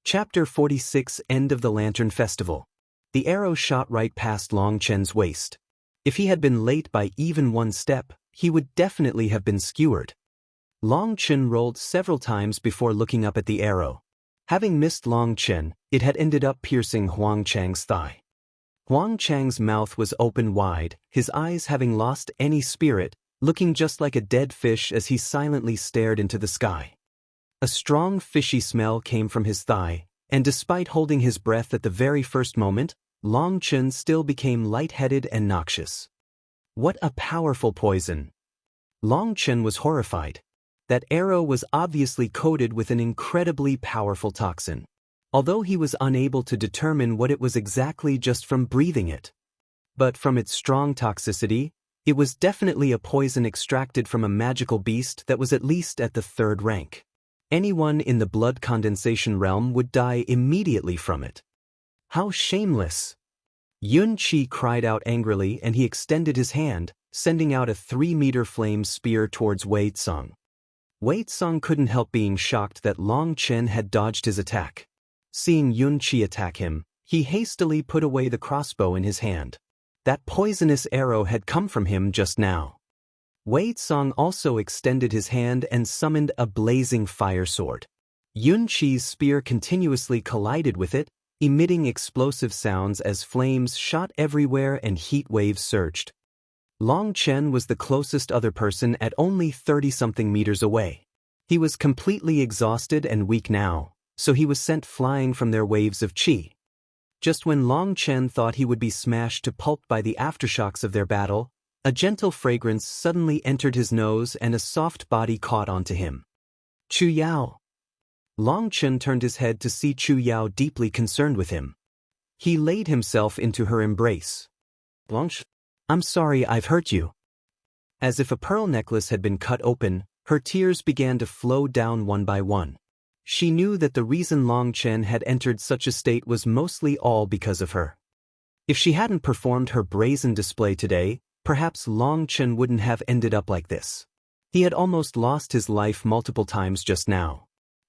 Chapter 46 End of the Lantern Festival. The arrow shot right past Long Chen's waist. If he had been late by even one step, he would definitely have been skewered. Long Chen rolled several times before looking up at the arrow. Having missed Long Chen, it had ended up piercing Huang Chang's thigh. Huang Chang's mouth was open wide, his eyes having lost any spirit, looking just like a dead fish as he silently stared into the sky. A strong fishy smell came from his thigh, and despite holding his breath at the very first moment, Long Chen still became lightheaded and noxious. What a powerful poison! Long Chen was horrified. That arrow was obviously coated with an incredibly powerful toxin. Although he was unable to determine what it was exactly just from breathing it. But from its strong toxicity, it was definitely a poison extracted from a magical beast that was at least at the 3rd rank. Anyone in the blood condensation realm would die immediately from it. How shameless! Yun Qi cried out angrily and he extended his hand, sending out a 3-meter flame spear towards Wei Tsang. Wei Tsang couldn't help being shocked that Long Chen had dodged his attack. Seeing Yun Qi attack him, he hastily put away the crossbow in his hand. That poisonous arrow had come from him just now. Wei Tsang also extended his hand and summoned a blazing fire sword. Yun Qi's spear continuously collided with it, emitting explosive sounds as flames shot everywhere and heat waves surged. Long Chen was the closest other person at only 30-something meters away. He was completely exhausted and weak now, so he was sent flying from their waves of qi. Just when Long Chen thought he would be smashed to pulp by the aftershocks of their battle, a gentle fragrance suddenly entered his nose and a soft body caught onto him. Chu Yao. Long Chen turned his head to see Chu Yao deeply concerned with him. He laid himself into her embrace. Blanche, I'm sorry I've hurt you. As if a pearl necklace had been cut open, her tears began to flow down one by one. She knew that the reason Long Chen had entered such a state was mostly all because of her. If she hadn't performed her brazen display today, perhaps Long Chen wouldn't have ended up like this. He had almost lost his life multiple times just now.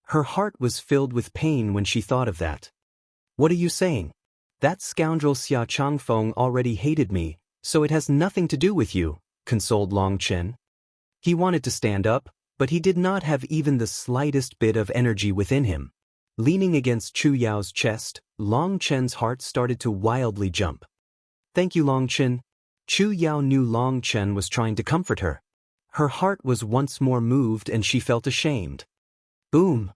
Her heart was filled with pain when she thought of that. What are you saying? That scoundrel Xia Changfeng already hated me, so it has nothing to do with you, consoled Long Chen. He wanted to stand up, but he did not have even the slightest bit of energy within him. Leaning against Chu Yao's chest, Long Chen's heart started to wildly jump. Thank you, Long Chen. Chu Yao knew Long Chen was trying to comfort her. Her heart was once more moved and she felt ashamed. Boom!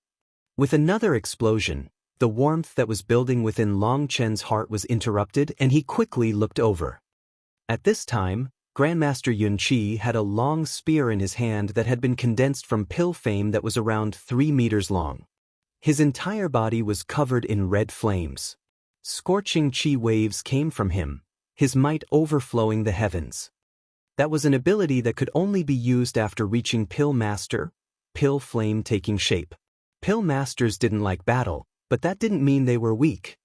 With another explosion, the warmth that was building within Long Chen's heart was interrupted and he quickly looked over. At this time, Grandmaster Yun Qi had a long spear in his hand that had been condensed from pill flame that was around 3 meters long. His entire body was covered in red flames. Scorching qi waves came from him, his might overflowing the heavens. That was an ability that could only be used after reaching Pill Master, Pill Flame taking shape. Pill Masters didn't like battle, but that didn't mean they were weak.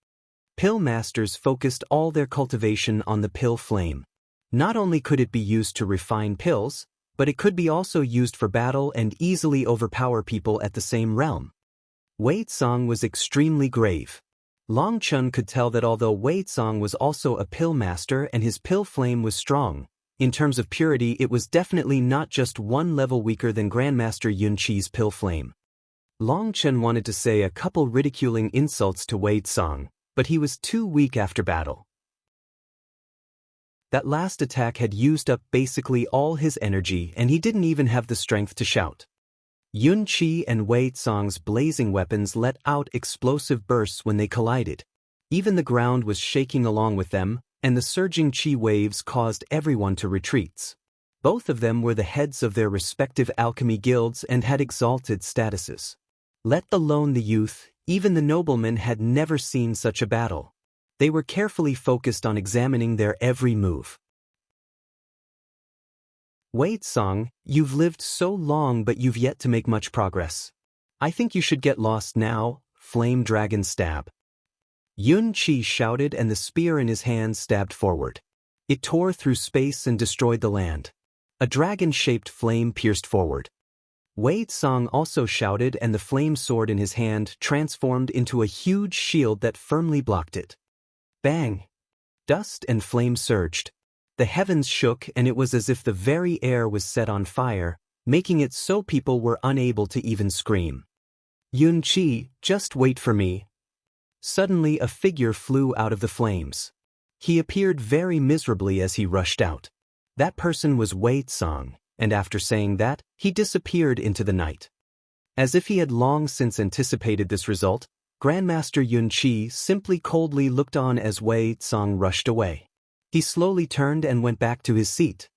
Pill Masters focused all their cultivation on the Pill Flame. Not only could it be used to refine pills, but it could be also used for battle and easily overpower people at the same realm. Wei Tsang was extremely grave. Long Chen could tell that although Wei Tsang was also a pill master and his pill flame was strong, in terms of purity it was definitely not just one level weaker than Grandmaster Yun Qi's pill flame. Long Chen wanted to say a couple ridiculing insults to Wei Tsang, but he was too weak after battle. That last attack had used up basically all his energy and he didn't even have the strength to shout. Yun Qi and Wei Tsang's blazing weapons let out explosive bursts when they collided. Even the ground was shaking along with them, and the surging qi waves caused everyone to retreat. Both of them were the heads of their respective alchemy guilds and had exalted statuses. Let alone the youth, even the noblemen had never seen such a battle. They were carefully focused on examining their every move. Wei Tsang, you've lived so long but you've yet to make much progress. I think you should get lost now, Flame Dragon stab. Yun Qi shouted and the spear in his hand stabbed forward. It tore through space and destroyed the land. A dragon-shaped flame pierced forward. Wei Tsang also shouted and the flame sword in his hand transformed into a huge shield that firmly blocked it. Bang! Dust and flame surged. The heavens shook and it was as if the very air was set on fire, making it so people were unable to even scream. Yun Qi, just wait for me. Suddenly a figure flew out of the flames. He appeared very miserably as he rushed out. That person was Wei Tsang, and after saying that, he disappeared into the night. As if he had long since anticipated this result, Grandmaster Yun Qi simply coldly looked on as Wei Tsang rushed away. He slowly turned and went back to his seat.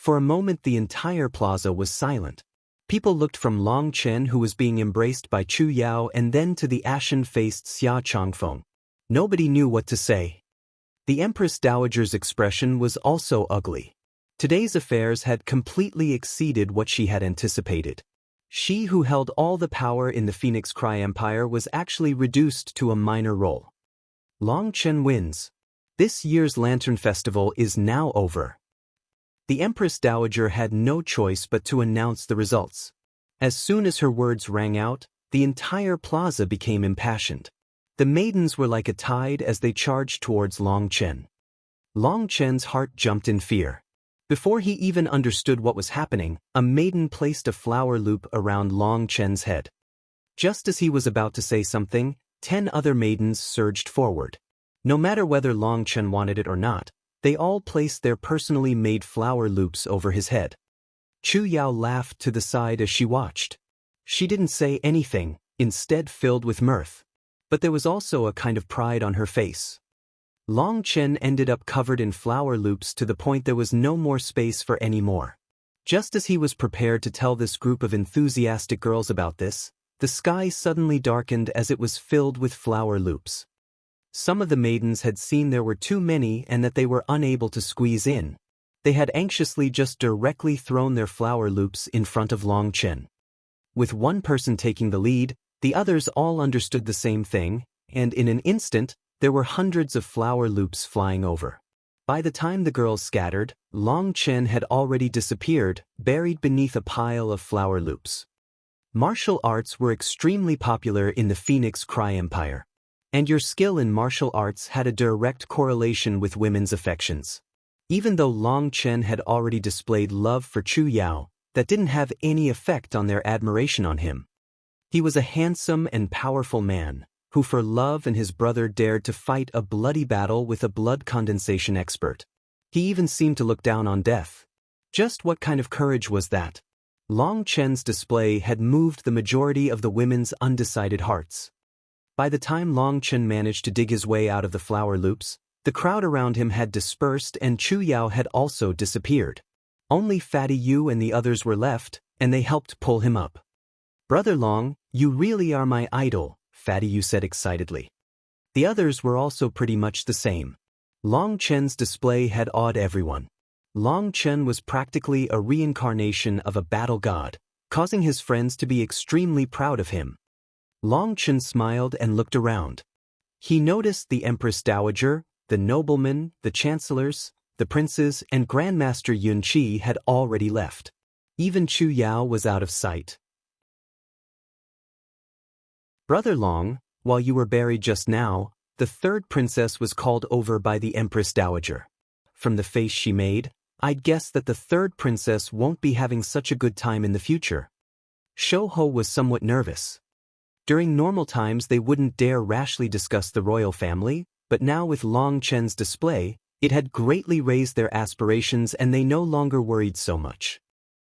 For a moment the entire plaza was silent. People looked from Long Chen, who was being embraced by Chu Yao, and then to the ashen-faced Xia Changfeng. Nobody knew what to say. The Empress Dowager's expression was also ugly. Today's affairs had completely exceeded what she had anticipated. She who held all the power in the Phoenix Cry Empire was actually reduced to a minor role. Long Chen wins. This year's Lantern Festival is now over. The Empress Dowager had no choice but to announce the results. As soon as her words rang out, the entire plaza became impassioned. The maidens were like a tide as they charged towards Long Chen. Long Chen's heart jumped in fear. Before he even understood what was happening, a maiden placed a flower loop around Long Chen's head. Just as he was about to say something, 10 other maidens surged forward. No matter whether Long Chen wanted it or not, they all placed their personally made flower loops over his head. Chu Yao laughed to the side as she watched. She didn't say anything, instead filled with mirth. But there was also a kind of pride on her face. Long Chen ended up covered in flower loops to the point there was no more space for any more. Just as he was prepared to tell this group of enthusiastic girls about this, the sky suddenly darkened as it was filled with flower loops. Some of the maidens had seen there were too many and that they were unable to squeeze in. They had anxiously just directly thrown their flower loops in front of Long Chen. With one person taking the lead, the others all understood the same thing, and in an instant, there were hundreds of flower loops flying over. By the time the girls scattered, Long Chen had already disappeared, buried beneath a pile of flower loops. Martial arts were extremely popular in the Phoenix Cry Empire. And your skill in martial arts had a direct correlation with women's affections. Even though Long Chen had already displayed love for Chu Yao, that didn't have any effect on their admiration on him. He was a handsome and powerful man, who for love and his brother dared to fight a bloody battle with a blood condensation expert. He even seemed to look down on death. Just what kind of courage was that? Long Chen's display had moved the majority of the women's undecided hearts. By the time Long Chen managed to dig his way out of the flower loops, the crowd around him had dispersed and Chu Yao had also disappeared. Only Fatty Yu and the others were left, and they helped pull him up. "Brother Long, you really are my idol," Fatty Yu said excitedly. The others were also pretty much the same. Long Chen's display had awed everyone. Long Chen was practically a reincarnation of a battle god, causing his friends to be extremely proud of him. Long Chen smiled and looked around. He noticed the Empress Dowager, the noblemen, the chancellors, the princes, and Grandmaster Yun Qi had already left. Even Chu Yao was out of sight. "Brother Long, while you were buried just now, the third princess was called over by the Empress Dowager. From the face she made, I'd guess that the third princess won't be having such a good time in the future." Shou Ho was somewhat nervous. During normal times they wouldn't dare rashly discuss the royal family, but now with Long Chen's display, it had greatly raised their aspirations and they no longer worried so much.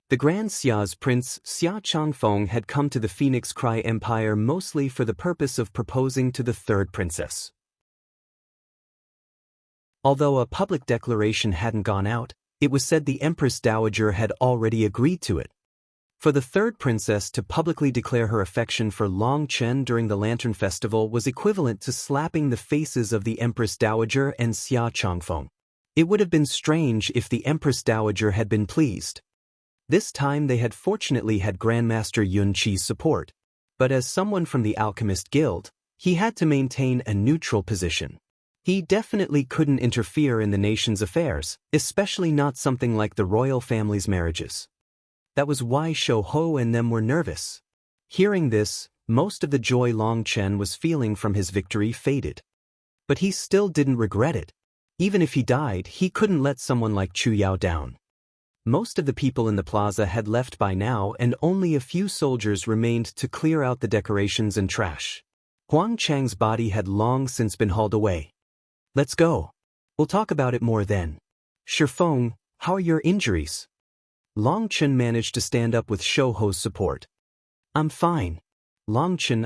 The Grand Xia's prince Xia Changfeng had come to the Phoenix Cry Empire mostly for the purpose of proposing to the third princess. Although a public declaration hadn't gone out, it was said the Empress Dowager had already agreed to it. For the third princess to publicly declare her affection for Long Chen during the Lantern Festival was equivalent to slapping the faces of the Empress Dowager and Xia Changfeng. It would have been strange if the Empress Dowager had been pleased. This time they had fortunately had Grandmaster Yun Qi's support, but as someone from the Alchemist Guild, he had to maintain a neutral position. He definitely couldn't interfere in the nation's affairs, especially not something like the royal family's marriages. That was why Shou Ho and them were nervous. Hearing this, most of the joy Long Chen was feeling from his victory faded. But he still didn't regret it. Even if he died, he couldn't let someone like Chu Yao down. Most of the people in the plaza had left by now and only a few soldiers remained to clear out the decorations and trash. Huang Chang's body had long since been hauled away. "Let's go. We'll talk about it more then. Shifeng, how are your injuries?" Long Chen managed to stand up with Shou Ho's support. "I'm fine." Long Chen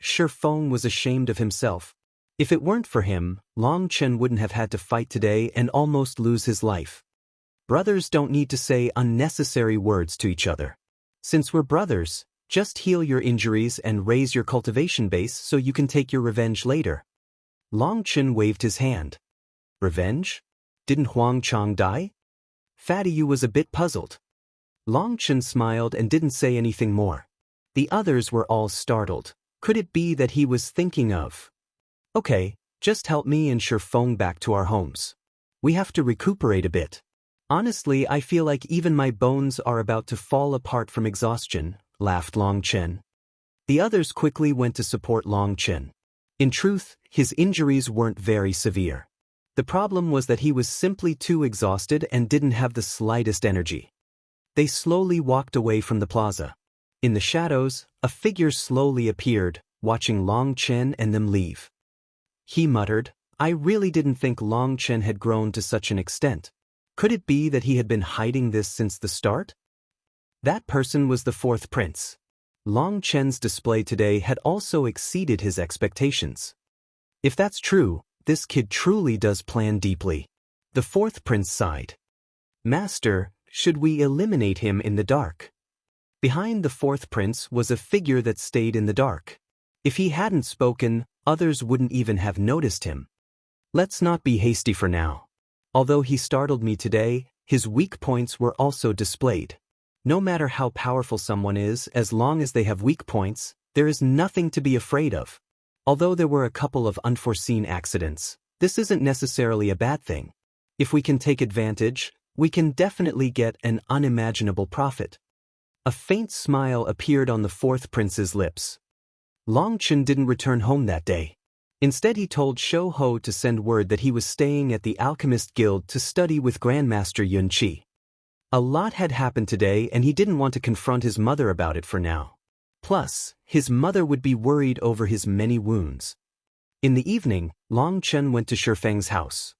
Shifeng was ashamed of himself. If it weren't for him, Long Chen wouldn't have had to fight today and almost lose his life. Brothers don't need to say unnecessary words to each other. Since we're brothers, just heal your injuries and raise your cultivation base so you can take your revenge later. Long Chen waved his hand. Revenge? Didn't Huang Chang die? Fatty Yu was a bit puzzled. Long Chen smiled and didn't say anything more. The others were all startled. Could it be that he was thinking of, okay, just help me and Shifeng back to our homes. We have to recuperate a bit. Honestly, I feel like even my bones are about to fall apart from exhaustion, laughed Long Chen. The others quickly went to support Long Chen. In truth, his injuries weren't very severe. The problem was that he was simply too exhausted and didn't have the slightest energy. They slowly walked away from the plaza. In the shadows, a figure slowly appeared, watching Long Chen and them leave. He muttered, I really didn't think Long Chen had grown to such an extent. Could it be that he had been hiding this since the start? That person was the fourth prince. Long Chen's display today had also exceeded his expectations. If that's true, this kid truly does plan deeply. The fourth prince sighed. Master, should we eliminate him in the dark? Behind the fourth prince was a figure that stayed in the dark. If he hadn't spoken, others wouldn't even have noticed him. Let's not be hasty for now. Although he startled me today, his weak points were also displayed. No matter how powerful someone is, as long as they have weak points, there is nothing to be afraid of. Although there were a couple of unforeseen accidents, this isn't necessarily a bad thing. If we can take advantage, we can definitely get an unimaginable profit. A faint smile appeared on the fourth prince's lips. Long Chen didn't return home that day. Instead he told Shou Ho to send word that he was staying at the Alchemist Guild to study with Grandmaster Yun Qi. A lot had happened today and he didn't want to confront his mother about it for now. Plus, his mother would be worried over his many wounds. In the evening, Long Chen went to Shifeng's house.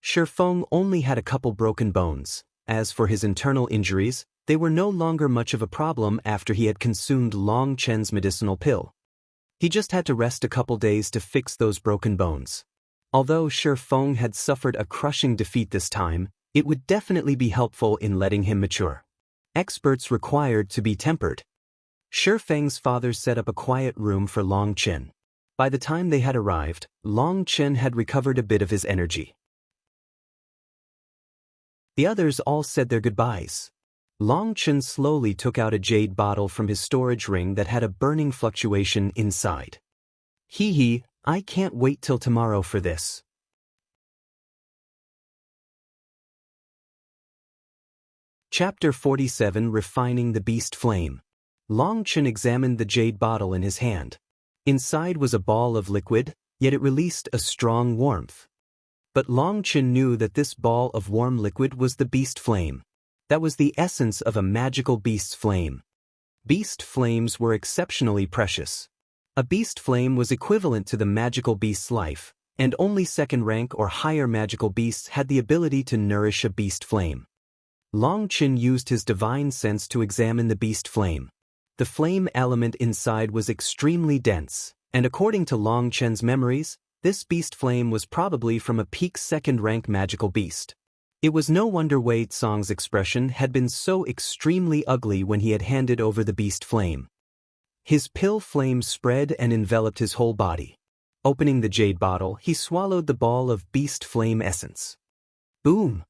Shifeng only had a couple broken bones. As for his internal injuries, they were no longer much of a problem after he had consumed Long Chen's medicinal pill. He just had to rest a couple days to fix those broken bones. Although Shifeng had suffered a crushing defeat this time, it would definitely be helpful in letting him mature. Experts required to be tempered. Shifeng's father set up a quiet room for Long Chen. By the time they had arrived, Long Chen had recovered a bit of his energy. The others all said their goodbyes. Long Chen slowly took out a jade bottle from his storage ring that had a burning fluctuation inside. Hee, I can't wait till tomorrow for this. Chapter 47 Refining the Beast Flame. Long Chen examined the jade bottle in his hand. Inside was a ball of liquid, yet it released a strong warmth. But Long Chen knew that this ball of warm liquid was the beast flame. That was the essence of a magical beast's flame. Beast flames were exceptionally precious. A beast flame was equivalent to the magical beast's life, and only second rank or higher magical beasts had the ability to nourish a beast flame. Long Chen used his divine sense to examine the beast flame. The flame element inside was extremely dense, and according to Long Chen's memories, this beast flame was probably from a peak second-rank magical beast. It was no wonder Wei Tsong's expression had been so extremely ugly when he had handed over the beast flame. His pill flame spread and enveloped his whole body. Opening the jade bottle, he swallowed the ball of beast flame essence. Boom!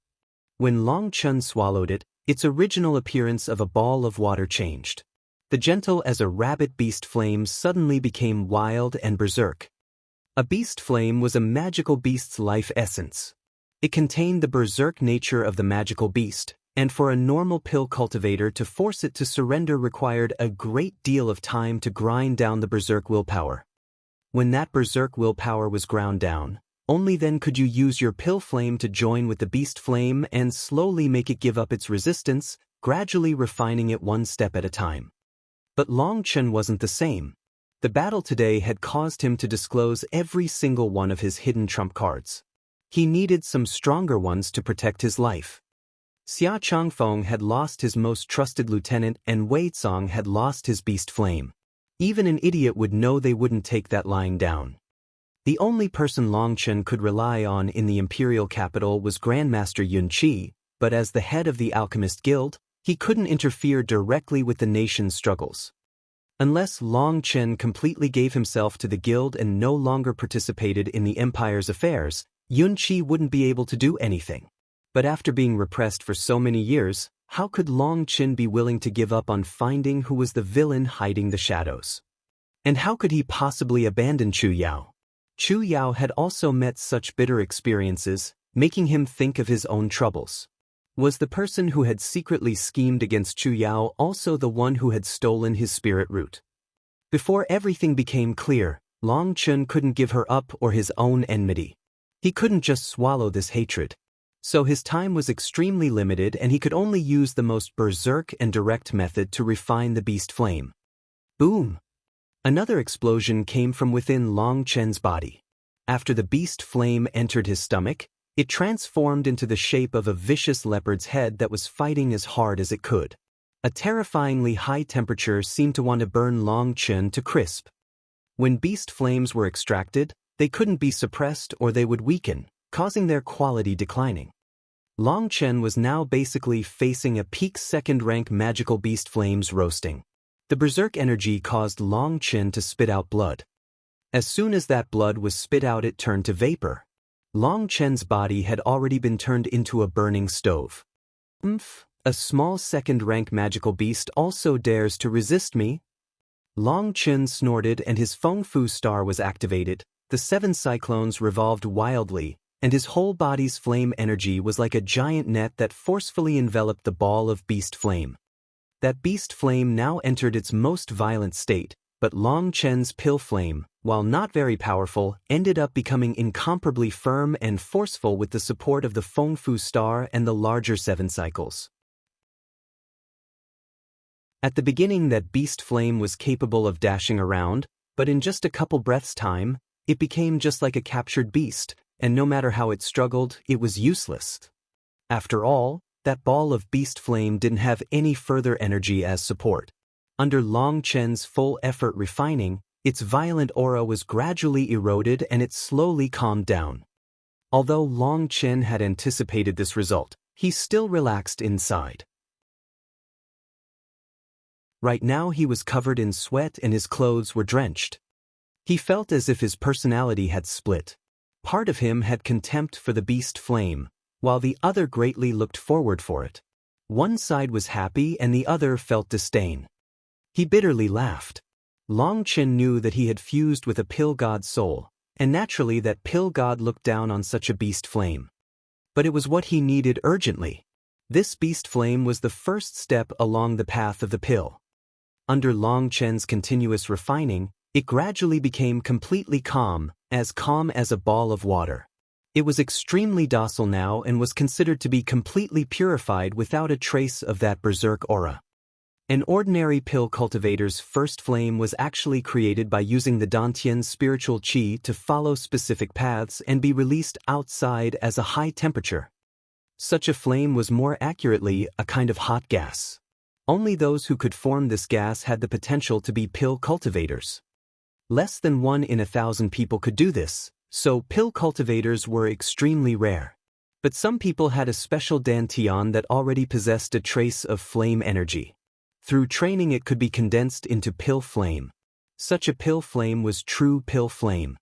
When Long Chen swallowed it, its original appearance of a ball of water changed. The gentle as a rabbit beast flame suddenly became wild and berserk. A beast flame was a magical beast's life essence. It contained the berserk nature of the magical beast, and for a normal pill cultivator to force it to surrender required a great deal of time to grind down the berserk willpower. When that berserk willpower was ground down, only then could you use your pill flame to join with the beast flame and slowly make it give up its resistance, gradually refining it one step at a time. But Long Chen wasn't the same. The battle today had caused him to disclose every single one of his hidden trump cards. He needed some stronger ones to protect his life. Xia Changfeng had lost his most trusted lieutenant and Wei Tsong had lost his beast flame. Even an idiot would know they wouldn't take that lying down. The only person Long Chen could rely on in the imperial capital was Grandmaster Yun Qi, but as the head of the Alchemist Guild, he couldn't interfere directly with the nation's struggles. Unless Long Chen completely gave himself to the guild and no longer participated in the empire's affairs, Yun Qi wouldn't be able to do anything. But after being repressed for so many years, how could Long Chen be willing to give up on finding who was the villain hiding the shadows? And how could he possibly abandon Chu Yao? Chu Yao had also met such bitter experiences, making him think of his own troubles. Was the person who had secretly schemed against Chu Yao also the one who had stolen his spirit root? Before everything became clear, Long Chen couldn't give her up or his own enmity. He couldn't just swallow this hatred. So his time was extremely limited and he could only use the most berserk and direct method to refine the beast flame. Boom! Another explosion came from within Long Chen's body. After the beast flame entered his stomach, it transformed into the shape of a vicious leopard's head that was fighting as hard as it could. A terrifyingly high temperature seemed to want to burn Long Chen to crisp. When beast flames were extracted, they couldn't be suppressed or they would weaken, causing their quality declining. Long Chen was now basically facing a peak second-rank magical beast flames roasting. The berserk energy caused Long Chen to spit out blood. As soon as that blood was spit out, it turned to vapor. Long Chen's body had already been turned into a burning stove. A small second-rank magical beast also dares to resist me? Long Chen snorted and his Feng Fu star was activated. The 7 cyclones revolved wildly, and his whole body's flame energy was like a giant net that forcefully enveloped the ball of beast flame. That beast flame now entered its most violent state, but Long Chen's pill flame, while not very powerful, ended up becoming incomparably firm and forceful with the support of the Feng Fu star and the larger 7 cycles. At the beginning, that beast flame was capable of dashing around, but in just a couple breaths' time, it became just like a captured beast, and no matter how it struggled, it was useless. After all, that ball of beast flame didn't have any further energy as support. Under Long Chen's full effort refining, its violent aura was gradually eroded and it slowly calmed down. Although Long Chen had anticipated this result, he still relaxed inside. Right now he was covered in sweat and his clothes were drenched. He felt as if his personality had split. Part of him had contempt for the beast flame, while the other greatly looked forward for it. One side was happy and the other felt disdain. He bitterly laughed. Long Chen knew that he had fused with a pill god soul, and naturally that pill god looked down on such a beast flame. But it was what he needed urgently. This beast flame was the first step along the path of the pill. Under Long Chen's continuous refining, it gradually became completely calm as a ball of water. It was extremely docile now and was considered to be completely purified without a trace of that berserk aura. An ordinary pill cultivator's first flame was actually created by using the Dantian's spiritual qi to follow specific paths and be released outside as a high temperature. Such a flame was more accurately a kind of hot gas. Only those who could form this gas had the potential to be pill cultivators. Less than 1 in 1,000 people could do this, so pill cultivators were extremely rare. But some people had a special Dantian that already possessed a trace of flame energy. Through training it could be condensed into pill flame. Such a pill flame was true pill flame.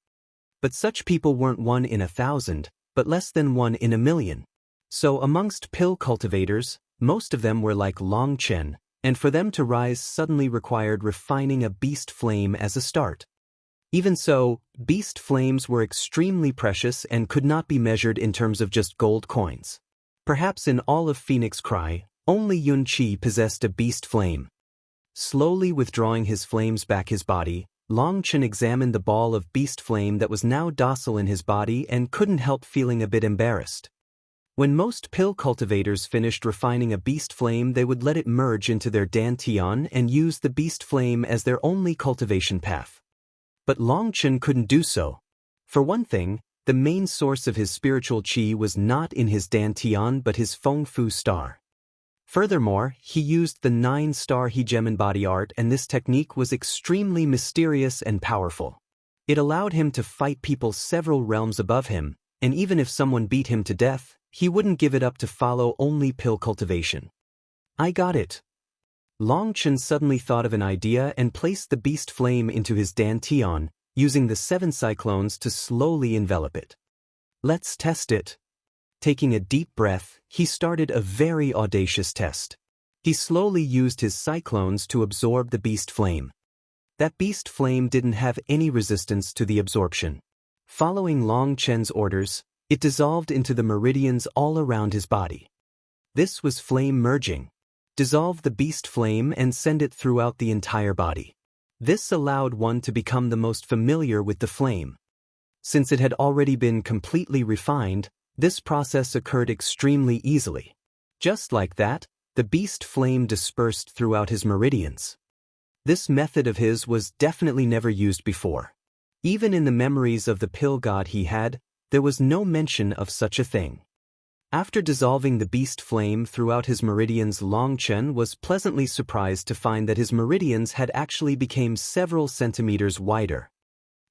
But such people weren't 1 in 1,000, but less than 1 in 1,000,000. So amongst pill cultivators, most of them were like Long Chen, and for them to rise suddenly required refining a beast flame as a start. Even so, beast flames were extremely precious and could not be measured in terms of just gold coins. Perhaps in all of Phoenix Cry, only Yun Qi possessed a beast flame. Slowly withdrawing his flames back his body, Long Chen examined the ball of beast flame that was now docile in his body and couldn't help feeling a bit embarrassed. When most pill cultivators finished refining a beast flame, they would let it merge into their Dantian and use the beast flame as their only cultivation path. But Long Chen couldn't do so. For one thing, the main source of his spiritual qi was not in his Dantian but his Feng Fu star. Furthermore, he used the 9-star Hegemon body art, and this technique was extremely mysterious and powerful. It allowed him to fight people several realms above him, and even if someone beat him to death, He wouldn't give it up to follow only pill cultivation. I got it. Long Chen suddenly thought of an idea and placed the beast flame into his dantian, using the 7 cyclones to slowly envelop it. Let's test it. Taking a deep breath, he started a very audacious test. He slowly used his cyclones to absorb the beast flame. That beast flame didn't have any resistance to the absorption. Following Long Chen's orders, it dissolved into the meridians all around his body. This was flame merging. Dissolve the beast flame and send it throughout the entire body. This allowed one to become the most familiar with the flame. Since it had already been completely refined, this process occurred extremely easily. Just like that, the beast flame dispersed throughout his meridians. This method of his was definitely never used before. Even in the memories of the pill god he had, there was no mention of such a thing. After dissolving the beast flame throughout his meridians, Long Chen was pleasantly surprised to find that his meridians had actually become several centimeters wider.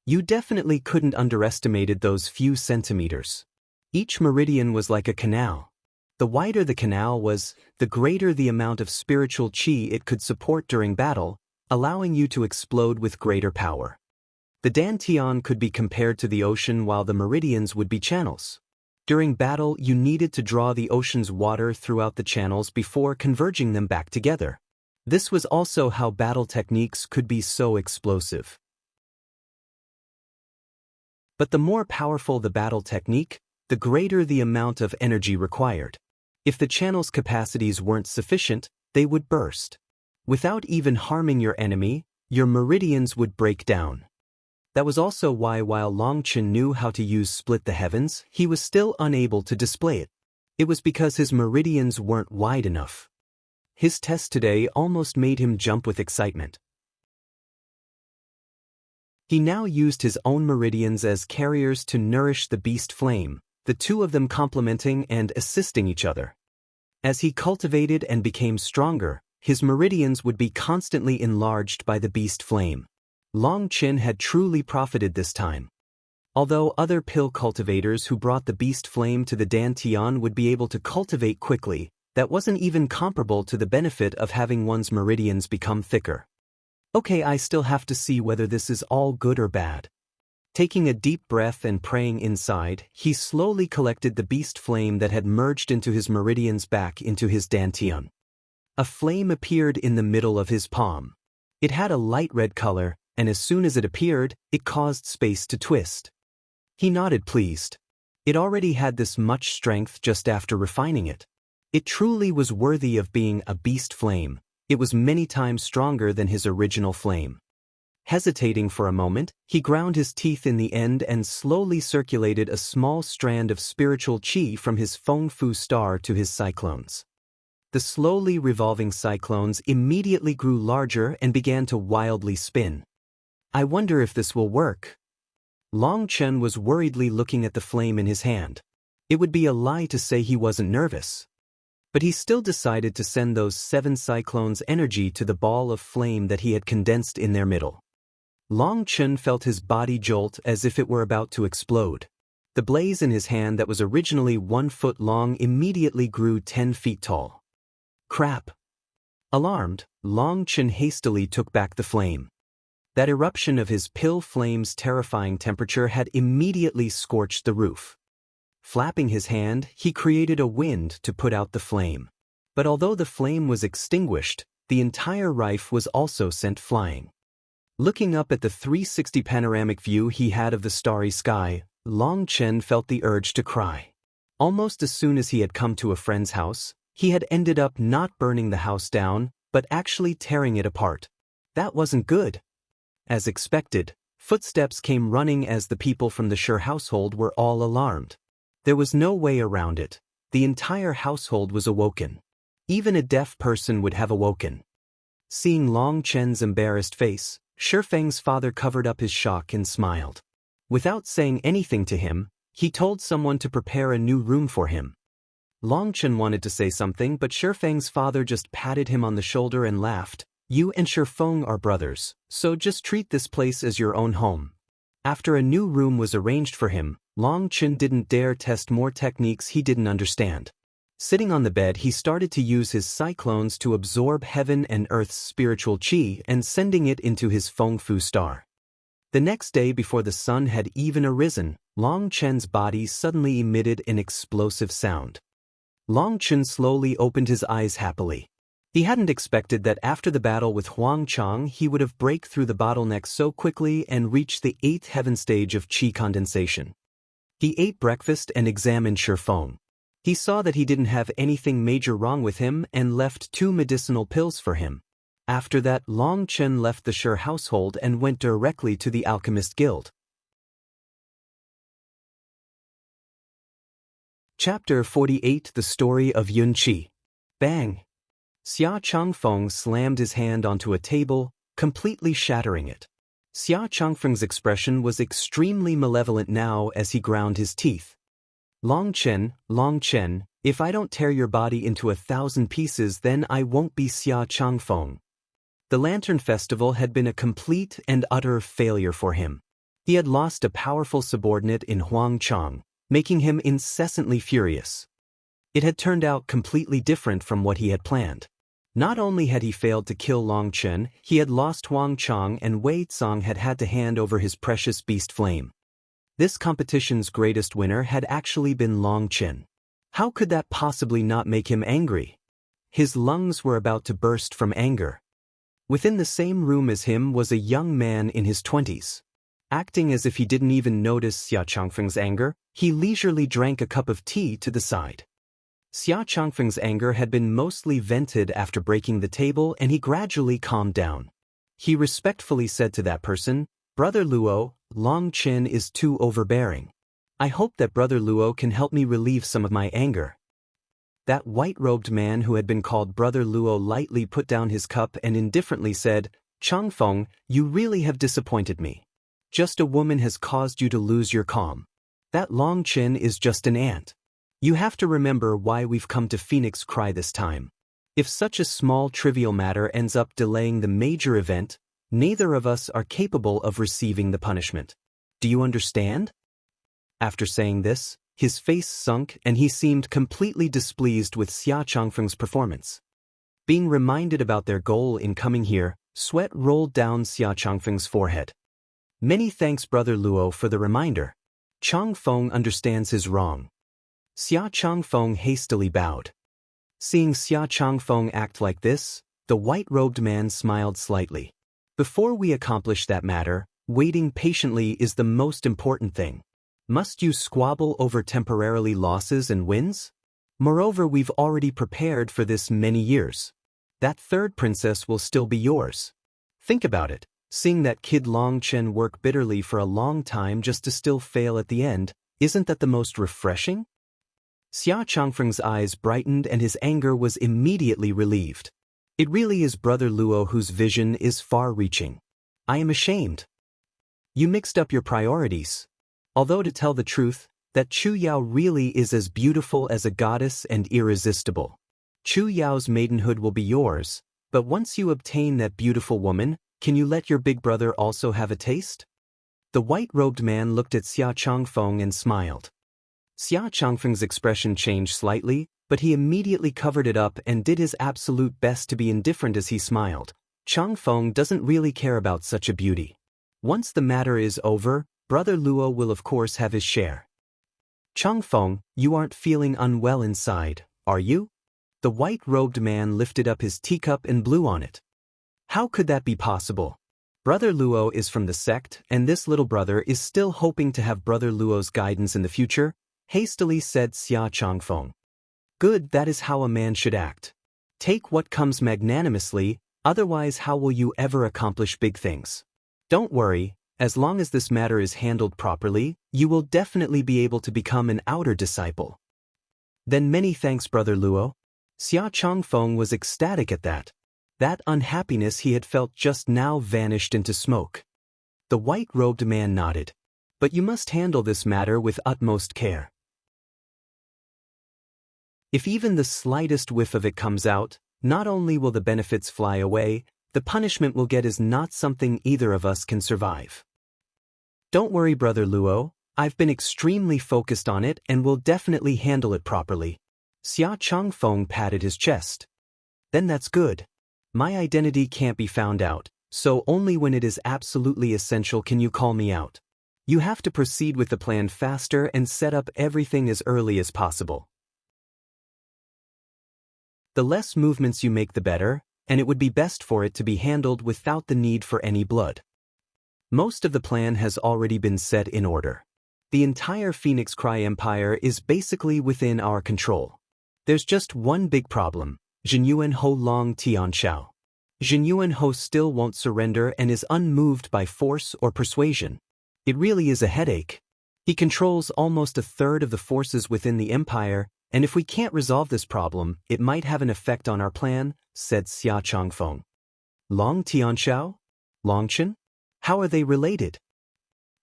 You definitely couldn't underestimated those few centimeters. Each meridian was like a canal. The wider the canal was, the greater the amount of spiritual qi it could support during battle, allowing you to explode with greater power. The dantian could be compared to the ocean while the meridians would be channels. During battle, you needed to draw the ocean's water throughout the channels before converging them back together. This was also how battle techniques could be so explosive. But the more powerful the battle technique, the greater the amount of energy required. If the channel's capacities weren't sufficient, they would burst. Without even harming your enemy, your meridians would break down. That was also why while Long Chen knew how to use Split the Heavens, he was still unable to display it. It was because his meridians weren't wide enough. His test today almost made him jump with excitement. He now used his own meridians as carriers to nourish the beast flame, the two of them complementing and assisting each other. As he cultivated and became stronger, his meridians would be constantly enlarged by the beast flame. Long Chen had truly profited this time. Although other pill cultivators who brought the beast flame to the dantian would be able to cultivate quickly, that wasn't even comparable to the benefit of having one's meridians become thicker. Okay, I still have to see whether this is all good or bad. Taking a deep breath and praying inside, he slowly collected the beast flame that had merged into his meridians back into his dantian. A flame appeared in the middle of his palm. It had a light red color, and as soon as it appeared, it caused space to twist. He nodded pleased. It already had this much strength just after refining it. It truly was worthy of being a beast flame. It was many times stronger than his original flame. Hesitating for a moment, he ground his teeth in the end and slowly circulated a small strand of spiritual qi from his Feng Fu star to his cyclones. The slowly revolving cyclones immediately grew larger and began to wildly spin. I wonder if this will work. Long Chen was worriedly looking at the flame in his hand. It would be a lie to say he wasn't nervous. But he still decided to send those 7 cyclones' energy to the ball of flame that he had condensed in their middle. Long Chen felt his body jolt as if it were about to explode. The blaze in his hand that was originally 1 foot long immediately grew 10 feet tall. Crap! Alarmed, Long Chen hastily took back the flame. That eruption of his pill flame's terrifying temperature had immediately scorched the roof. Flapping his hand, he created a wind to put out the flame. But although the flame was extinguished, the entire rife was also sent flying. Looking up at the 360 panoramic view he had of the starry sky, Long Chen felt the urge to cry. Almost as soon as he had come to a friend's house, he had ended up not burning the house down, but actually tearing it apart. That wasn't good. As expected, footsteps came running as the people from the Sure household were all alarmed. There was no way around it. The entire household was awoken. Even a deaf person would have awoken. Seeing Long Chen's embarrassed face, Shifeng's father covered up his shock and smiled. Without saying anything to him, he told someone to prepare a new room for him. Long Chen wanted to say something, but Shifeng's father just patted him on the shoulder and laughed. You and Shifeng are brothers, so just treat this place as your own home. After a new room was arranged for him, Long Chen didn't dare test more techniques he didn't understand. Sitting on the bed, he started to use his cyclones to absorb heaven and earth's spiritual qi and sending it into his Feng Fu star. The next day, before the sun had even arisen, Long Chen's body suddenly emitted an explosive sound. Long Chen slowly opened his eyes happily. He hadn't expected that after the battle with Huang Chang he would have break through the bottleneck so quickly and reached the 8th heaven stage of qi condensation. He ate breakfast and examined Shifeng. He saw that he didn't have anything major wrong with him and left 2 medicinal pills for him. After that, Long Chen left the Shi household and went directly to the Alchemist Guild. Chapter 48 The Story of Yun Qi. Bang! Xia Changfeng slammed his hand onto a table, completely shattering it. Xia Changfeng's expression was extremely malevolent now as he ground his teeth. Long Chen, if I don't tear your body into 1,000 pieces, then I won't be Xia Changfeng. The Lantern Festival had been a complete and utter failure for him. He had lost a powerful subordinate in Huang Chang, making him incessantly furious. It had turned out completely different from what he had planned. Not only had he failed to kill Long Chen, he had lost Huang Chang, and Wei Tsang had to hand over his precious beast Flame. This competition's greatest winner had actually been Long Chen. How could that possibly not make him angry? His lungs were about to burst from anger. Within the same room as him was a young man in his 20s. Acting as if he didn't even notice Xia Changfeng's anger, he leisurely drank a cup of tea to the side. Xia Changfeng's anger had been mostly vented after breaking the table, and he gradually calmed down. He respectfully said to that person, "Brother Luo, Long Chen is too overbearing. I hope that Brother Luo can help me relieve some of my anger." That white-robed man who had been called Brother Luo lightly put down his cup and indifferently said, "Changfeng, you really have disappointed me. Just a woman has caused you to lose your calm. That Long Chen is just an ant. You have to remember why we've come to Phoenix Cry this time. If such a small trivial matter ends up delaying the major event, neither of us are capable of receiving the punishment. Do you understand?" After saying this, his face sunk and he seemed completely displeased with Xia Changfeng's performance. Being reminded about their goal in coming here, sweat rolled down Xia Changfeng's forehead. "Many thanks, Brother Luo, for the reminder. Changfeng understands his wrong." Xia Changfeng hastily bowed. Seeing Xia Changfeng act like this, the white-robed man smiled slightly. "Before we accomplish that matter, waiting patiently is the most important thing. Must you squabble over temporarily losses and wins? Moreover, we've already prepared for this many years. That 3rd princess will still be yours. Think about it, seeing that kid Long Chen work bitterly for a long time just to still fail at the end, isn't that the most refreshing?" Xia Changfeng's eyes brightened and his anger was immediately relieved. "It really is Brother Luo whose vision is far-reaching. I am ashamed. You mixed up your priorities. Although to tell the truth, that Chu Yao really is as beautiful as a goddess and irresistible. Chu Yao's maidenhood will be yours, but once you obtain that beautiful woman, can you let your big brother also have a taste?" The white-robed man looked at Xia Changfeng and smiled. Xia Changfeng's expression changed slightly, but he immediately covered it up and did his absolute best to be indifferent as he smiled. "Changfeng doesn't really care about such a beauty. Once the matter is over, Brother Luo will of course have his share." "Changfeng, you aren't feeling unwell inside, are you?" The white-robed man lifted up his teacup and blew on it. "How could that be possible? Brother Luo is from the sect, and this little brother is still hoping to have Brother Luo's guidance in the future," hastily said Xia Changfeng. "Good, that is how a man should act. Take what comes magnanimously, otherwise how will you ever accomplish big things? Don't worry, as long as this matter is handled properly, you will definitely be able to become an outer disciple." "Then many thanks, Brother Luo." Xia Changfeng was ecstatic at that. That unhappiness he had felt just now vanished into smoke. The white-robed man nodded. "But you must handle this matter with utmost care. If even the slightest whiff of it comes out, not only will the benefits fly away, the punishment we'll get is not something either of us can survive." Don't worry, Brother Luo, I've been extremely focused on it and will definitely handle it properly. Xia Changfeng patted his chest. Then that's good. My identity can't be found out, so only when it is absolutely essential can you call me out. You have to proceed with the plan faster and set up everything as early as possible. The less movements you make the better, and it would be best for it to be handled without the need for any blood. Most of the plan has already been set in order. The entire Phoenix Cry Empire is basically within our control. There's just one big problem, Jinyuan Ho Long Tianxiao. Jinyuan Ho still won't surrender and is unmoved by force or persuasion. It really is a headache. He controls almost a third of the forces within the empire, and if we can't resolve this problem, it might have an effect on our plan, said Xia Changfeng. Long Tianxiao? Longchen? How are they related?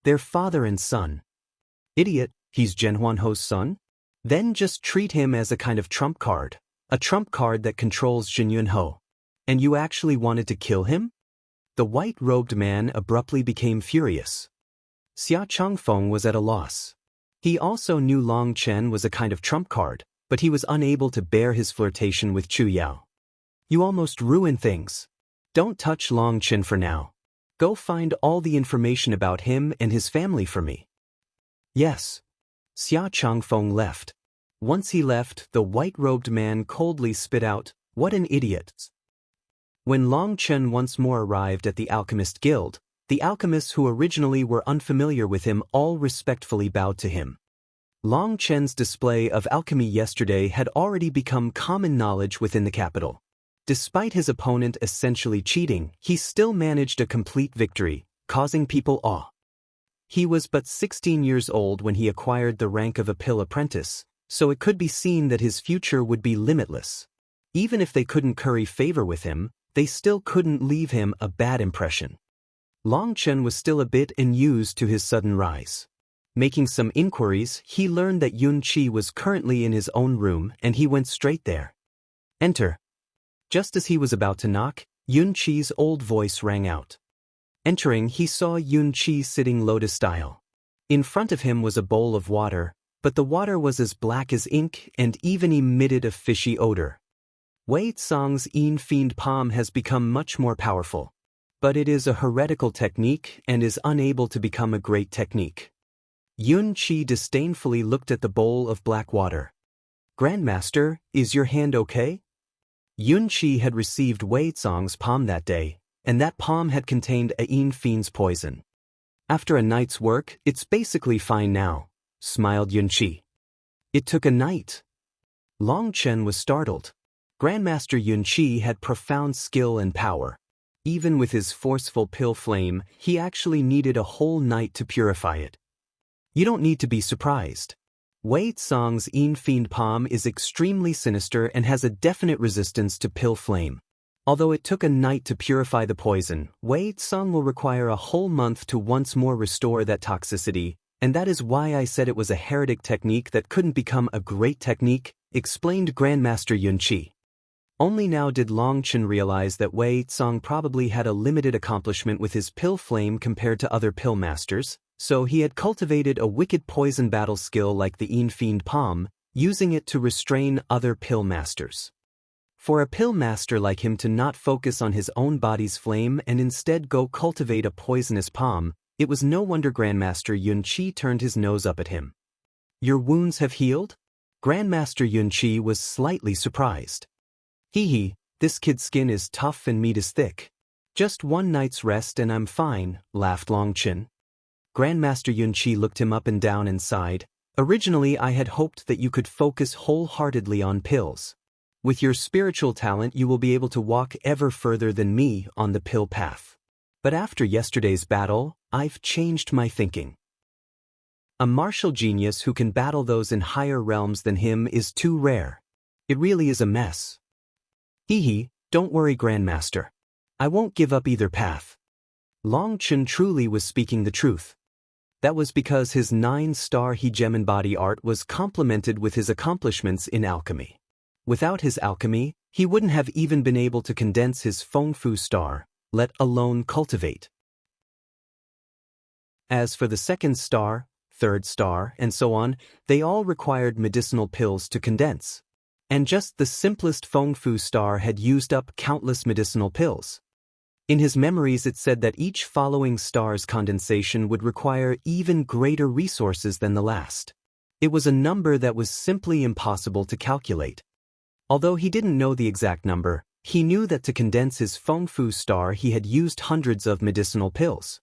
They're father and son. Idiot, he's Zhenhuan Ho's son? Then just treat him as a kind of trump card. A trump card that controls Jinyuan Ho. And you actually wanted to kill him? The white-robed man abruptly became furious. Xia Changfeng was at a loss. He also knew Long Chen was a kind of trump card, but he was unable to bear his flirtation with Chu Yao. You almost ruined things. Don't touch Long Chen for now. Go find all the information about him and his family for me. Yes. Xia Changfeng left. Once he left, the white-robed man coldly spit out, "What an idiot." When Long Chen once more arrived at the Alchemist Guild, the alchemists who originally were unfamiliar with him all respectfully bowed to him. Long Chen's display of alchemy yesterday had already become common knowledge within the capital. Despite his opponent essentially cheating, he still managed a complete victory, causing people awe. He was but 16 years old when he acquired the rank of a pill apprentice, so it could be seen that his future would be limitless. Even if they couldn't curry favor with him, they still couldn't leave him a bad impression. Long Chen was still a bit unused to his sudden rise. Making some inquiries, he learned that Yun Qi was currently in his own room and he went straight there. Enter. Just as he was about to knock, Yun Qi's old voice rang out. Entering, he saw Yun Qi sitting lotus-style. In front of him was a bowl of water, but the water was as black as ink and even emitted a fishy odor. Wei Tsang's Yin Fiend Palm has become much more powerful. But it is a heretical technique and is unable to become a great technique. Yun Qi disdainfully looked at the bowl of black water. Grandmaster, is your hand okay? Yun Qi had received Wei Tsang's palm that day, and that palm had contained a Yin Fiend's poison. After a night's work, it's basically fine now, smiled Yun Qi. It took a night. Long Chen was startled. Grandmaster Yun Qi had profound skill and power. Even with his forceful pill flame, he actually needed a whole night to purify it. You don't need to be surprised. Wei Tsang's Yin Fiend Palm is extremely sinister and has a definite resistance to pill flame. Although it took a night to purify the poison, Wei Tsang will require a whole month to once more restore that toxicity, and that is why I said it was a heretic technique that couldn't become a great technique, explained Grandmaster Yun Qi. Only now did Long Chen realize that Wei Tsang probably had a limited accomplishment with his pill flame compared to other pill masters, so he had cultivated a wicked poison battle skill like the Yin Fiend Palm, using it to restrain other pill masters. For a pill master like him to not focus on his own body's flame and instead go cultivate a poisonous palm, it was no wonder Grandmaster Yun Qi turned his nose up at him. Your wounds have healed? Grandmaster Yun Qi was slightly surprised. Hee, this kid's skin is tough and meat is thick. Just one night's rest and I'm fine, laughed Long Chen. Grandmaster Yun Qi looked him up and down and sighed. Originally I had hoped that you could focus wholeheartedly on pills. With your spiritual talent you will be able to walk ever further than me on the pill path. But after yesterday's battle, I've changed my thinking. A martial genius who can battle those in higher realms than him is too rare. It really is a mess. Hee, don't worry Grandmaster. I won't give up either path. Long Chen truly was speaking the truth. That was because his 9-star hegemon body art was complemented with his accomplishments in alchemy. Without his alchemy, he wouldn't have even been able to condense his Feng Fu star, let alone cultivate. As for the second star, third star, and so on, they all required medicinal pills to condense. And just the simplest Feng Fu star had used up countless medicinal pills. In his memories it said that each following star's condensation would require even greater resources than the last. It was a number that was simply impossible to calculate. Although he didn't know the exact number, he knew that to condense his Feng Fu star he had used hundreds of medicinal pills.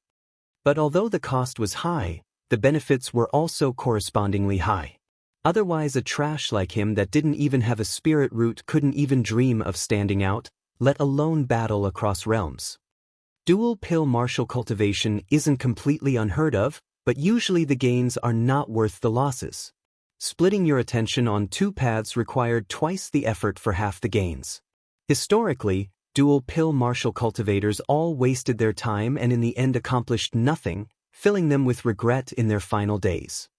But although the cost was high, the benefits were also correspondingly high. Otherwise a trash like him that didn't even have a spirit root couldn't even dream of standing out, let alone battle across realms. Dual pill martial cultivation isn't completely unheard of, but usually the gains are not worth the losses. Splitting your attention on two paths required twice the effort for half the gains. Historically, dual pill martial cultivators all wasted their time and in the end accomplished nothing, filling them with regret in their final days.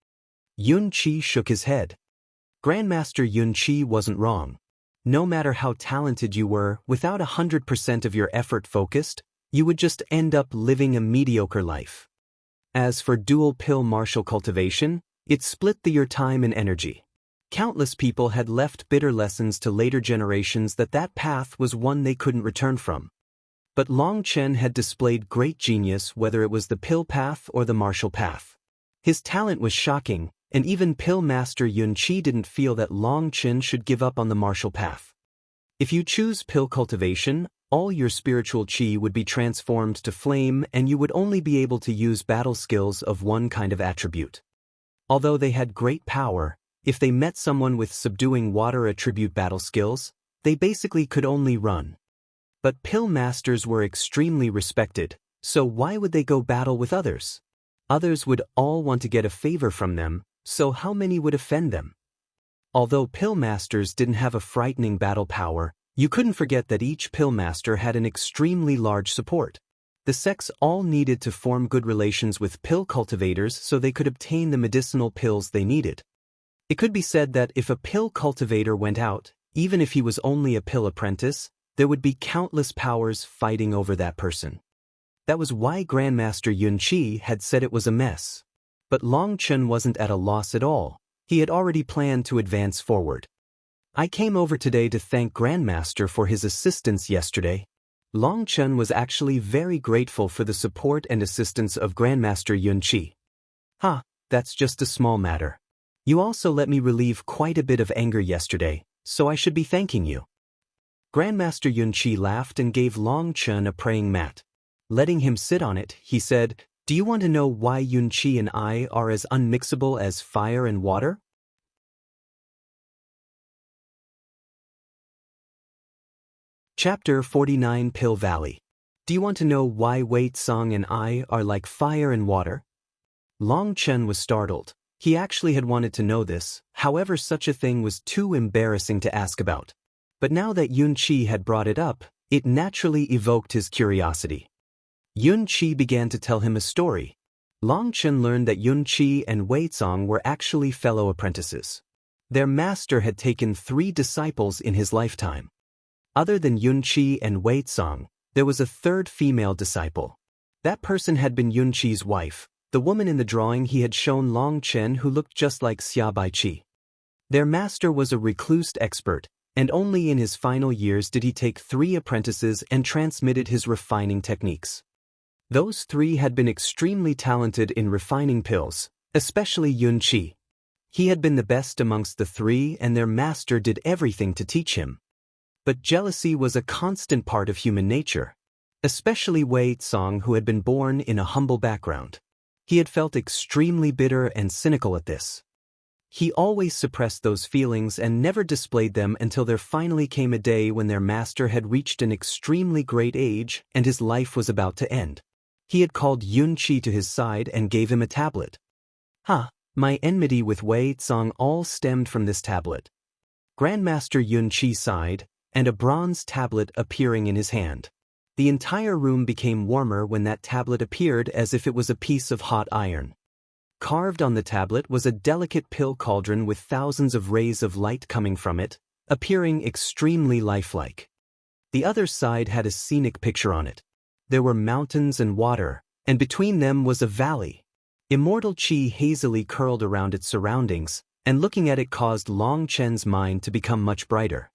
Yun Qi shook his head. Grandmaster Yun Qi wasn't wrong. No matter how talented you were, without 100% of your effort focused, you would just end up living a mediocre life. As for dual pill martial cultivation, it split your time and energy. Countless people had left bitter lessons to later generations that path was one they couldn't return from. But Long Chen had displayed great genius whether it was the pill path or the martial path. His talent was shocking, and even Pill Master Yun Qi didn't feel that Long Chen should give up on the martial path. If you choose pill cultivation, all your spiritual qi would be transformed to flame and you would only be able to use battle skills of one kind of attribute. Although they had great power, if they met someone with subduing water attribute battle skills, they basically could only run. But pill masters were extremely respected, so why would they go battle with others? Others would all want to get a favor from them, so how many would offend them? Although pill masters didn't have a frightening battle power, you couldn't forget that each pill master had an extremely large support. The sects all needed to form good relations with pill cultivators so they could obtain the medicinal pills they needed. It could be said that if a pill cultivator went out, even if he was only a pill apprentice, there would be countless powers fighting over that person. That was why Grandmaster Yun Qi had said it was a mess. But Long Chen wasn't at a loss at all. He had already planned to advance forward. I came over today to thank Grandmaster for his assistance yesterday. Long Chen was actually very grateful for the support and assistance of Grandmaster Yun Qi. That's just a small matter. You also let me relieve quite a bit of anger yesterday, so I should be thanking you. Grandmaster Yun Qi laughed and gave Long Chen a praying mat. Letting him sit on it, he said, "Do you want to know why Yun Qi and I are as unmixable as fire and water?" Chapter 49 Pill Valley. Do you want to know why Wei Tsang and I are like fire and water? Long Chen was startled. He actually had wanted to know this, however such a thing was too embarrassing to ask about. But now that Yun Qi had brought it up, it naturally evoked his curiosity. Yun Qi began to tell him a story. Long Chen learned that Yun Qi and Wei Tsang were actually fellow apprentices. Their master had taken 3 disciples in his lifetime. Other than Yun Qi and Wei Tsang, there was a third female disciple. That person had been Yun Qi's wife, the woman in the drawing he had shown Long Chen who looked just like Xia Baiqi. Their master was a recluse expert, and only in his final years did he take 3 apprentices and transmitted his refining techniques. Those 3 had been extremely talented in refining pills, especially Yun Qi. He had been the best amongst the 3 and their master did everything to teach him. But jealousy was a constant part of human nature, especially Wei Tsang who had been born in a humble background. He had felt extremely bitter and cynical at this. He always suppressed those feelings and never displayed them until there finally came a day when their master had reached an extremely great age and his life was about to end. He had called Yun Qi to his side and gave him a tablet. My enmity with Wei Tsang all stemmed from this tablet. Grandmaster Yun Qi sighed, and a bronze tablet appearing in his hand. The entire room became warmer when that tablet appeared as if it was a piece of hot iron. Carved on the tablet was a delicate pill cauldron with thousands of rays of light coming from it, appearing extremely lifelike. The other side had a scenic picture on it. There were mountains and water, and between them was a valley. Immortal chi hazily curled around its surroundings, and looking at it caused Long Chen's mind to become much brighter.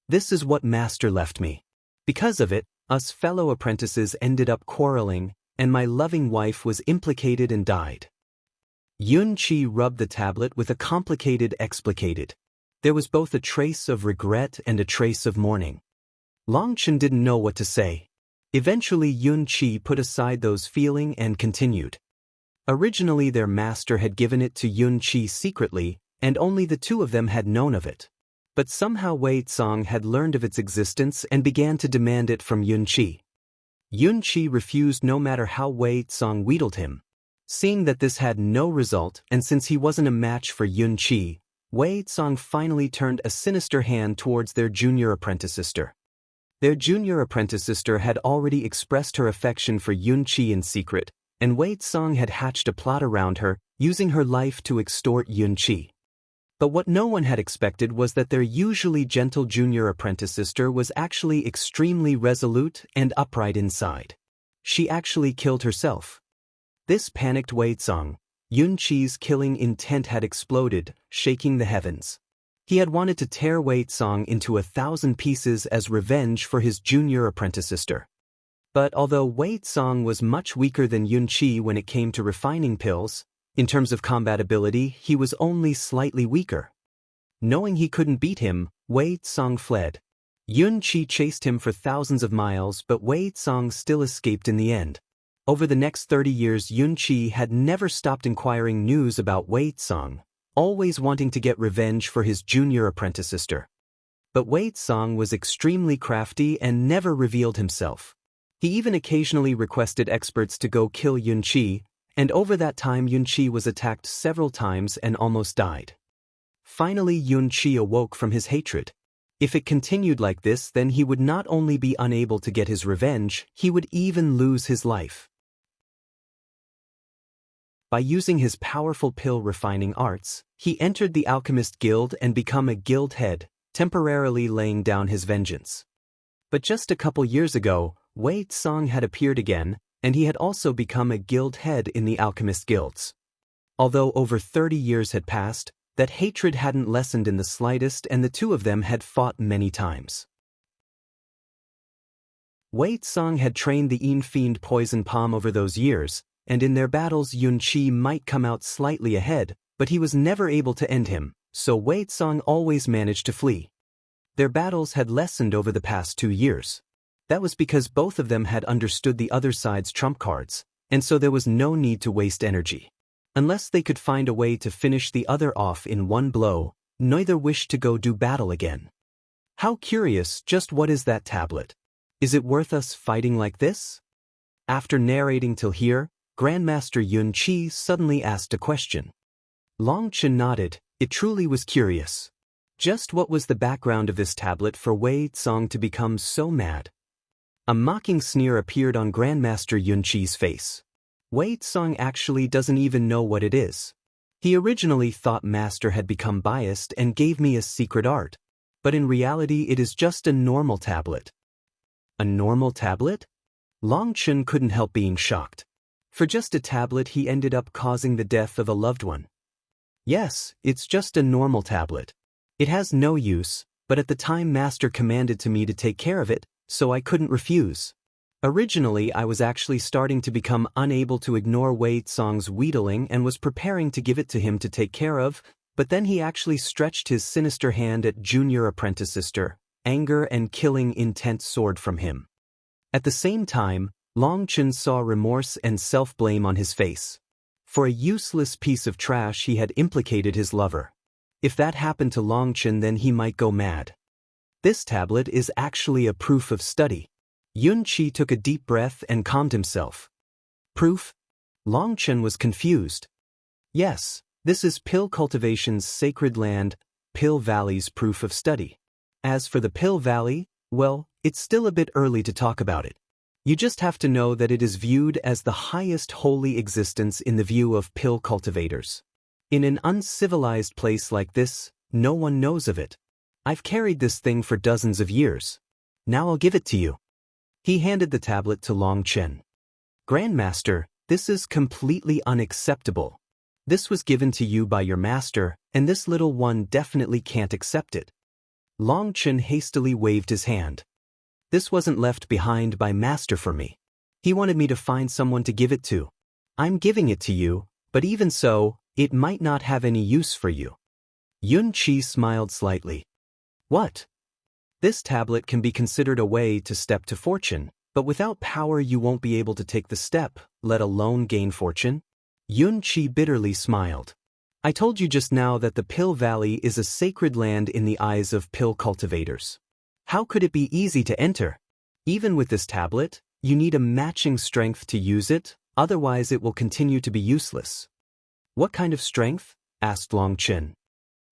This is what Master left me. Because of it, us fellow apprentices ended up quarreling, and my loving wife was implicated and died. Yun Chi rubbed the tablet with a complicated explicated. There was both a trace of regret and a trace of mourning. Long Chen didn't know what to say. Eventually Yun Chi put aside those feelings and continued. Originally their master had given it to Yun Chi secretly, and only the two of them had known of it. But somehow Wei Tsong had learned of its existence and began to demand it from Yun Chi. Yun Chi refused no matter how Wei Tsong wheedled him. Seeing that this had no result, and since he wasn't a match for Yun Chi, Wei Tsong finally turned a sinister hand towards their junior apprentice sister. Their junior apprentice sister had already expressed her affection for Yun Chi in secret, and Wei Tsong had hatched a plot around her, using her life to extort Yun Chi. But what no one had expected was that their usually gentle junior apprentice sister was actually extremely resolute and upright inside. She actually killed herself. This panicked Wei Tsong. Yun Chi's killing intent had exploded, shaking the heavens. He had wanted to tear Wei Tsong into 1,000 pieces as revenge for his junior apprentice sister. But although Wei Tsong was much weaker than Yun Chi when it came to refining pills, in terms of combatability, he was only slightly weaker. Knowing he couldn't beat him, Wei Tsong fled. Yun Chi chased him for thousands of miles, but Wei Tsong still escaped in the end. Over the next 30 years, Yun Chi had never stopped inquiring news about Wei Tsong, always wanting to get revenge for his junior apprentice sister. But Wei Tsong was extremely crafty and never revealed himself. He even occasionally requested experts to go kill Yun Chi, and over that time Yun Chi was attacked several times and almost died. Finally Yun Chi awoke from his hatred. If it continued like this, then he would not only be unable to get his revenge, he would even lose his life. By using his powerful pill refining arts, he entered the Alchemist Guild and became a guild head, temporarily laying down his vengeance. But just a couple years ago, Wei Tsong had appeared again, and he had also become a guild head in the Alchemist Guilds. Although over 30 years had passed, that hatred hadn't lessened in the slightest, and the two of them had fought many times. Wei Tsong had trained the Fiend Poison Palm over those years, and in their battles Yun Chi might come out slightly ahead, but he was never able to end him, so Wei Tsong always managed to flee. Their battles had lessened over the past 2 years. That was because both of them had understood the other side's trump cards, and so there was no need to waste energy. Unless they could find a way to finish the other off in one blow, neither wished to go do battle again. How curious, just what is that tablet? Is it worth us fighting like this? After narrating till here, Grandmaster Yun Chi suddenly asked a question. Long Chen nodded. It truly was curious. Just what was the background of this tablet for Wei Tsong to become so mad? A mocking sneer appeared on Grandmaster Yun Chi's face. Wei Tsong actually doesn't even know what it is. He originally thought Master had become biased and gave me a secret art, but in reality it is just a normal tablet. A normal tablet? Long Chen couldn't help being shocked. For just a tablet he ended up causing the death of a loved one. Yes, it's just a normal tablet. It has no use, but at the time Master commanded to me to take care of it, so I couldn't refuse. Originally I was actually starting to become unable to ignore Wei Tsong's wheedling and was preparing to give it to him to take care of, but then he actually stretched his sinister hand at junior apprentice sister, anger and killing intent soared from him. At the same time, Long Chen saw remorse and self-blame on his face. For a useless piece of trash he had implicated his lover. If that happened to Long Chen, then he might go mad. This tablet is actually a proof of study. Yun Chi took a deep breath and calmed himself. Proof? Long Chen was confused. Yes, this is Pill Cultivation's sacred land, Pill Valley's proof of study. As for the Pill Valley, well, it's still a bit early to talk about it. You just have to know that it is viewed as the highest holy existence in the view of pill cultivators. In an uncivilized place like this, no one knows of it. I've carried this thing for dozens of years. Now I'll give it to you. He handed the tablet to Long Chen. Grandmaster, This is completely unacceptable. This was given to you by your master, and this little one definitely can't accept it. Long Chen hastily waved his hand. This wasn't left behind by master for me. He wanted me to find someone to give it to. I'm giving it to you, but even so, it might not have any use for you. Yun Qi smiled slightly. What? This tablet can be considered a way to step to fortune, but without power you won't be able to take the step, let alone gain fortune? Yun Qi bitterly smiled. I told you just now that the Pill Valley is a sacred land in the eyes of pill cultivators. How could it be easy to enter? Even with this tablet, you need a matching strength to use it, otherwise it will continue to be useless. What kind of strength? Asked Long Chen.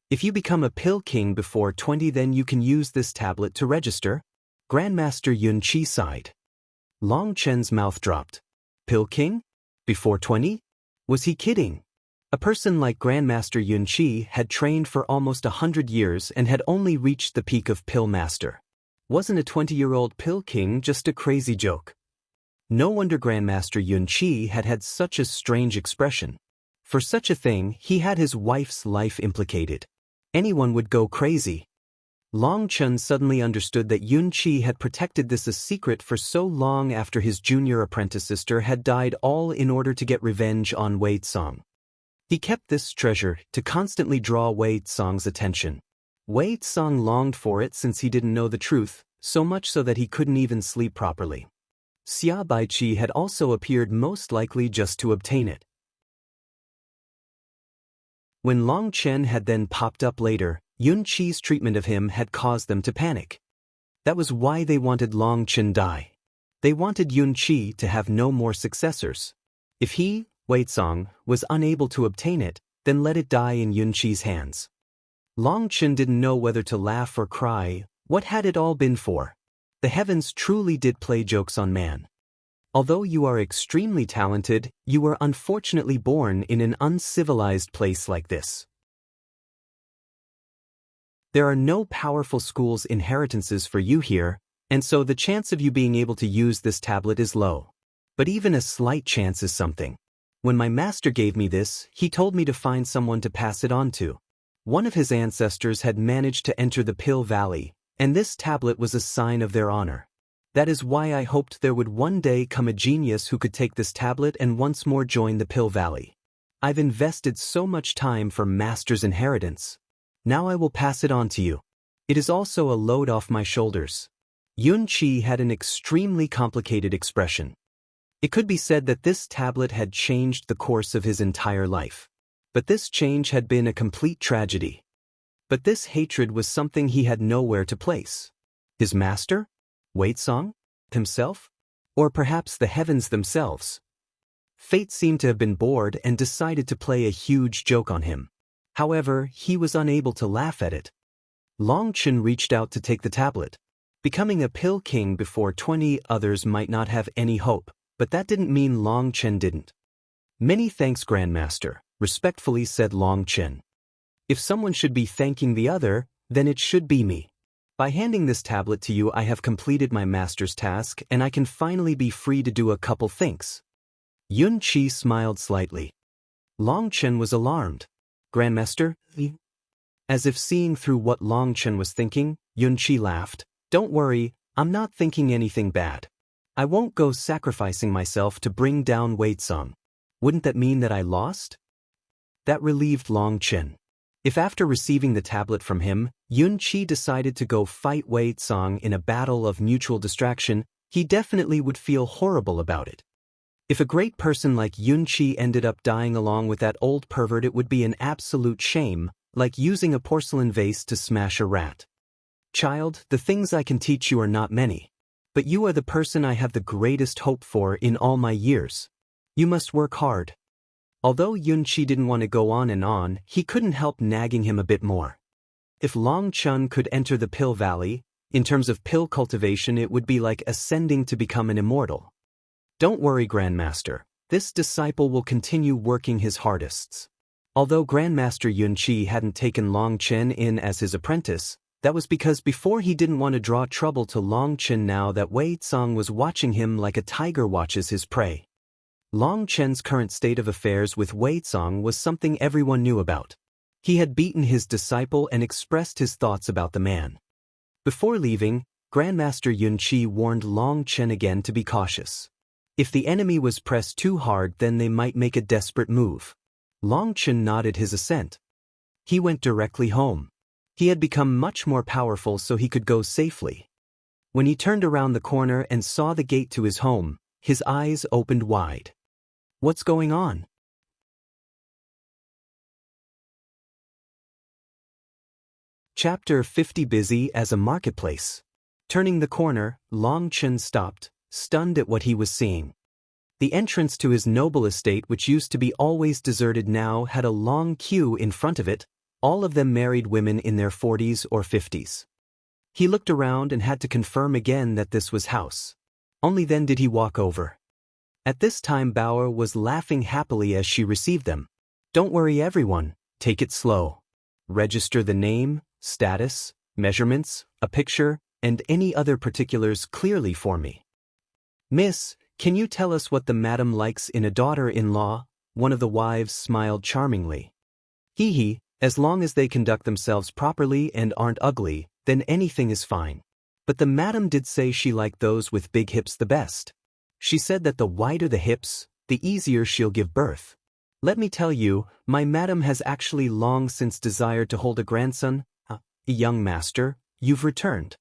If you become a pill king before 20, then you can use this tablet to register. Grandmaster Yun Qi sighed. Long Chen's mouth dropped. Pill king? Before 20? Was he kidding? A person like Grandmaster Yun Qi had trained for almost 100 years and had only reached the peak of pill master. Wasn't a 20-year-old pill king just a crazy joke? No wonder Grandmaster Yun Qi had had such a strange expression. For such a thing, he had his wife's life implicated. Anyone would go crazy. Long Chen suddenly understood that Yun Qi had protected this a secret for so long after his junior apprentice sister had died, all in order to get revenge on Wei Tsong. He kept this treasure to constantly draw Wei Tsong's attention. Wei Tsong longed for it since he didn't know the truth, so much so that he couldn't even sleep properly. Xia Baiqi had also appeared, most likely just to obtain it. When Long Chen had then popped up later, Yun Qi's treatment of him had caused them to panic. That was why they wanted Long Chen die. They wanted Yun Qi to have no more successors. If he, Wei Tsong, was unable to obtain it, then let it die in Yun Qi's hands. Long Chen didn't know whether to laugh or cry. What had it all been for? The heavens truly did play jokes on man. Although you are extremely talented, you were unfortunately born in an uncivilized place like this. There are no powerful school's inheritances for you here, and so the chance of you being able to use this tablet is low. But even a slight chance is something. When my master gave me this, he told me to find someone to pass it on to. One of his ancestors had managed to enter the Pill Valley, and this tablet was a sign of their honor. That is why I hoped there would one day come a genius who could take this tablet and once more join the Pill Valley. I've invested so much time for master's inheritance. Now I will pass it on to you. It is also a load off my shoulders. Yun Qi had an extremely complicated expression. It could be said that this tablet had changed the course of his entire life. But this change had been a complete tragedy. But this hatred was something he had nowhere to place. His master? Wei Tsong? Himself? Or perhaps the heavens themselves? Fate seemed to have been bored and decided to play a huge joke on him. However, he was unable to laugh at it. Long Chen reached out to take the tablet. Becoming a pill king before 20 others might not have any hope, but that didn't mean Long Chen didn't. Many thanks, Grandmaster, respectfully said Long Chen. If someone should be thanking the other, then it should be me. By handing this tablet to you, I have completed my master's task and I can finally be free to do a couple things. Yun Qi smiled slightly. Long Chen was alarmed. Grandmaster? As if seeing through what Long Chen was thinking, Yun Qi laughed. Don't worry, I'm not thinking anything bad. I won't go sacrificing myself to bring down Wei Tsong. Wouldn't that mean that I lost? That relieved Long Chen. If after receiving the tablet from him, Yun Qi decided to go fight Wei Tsong in a battle of mutual distraction, he definitely would feel horrible about it. If a great person like Yun Qi ended up dying along with that old pervert, it would be an absolute shame, like using a porcelain vase to smash a rat. Child, the things I can teach you are not many. But you are the person I have the greatest hope for in all my years. You must work hard. Although Yun Qi didn't want to go on, he couldn't help nagging him a bit more. If Long Chen could enter the Pill Valley, in terms of pill cultivation it would be like ascending to become an immortal. Don't worry, Grandmaster, this disciple will continue working his hardest. Although Grandmaster Yun Qi hadn't taken Long Chen in as his apprentice, that was because before he didn't want to draw trouble to Long Chen. Now that Wei Tsong was watching him like a tiger watches his prey. Long Chen's current state of affairs with Weizong was something everyone knew about. He had beaten his disciple and expressed his thoughts about the man. Before leaving, Grandmaster Yun Qi warned Long Chen again to be cautious. If the enemy was pressed too hard, then they might make a desperate move. Long Chen nodded his assent. He went directly home. He had become much more powerful, so he could go safely. When he turned around the corner and saw the gate to his home, his eyes opened wide. What's going on? Chapter 50. Busy as a marketplace. Turning the corner, Long Chen stopped, stunned at what he was seeing. The entrance to his noble estate, which used to be always deserted, now had a long queue in front of it, all of them married women in their 40s or 50s. He looked around and had to confirm again that this was house. Only then did he walk over. At this time Bauer was laughing happily as she received them. Don't worry everyone, take it slow. Register the name, status, measurements, a picture, and any other particulars clearly for me. Miss, can you tell us what the madam likes in a daughter-in-law? One of the wives smiled charmingly. Hee, as long as they conduct themselves properly and aren't ugly, then anything is fine. But the madam did say she liked those with big hips the best. She said that the wider the hips, the easier she'll give birth. Let me tell you, my madam has actually long since desired to hold a grandson. Young master, you've returned.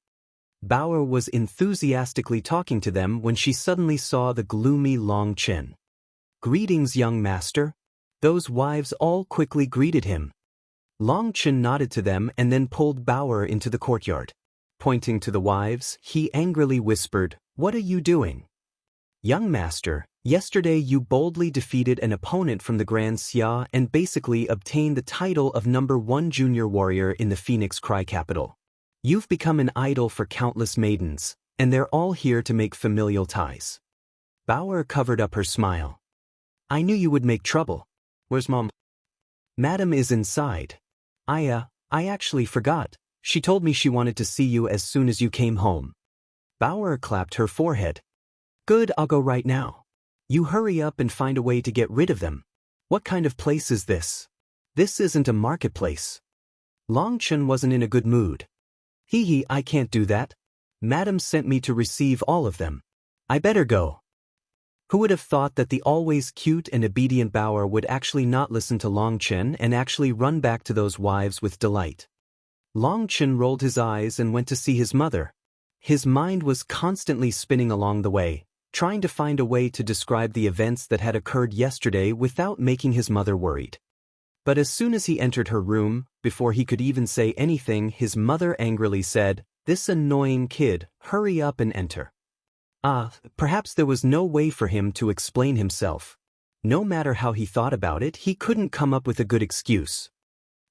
Bauer was enthusiastically talking to them when she suddenly saw the gloomy Long Chen. Greetings, young master. Those wives all quickly greeted him. Long Chen nodded to them and then pulled Bauer into the courtyard. Pointing to the wives, he angrily whispered, "What are you doing?" Young master, yesterday you boldly defeated an opponent from the Grand Xia and basically obtained the title of #1 junior warrior in the Phoenix Cry capital. You've become an idol for countless maidens, and they're all here to make familial ties. Bauer covered up her smile. I knew you would make trouble. Where's Mom? Madam is inside. I actually forgot. She told me she wanted to see you as soon as you came home. Bauer clapped her forehead. Good, I'll go right now. You hurry up and find a way to get rid of them. What kind of place is this? This isn't a marketplace. Long Chen wasn't in a good mood. I can't do that. Madam sent me to receive all of them. I better go. Who would have thought that the always cute and obedient Bauer would actually not listen to Long Chen and actually run back to those wives with delight? Long Chen rolled his eyes and went to see his mother. His mind was constantly spinning along the way, trying to find a way to describe the events that had occurred yesterday without making his mother worried. But as soon as he entered her room, before he could even say anything, his mother angrily said, "This annoying kid, hurry up and enter." Perhaps there was no way for him to explain himself. No matter how he thought about it, he couldn't come up with a good excuse.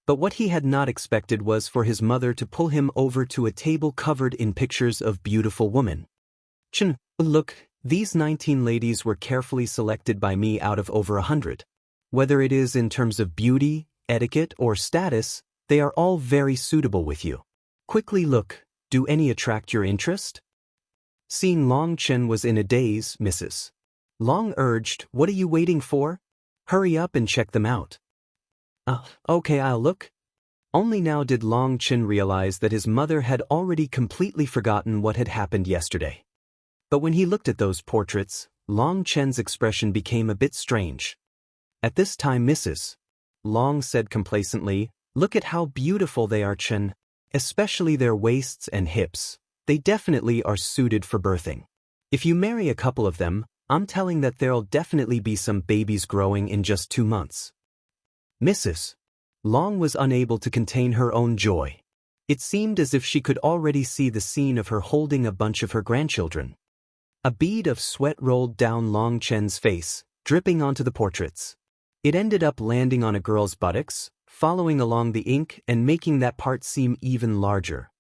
But what he had not expected was for his mother to pull him over to a table covered in pictures of beautiful women. Chen, look, these 19 ladies were carefully selected by me out of over 100. Whether it is in terms of beauty, etiquette, or status, they are all very suitable with you. Quickly look, do any attract your interest? Seeing Long Chen was in a daze, Mrs. Long urged, what are you waiting for? Hurry up and check them out. Okay, I'll look. Only now did Long Chen realize that his mother had already completely forgotten what had happened yesterday. But when he looked at those portraits, Long Chen's expression became a bit strange. At this time Mrs. Long said complacently, look at how beautiful they are, Chen, especially their waists and hips. They definitely are suited for birthing. If you marry a couple of them, I'm telling that there'll definitely be some babies growing in just 2 months. Mrs. Long was unable to contain her own joy. It seemed as if she could already see the scene of her holding a bunch of her grandchildren. A bead of sweat rolled down Long Chen's face, dripping onto the portraits. It ended up landing on a girl's buttocks, following along the ink and making that part seem even larger.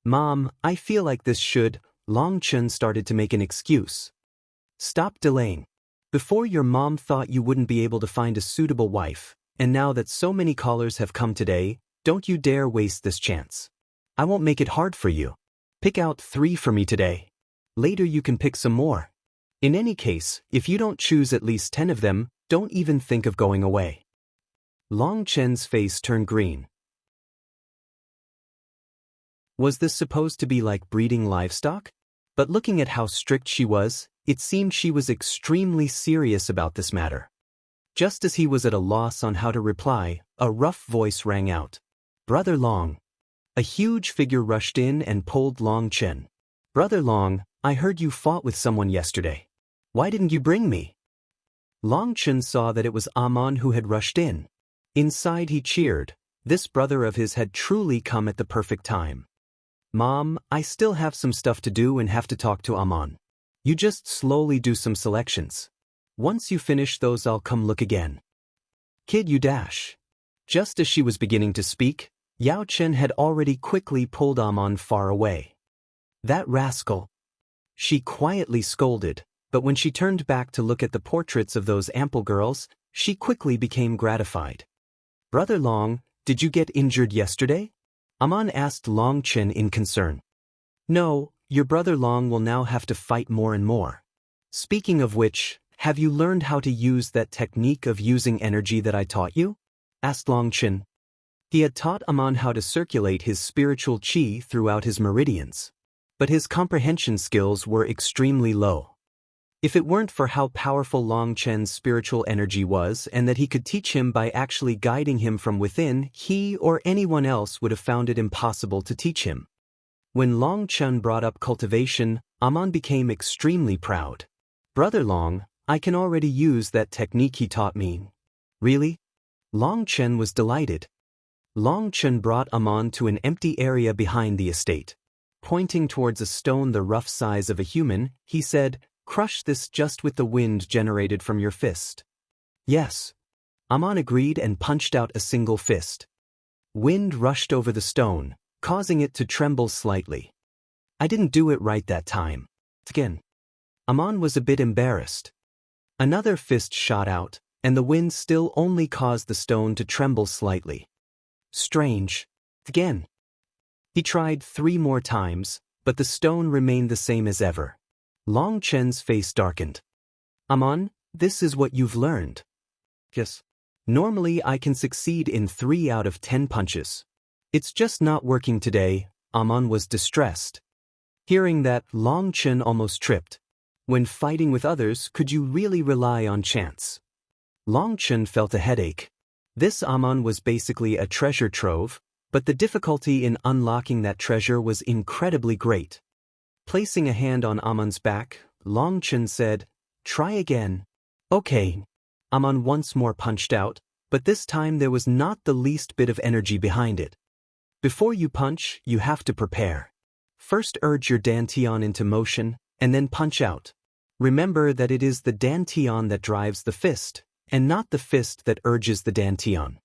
Mom, I feel like this should. Long Chen started to make an excuse. Stop delaying. Before your mom thought you wouldn't be able to find a suitable wife, and now that so many callers have come today, don't you dare waste this chance. I won't make it hard for you. Pick out 3 for me today. Later you can pick some more. In any case, if you don't choose at least 10 of them, don't even think of going away. Long Chen's face turned green. Was this supposed to be like breeding livestock? But looking at how strict she was, it seemed she was extremely serious about this matter. Just as he was at a loss on how to reply, a rough voice rang out. "Brother Long." A huge figure rushed in and pulled Long Chen. "Brother Long, I heard you fought with someone yesterday. Why didn't you bring me?" Long Chen saw that it was Amon who had rushed in. Inside he cheered. This brother of his had truly come at the perfect time. "Mom, I still have some stuff to do and have to talk to Amon. You just slowly do some selections. Once you finish those, I'll come look again." "Kid, you dash." Just as she was beginning to speak, Yao Chen had already quickly pulled Amon far away. "That rascal!" She quietly scolded, but when she turned back to look at the portraits of those ample girls, she quickly became gratified. "Brother Long, did you get injured yesterday?" Amon asked Long Chen in concern. "No, your brother Long will now have to fight more and more. Speaking of which, have you learned how to use that technique of using energy that I taught you?" asked Long Chen. He had taught Amon how to circulate his spiritual qi throughout his meridians. But his comprehension skills were extremely low. If it weren't for how powerful Long Chen's spiritual energy was and that he could teach him by actually guiding him from within, he or anyone else would have found it impossible to teach him. When Long Chen brought up cultivation, Amon became extremely proud. "Brother Long, I can already use that technique he taught me." "Really?" Long Chen was delighted. Long Chen brought Amon to an empty area behind the estate. Pointing towards a stone the rough size of a human, he said, "Crush this just with the wind generated from your fist." "Yes." Amon agreed and punched out a single fist. Wind rushed over the stone, causing it to tremble slightly. "I didn't do it right that time." Again. Amon was a bit embarrassed. Another fist shot out, and the wind still only caused the stone to tremble slightly. Strange. Again. He tried 3 more times, but the stone remained the same as ever. Long Chen's face darkened. "Amon, this is what you've learned." "Yes. Normally I can succeed in 3 out of 10 punches. It's just not working today." Amon was distressed. Hearing that, Long Chen almost tripped. When fighting with others, could you really rely on chance? Long Chen felt a headache. This Amon was basically a treasure trove, but the difficulty in unlocking that treasure was incredibly great. Placing a hand on Amon's back, Long Chen said, "Try again." "Okay." Amon once more punched out, but this time there was not the least bit of energy behind it. Before you punch, you have to prepare. First urge your dantian into motion, and then punch out. Remember that it is the dantian that drives the fist, and not the fist that urges the dantian.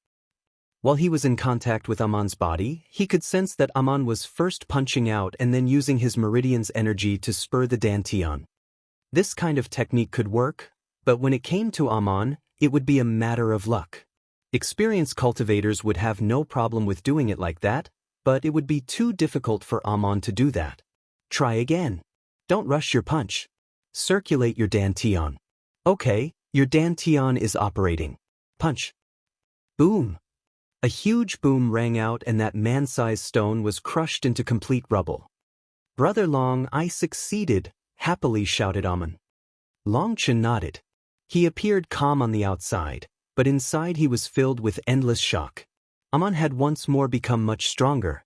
While he was in contact with Amon's body, he could sense that Amon was first punching out and then using his meridian's energy to spur the dantian. This kind of technique could work, but when it came to Amon, it would be a matter of luck. Experienced cultivators would have no problem with doing it like that, but it would be too difficult for Amon to do that. Try again. Don't rush your punch. Circulate your dantian. Okay, your dantian is operating. Punch. Boom. A huge boom rang out and that man-sized stone was crushed into complete rubble. "Brother Long, I succeeded," happily shouted Amon. Long Chen nodded. He appeared calm on the outside, but inside he was filled with endless shock. Amon had once more become much stronger.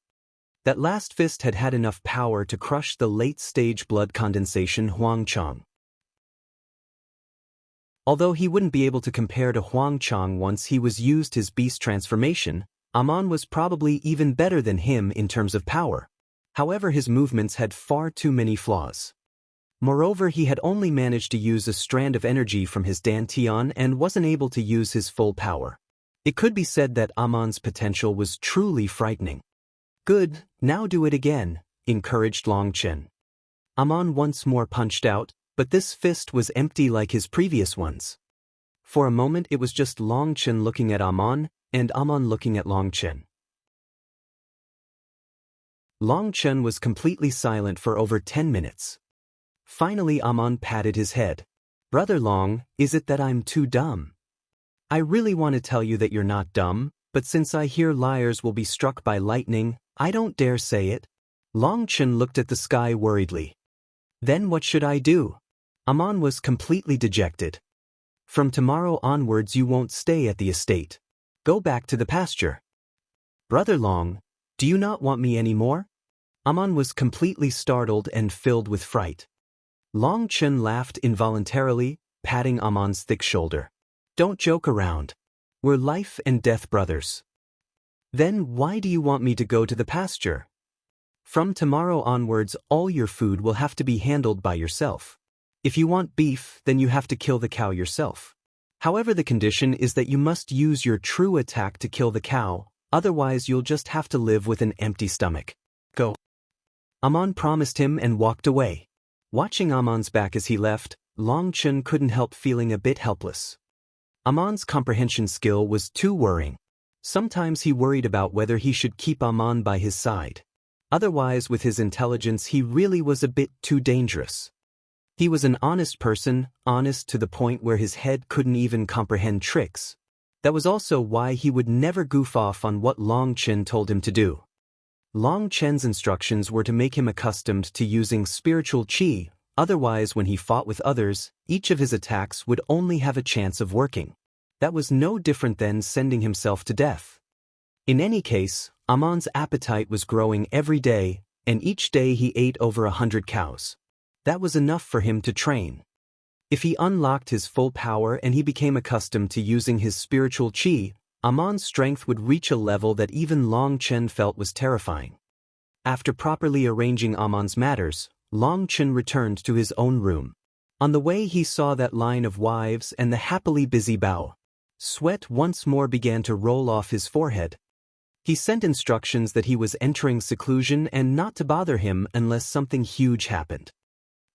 That last fist had had enough power to crush the late-stage blood condensation Huang Chang. Although he wouldn't be able to compare to Huang Chang once he was used his beast transformation, Amon was probably even better than him in terms of power. However, his movements had far too many flaws. Moreover, he had only managed to use a strand of energy from his dantian and wasn't able to use his full power. It could be said that Amon's potential was truly frightening. "Good, now do it again," encouraged Long Chen. Amon once more punched out, but this fist was empty like his previous ones. For a moment it was just Long Chen looking at Amon, and Amon looking at Long Chen. Long Chen was completely silent for over 10 minutes. Finally Amon patted his head. Brother Long, is it that I'm too dumb? I really want to tell you that you're not dumb, but since I hear liars will be struck by lightning, I don't dare say it. Long Chen looked at the sky worriedly. Then what should I do? Amon was completely dejected. From tomorrow onwards you won't stay at the estate. Go back to the pasture. Brother Long, do you not want me any more? Amon was completely startled and filled with fright. Long Chen laughed involuntarily, patting Amon's thick shoulder. Don't joke around. We're life and death brothers. Then why do you want me to go to the pasture? From tomorrow onwards all your food will have to be handled by yourself. If you want beef, then you have to kill the cow yourself. However, the condition is that you must use your true attack to kill the cow, otherwise you'll just have to live with an empty stomach. Go. Amon promised him and walked away. Watching Amon's back as he left, Long Chen couldn't help feeling a bit helpless. Amon's comprehension skill was too worrying. Sometimes he worried about whether he should keep Amon by his side. Otherwise, with his intelligence, he really was a bit too dangerous. He was an honest person, honest to the point where his head couldn't even comprehend tricks. That was also why he would never goof off on what Long Chen told him to do. Long Chen's instructions were to make him accustomed to using spiritual qi, otherwise when he fought with others, each of his attacks would only have a chance of working. That was no different than sending himself to death. In any case, Amon's appetite was growing every day, and each day he ate over 100 cows. That was enough for him to train. If he unlocked his full power and he became accustomed to using his spiritual qi, Amon's strength would reach a level that even Long Chen felt was terrifying. After properly arranging Amon's matters, Long Chen returned to his own room. On the way he saw that line of wives and the happily busy Bao. Sweat once more began to roll off his forehead. He sent instructions that he was entering seclusion and not to bother him unless something huge happened.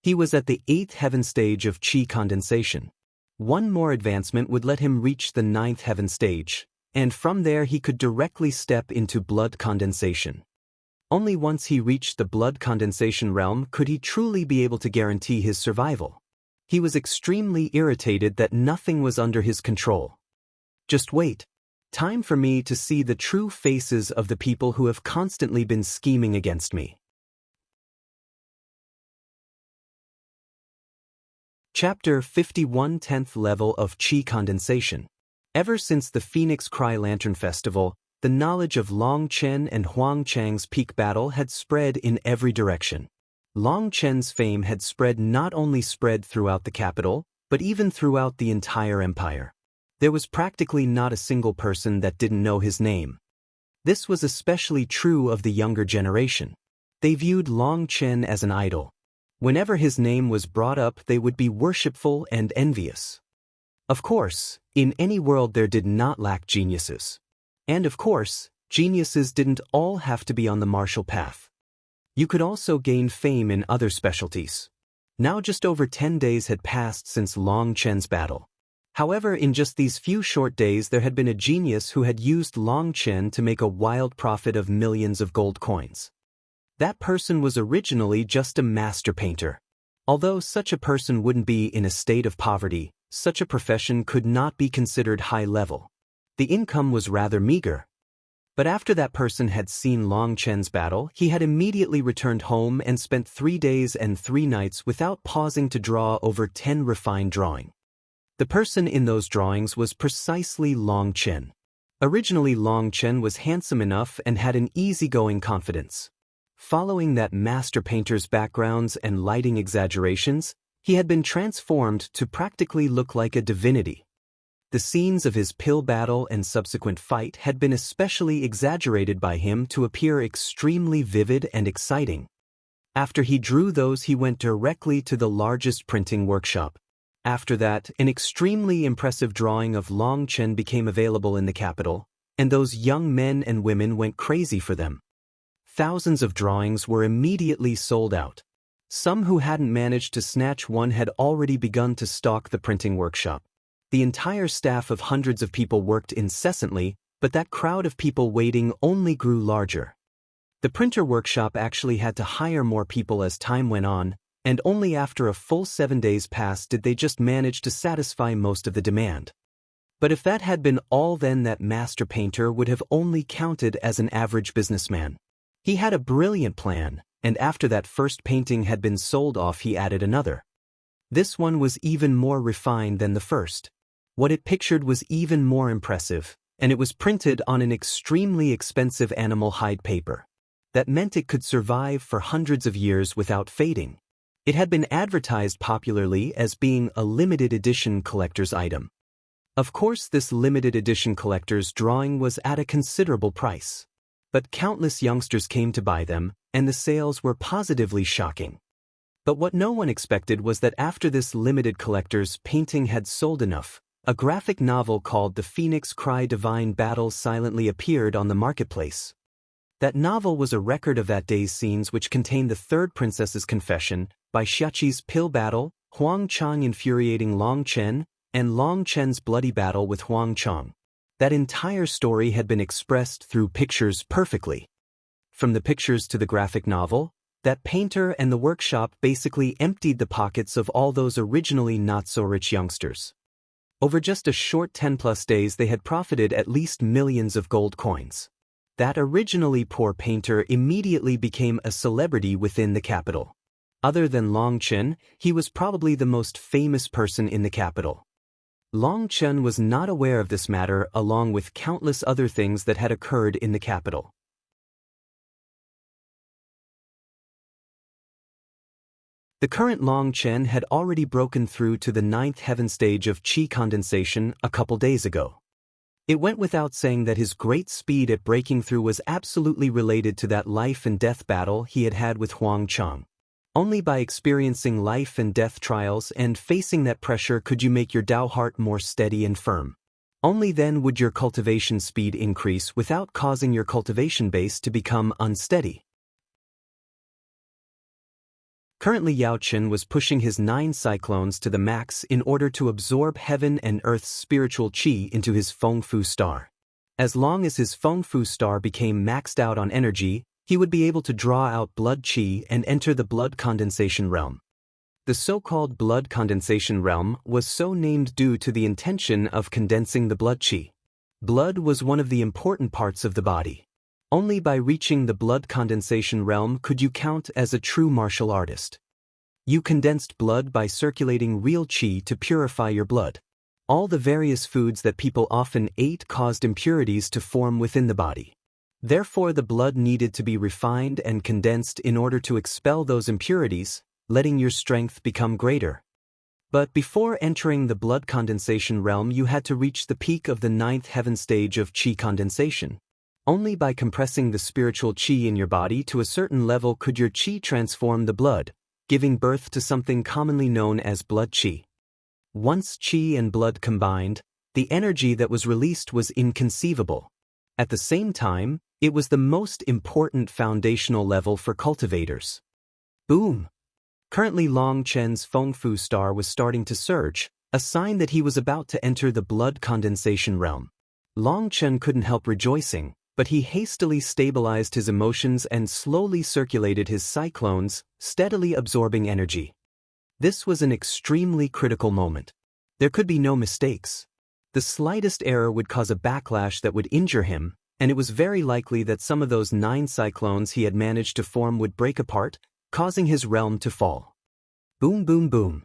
He was at the 8th heaven stage of qi condensation. One more advancement would let him reach the 9th heaven stage, and from there he could directly step into blood condensation. Only once he reached the blood condensation realm could he truly be able to guarantee his survival. He was extremely irritated that nothing was under his control. Just wait. Time for me to see the true faces of the people who have constantly been scheming against me. Chapter 51, 10th Level of Qi Condensation. Ever since the Phoenix Cry Lantern Festival, the knowledge of Long Chen and Huang Chang's peak battle had spread in every direction. Long Chen's fame had not only spread throughout the capital, but even throughout the entire empire. There was practically not a single person that didn't know his name. This was especially true of the younger generation. They viewed Long Chen as an idol. Whenever his name was brought up, they would be worshipful and envious. Of course, in any world there did not lack geniuses. And of course, geniuses didn't all have to be on the martial path. You could also gain fame in other specialties. Now just over 10 days had passed since Long Chen's battle. However, in just these few short days there had been a genius who had used Long Chen to make a wild profit of millions of gold coins. That person was originally just a master painter. Although such a person wouldn't be in a state of poverty, such a profession could not be considered high level. The income was rather meager. But after that person had seen Long Chen's battle, he had immediately returned home and spent 3 days and 3 nights without pausing to draw over 10 refined drawings. The person in those drawings was precisely Long Chen. Originally Long Chen was handsome enough and had an easygoing confidence. Following that master painter's backgrounds and lighting exaggerations, he had been transformed to practically look like a divinity. The scenes of his pill battle and subsequent fight had been especially exaggerated by him to appear extremely vivid and exciting. After he drew those, he went directly to the largest printing workshop. After that, an extremely impressive drawing of Long Chen became available in the capital, and those young men and women went crazy for them. Thousands of drawings were immediately sold out. Some who hadn't managed to snatch one had already begun to stalk the printing workshop. The entire staff of hundreds of people worked incessantly, but that crowd of people waiting only grew larger. The printer workshop actually had to hire more people as time went on, and only after a full 7 days passed did they just manage to satisfy most of the demand. But if that had been all, then that master painter would have only counted as an average businessman. He had a brilliant plan, and after that first painting had been sold off he added another. This one was even more refined than the first. What it pictured was even more impressive, and it was printed on an extremely expensive animal hide paper. That meant it could survive for hundreds of years without fading. It had been advertised popularly as being a limited edition collector's item. Of course, this limited edition collector's drawing was at a considerable price. But countless youngsters came to buy them, and the sales were positively shocking. But what no one expected was that after this limited collector's painting had sold enough, a graphic novel called The Phoenix Cry Divine Battle silently appeared on the marketplace. That novel was a record of that day's scenes, which contained the third princess's confession, by Xiaqi's pill battle, Huang Chang infuriating Long Chen, and Long Chen's bloody battle with Huang Chang. That entire story had been expressed through pictures perfectly. From the pictures to the graphic novel, that painter and the workshop basically emptied the pockets of all those originally not-so-rich youngsters. Over just a short 10+ days they had profited at least millions of gold coins. That originally poor painter immediately became a celebrity within the capital. Other than Long Chen, he was probably the most famous person in the capital. Long Chen was not aware of this matter, along with countless other things that had occurred in the capital. The current Long Chen had already broken through to the 9th heaven stage of qi condensation a couple days ago. It went without saying that his great speed at breaking through was absolutely related to that life and death battle he had had with Huang Chang. Only by experiencing life and death trials and facing that pressure could you make your Tao heart more steady and firm. Only then would your cultivation speed increase without causing your cultivation base to become unsteady. Currently Yao Chen was pushing his 9 cyclones to the max in order to absorb heaven and earth's spiritual qi into his Feng Fu star. As long as his Feng Fu star became maxed out on energy, he would be able to draw out blood qi and enter the blood condensation realm. The so-called blood condensation realm was so named due to the intention of condensing the blood qi. Blood was one of the important parts of the body. Only by reaching the blood condensation realm could you count as a true martial artist. You condensed blood by circulating real qi to purify your blood. All the various foods that people often ate caused impurities to form within the body. Therefore, the blood needed to be refined and condensed in order to expel those impurities, letting your strength become greater. But before entering the blood condensation realm, you had to reach the peak of the 9th heaven stage of qi condensation. Only by compressing the spiritual qi in your body to a certain level could your qi transform the blood, giving birth to something commonly known as blood qi. Once qi and blood combined, the energy that was released was inconceivable. At the same time, it was the most important foundational level for cultivators. Boom! Currently Long Chen's Feng Fu star was starting to surge, a sign that he was about to enter the blood condensation realm. Long Chen couldn't help rejoicing, but he hastily stabilized his emotions and slowly circulated his cyclones, steadily absorbing energy. This was an extremely critical moment. There could be no mistakes. The slightest error would cause a backlash that would injure him, and it was very likely that some of those 9 cyclones he had managed to form would break apart, causing his realm to fall. Boom, boom, boom.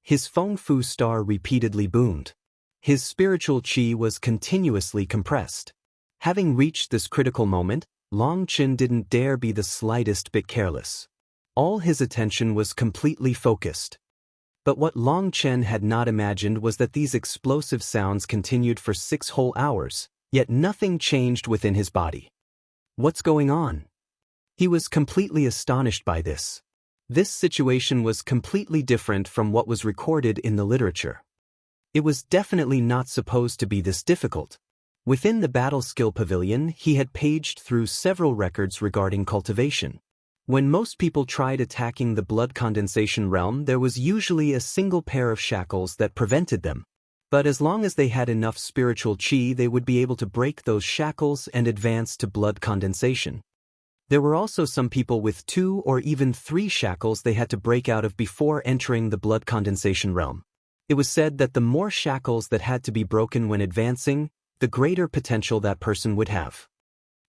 His Feng Fu star repeatedly boomed. His spiritual qi was continuously compressed. Having reached this critical moment, Long Chen didn't dare be the slightest bit careless. All his attention was completely focused. But what Long Chen had not imagined was that these explosive sounds continued for 6 whole hours, yet nothing changed within his body. What's going on? He was completely astonished by this. This situation was completely different from what was recorded in the literature. It was definitely not supposed to be this difficult. Within the Battle Skill Pavilion, he had paged through several records regarding cultivation. When most people tried attacking the blood condensation realm, there was usually a single pair of shackles that prevented them. But as long as they had enough spiritual qi, they would be able to break those shackles and advance to blood condensation. There were also some people with 2 or even 3 shackles they had to break out of before entering the blood condensation realm. It was said that the more shackles that had to be broken when advancing, the greater potential that person would have.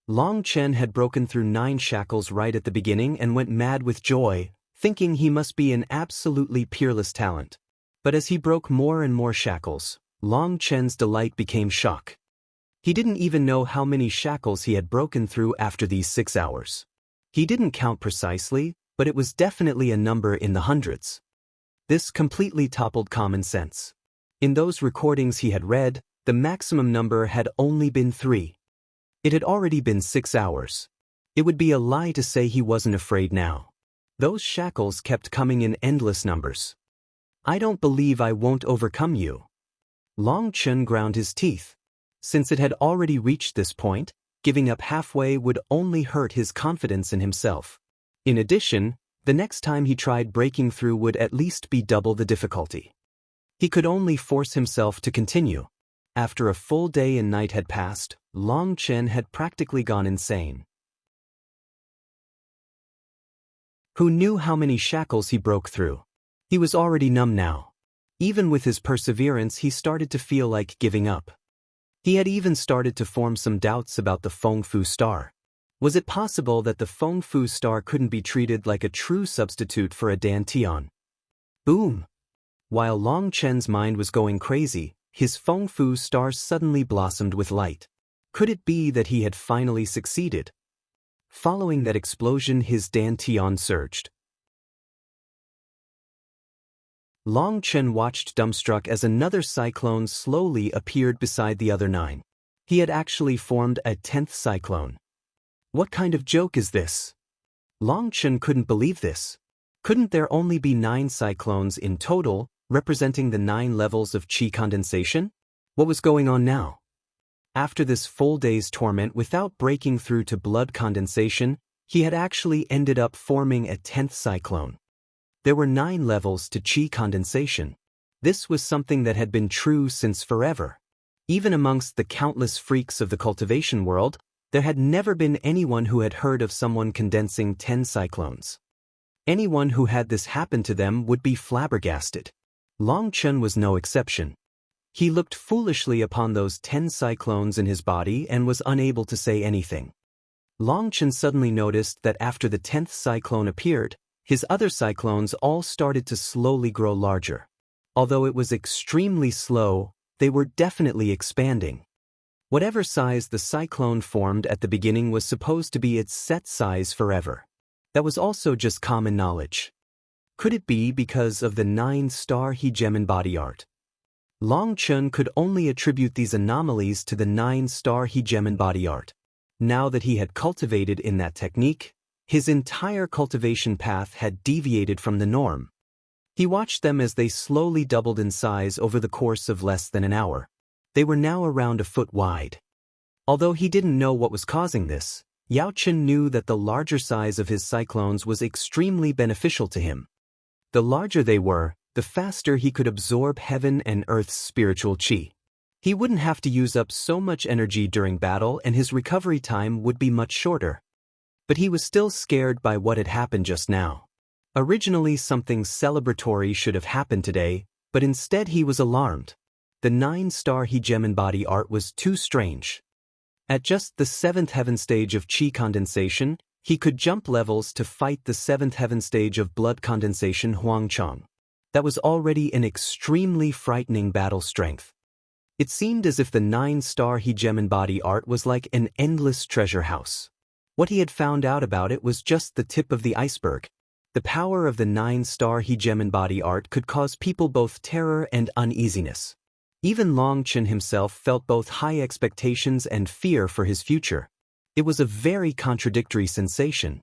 Long Chen had broken through 9 shackles right at the beginning and went mad with joy, thinking he must be an absolutely peerless talent. But as he broke more and more shackles, Long Chen's delight became shock. He didn't even know how many shackles he had broken through after these 6 hours. He didn't count precisely, but it was definitely a number in the hundreds. This completely toppled common sense. In those recordings he had read, the maximum number had only been 3. It had already been 6 hours. It would be a lie to say he wasn't afraid now. Those shackles kept coming in endless numbers. I don't believe I won't overcome you. Long Chen ground his teeth. Since it had already reached this point, giving up halfway would only hurt his confidence in himself. In addition, the next time he tried breaking through would at least be double the difficulty. He could only force himself to continue. After a full day and night had passed, Long Chen had practically gone insane. Who knew how many shackles he broke through? He was already numb now. Even with his perseverance, he started to feel like giving up. He had even started to form some doubts about the Feng Fu star. Was it possible that the Feng Fu star couldn't be treated like a true substitute for a dantian? Boom! While Long Chen's mind was going crazy, his Feng Fu star suddenly blossomed with light. Could it be that he had finally succeeded? Following that explosion, his dantian surged. Long Chen watched dumbstruck as another cyclone slowly appeared beside the other 9. He had actually formed a 10th cyclone. What kind of joke is this? Long Chen couldn't believe this. Couldn't there only be 9 cyclones in total, representing the 9 levels of qi condensation? What was going on now? After this full day's torment without breaking through to blood condensation, he had actually ended up forming a 10th cyclone. There were 9 levels to qi condensation. This was something that had been true since forever. Even amongst the countless freaks of the cultivation world, there had never been anyone who had heard of someone condensing 10 cyclones. Anyone who had this happen to them would be flabbergasted. Long Chen was no exception. He looked foolishly upon those 10 cyclones in his body and was unable to say anything. Long Chen suddenly noticed that after the 10th cyclone appeared, his other cyclones all started to slowly grow larger. Although it was extremely slow, they were definitely expanding. Whatever size the cyclone formed at the beginning was supposed to be its set size forever. That was also just common knowledge. Could it be because of the 9-star Hegemon body art? Long Chen could only attribute these anomalies to the 9-star Hegemon body art. Now that he had cultivated in that technique, his entire cultivation path had deviated from the norm. He watched them as they slowly doubled in size over the course of less than an hour. They were now around a foot wide. Although he didn't know what was causing this, Yao Chen knew that the larger size of his cyclones was extremely beneficial to him. The larger they were, the faster he could absorb heaven and earth's spiritual qi. He wouldn't have to use up so much energy during battle and his recovery time would be much shorter. But he was still scared by what had happened just now. Originally something celebratory should have happened today, but instead he was alarmed. The 9-star Hegemon body art was too strange. At just the 7th heaven stage of qi condensation, he could jump levels to fight the 7th heaven stage of blood condensation Huangchang. That was already an extremely frightening battle strength. It seemed as if the 9-star Hegemon body art was like an endless treasure house. What he had found out about it was just the tip of the iceberg. The power of the 9-star Hegemon body art could cause people both terror and uneasiness. Even Long Chen himself felt both high expectations and fear for his future. It was a very contradictory sensation.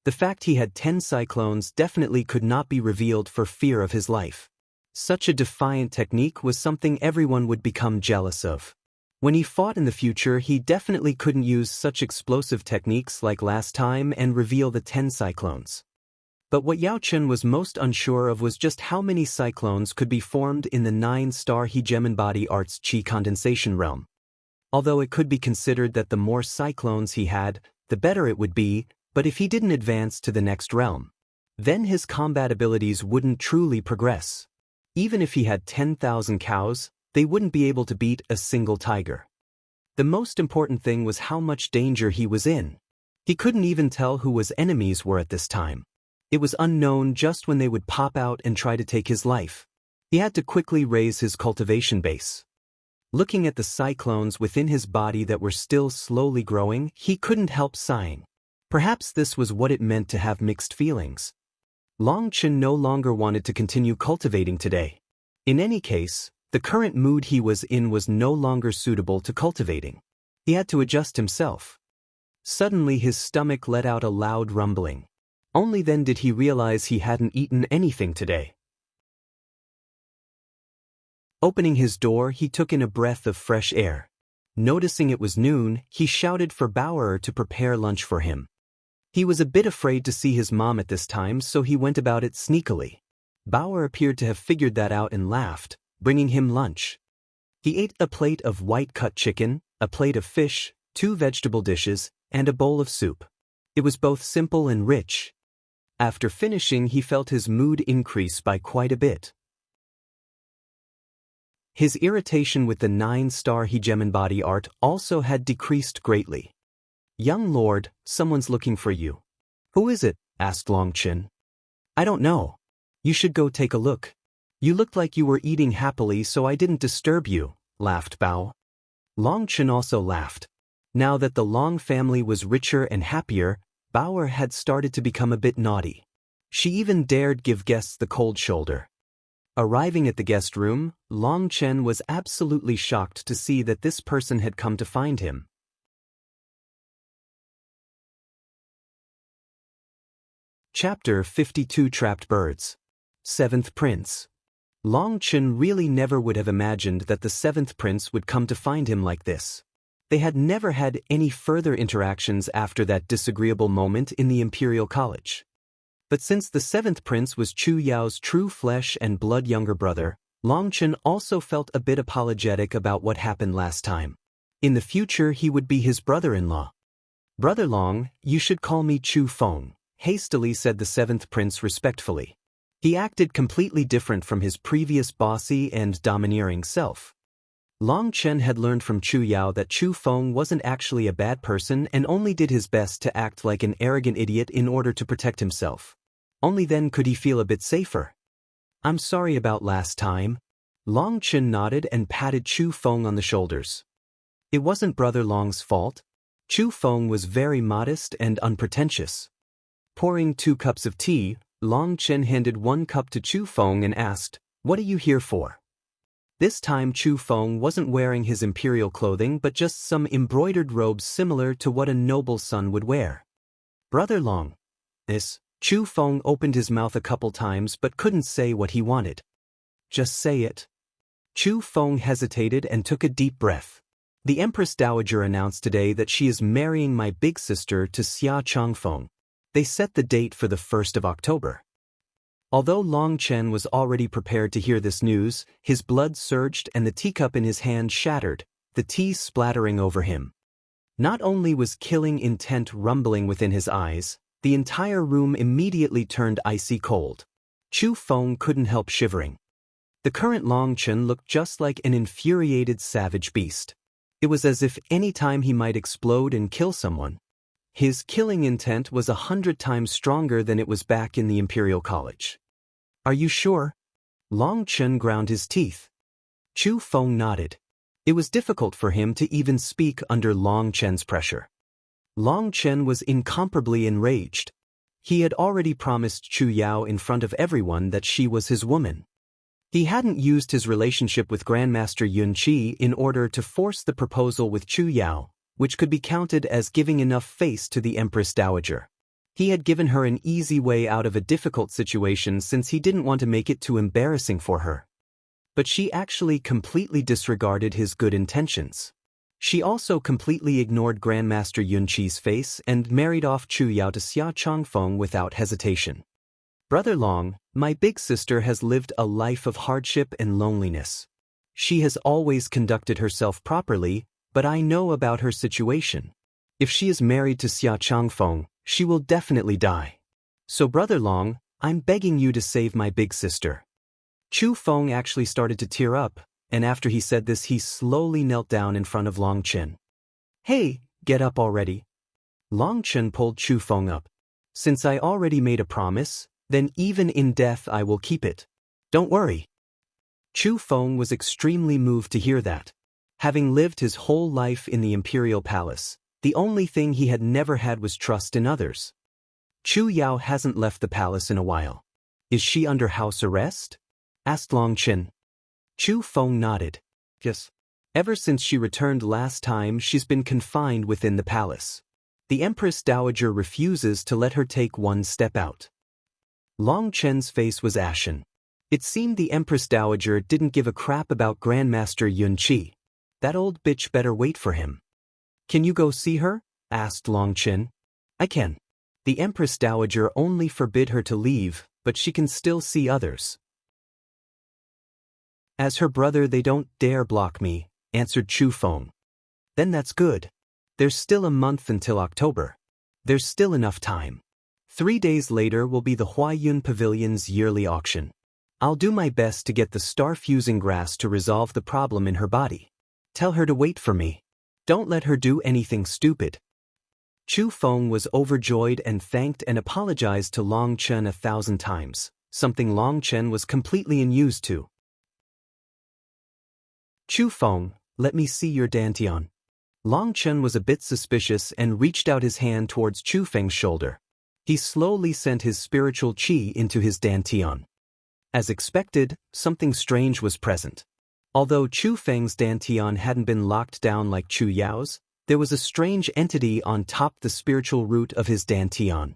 The fact he had 10 cyclones definitely could not be revealed for fear of his life. Such a defiant technique was something everyone would become jealous of. When he fought in the future, he definitely couldn't use such explosive techniques like last time and reveal the 10 cyclones. But what Yao Chen was most unsure of was just how many cyclones could be formed in the 9-star Hegemon body art's qi condensation realm. Although it could be considered that the more cyclones he had, the better it would be, But if he didn't advance to the next realm, then his combat abilities wouldn't truly progress. Even if he had 10,000 cows, they wouldn't be able to beat a single tiger. The most important thing was how much danger he was in. He couldn't even tell who his enemies were at this time. It was unknown just when they would pop out and try to take his life. He had to quickly raise his cultivation base. Looking at the cyclones within his body that were still slowly growing, he couldn't help sighing. Perhaps this was what it meant to have mixed feelings. Long Chen no longer wanted to continue cultivating today. In any case, the current mood he was in was no longer suitable to cultivating. He had to adjust himself. Suddenly his stomach let out a loud rumbling. Only then did he realize he hadn't eaten anything today. Opening his door, he took in a breath of fresh air. Noticing it was noon, he shouted for Bauer to prepare lunch for him. He was a bit afraid to see his mom at this time, so he went about it sneakily. Bauer appeared to have figured that out and laughed, bringing him lunch. He ate a plate of white-cut chicken, a plate of fish, 2 vegetable dishes, and a bowl of soup. It was both simple and rich. After finishing, he felt his mood increase by quite a bit. His irritation with the 9-star hegemon body art also had decreased greatly. "Young lord, someone's looking for you." "Who is it?" asked Long Chen. "I don't know. You should go take a look. You looked like you were eating happily, so I didn't disturb you," laughed Bao. Long Chen also laughed. Now that the Long family was richer and happier, Bauer had started to become a bit naughty. She even dared give guests the cold shoulder. Arriving at the guest room, Long Chen was absolutely shocked to see that this person had come to find him. Chapter 52 Trapped Birds. 7th Prince. Long Chen really never would have imagined that the 7th Prince would come to find him like this. They had never had any further interactions after that disagreeable moment in the Imperial College. But since the 7th Prince was Chu Yao's true flesh and blood younger brother, Long Chen also felt a bit apologetic about what happened last time. In the future he would be his brother-in-law. "Brother Long, you should call me Chu Feng," hastily said the 7th Prince respectfully. He acted completely different from his previous bossy and domineering self. Long Chen had learned from Chu Yao that Chu Feng wasn't actually a bad person and only did his best to act like an arrogant idiot in order to protect himself. Only then could he feel a bit safer. "I'm sorry about last time." Long Chen nodded and patted Chu Feng on the shoulders. It wasn't Brother Long's fault. Chu Feng was very modest and unpretentious. Pouring 2 cups of tea, Long Chen handed 1 cup to Chu Feng and asked, "What are you here for?" This time Chu Feng wasn't wearing his imperial clothing but just some embroidered robes similar to what a noble's son would wear. "Brother Long." Chu Feng opened his mouth a couple times but couldn't say what he wanted. "Just say it." Chu Feng hesitated and took a deep breath. "The Empress Dowager announced today that she is marrying my big sister to Xia Changfeng. They set the date for the 1st of October. Although Long Chen was already prepared to hear this news, his blood surged and the teacup in his hand shattered, the tea splattering over him. Not only was killing intent rumbling within his eyes, the entire room immediately turned icy cold. Chu Feng couldn't help shivering. The current Long Chen looked just like an infuriated savage beast. It was as if any time he might explode and kill someone. His killing intent was 100 times stronger than it was back in the Imperial College. "Are you sure?" Long Chen ground his teeth. Chu Feng nodded. It was difficult for him to even speak under Long Chen's pressure. Long Chen was incomparably enraged. He had already promised Chu Yao in front of everyone that she was his woman. He hadn't used his relationship with Grandmaster Yun Qi in order to force the proposal with Chu Yao, which could be counted as giving enough face to the Empress Dowager. He had given her an easy way out of a difficult situation since he didn't want to make it too embarrassing for her. But she actually completely disregarded his good intentions. She also completely ignored Grandmaster Yun Qi's face and married off Chu Yao to Xia Changfeng without hesitation. "Brother Long, my big sister has lived a life of hardship and loneliness. She has always conducted herself properly, but I know about her situation. If she is married to Xia Changfeng, she will definitely die. So Brother Long, I'm begging you to save my big sister. Chu Feng actually started to tear up, and after he said this he slowly knelt down in front of Long Chen. Hey, get up already. Long Chen pulled Chu Feng up. Since I already made a promise, then even in death I will keep it. Don't worry. Chu Feng was extremely moved to hear that. Having lived his whole life in the imperial palace, the only thing he had never had was trust in others. Chu Yao hasn't left the palace in a while. Is she under house arrest? Asked Long Chen. Chu Feng nodded. Yes. Ever since she returned last time she's been confined within the palace. The Empress Dowager refuses to let her take one step out. Long Chen's face was ashen. It seemed the Empress Dowager didn't give a crap about Grandmaster Yun Qi. That old bitch better wait for him. Can you go see her? Asked Long Chen. I can. The Empress Dowager only forbid her to leave, but she can still see others. As her brother they don't dare block me, answered Chu Feng. Then that's good. There's still a month until October. There's still enough time. 3 days later will be the Huayun Pavilion's yearly auction. I'll do my best to get the star-fusing grass to resolve the problem in her body. Tell her to wait for me. Don't let her do anything stupid. Chu Feng was overjoyed and thanked and apologized to Long Chen 1,000 times, something Long Chen was completely unused to. Chu Feng, let me see your dantian. Long Chen was a bit suspicious and reached out his hand towards Chu Feng's shoulder. He slowly sent his spiritual qi into his dantian. As expected, something strange was present. Although Chu Feng's dantian hadn't been locked down like Chu Yao's, there was a strange entity on top the spiritual root of his dantian.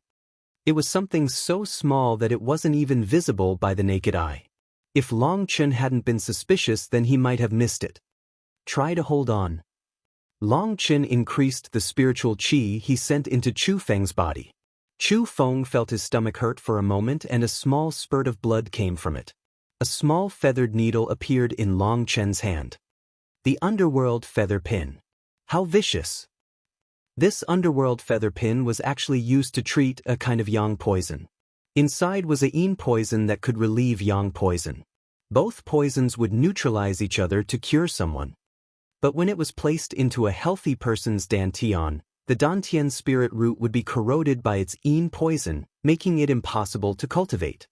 It was something so small that it wasn't even visible by the naked eye. If Long Chen hadn't been suspicious, then he might have missed it. Try to hold on. Long Chen increased the spiritual qi he sent into Chu Feng's body. Chu Feng felt his stomach hurt for a moment and a small spurt of blood came from it. A small feathered needle appeared in Long Chen's hand. The underworld feather pin. How vicious! This underworld feather pin was actually used to treat a kind of yang poison. Inside was a yin poison that could relieve yang poison. Both poisons would neutralize each other to cure someone. But when it was placed into a healthy person's dantian, the dantian spirit root would be corroded by its yin poison, making it impossible to cultivate.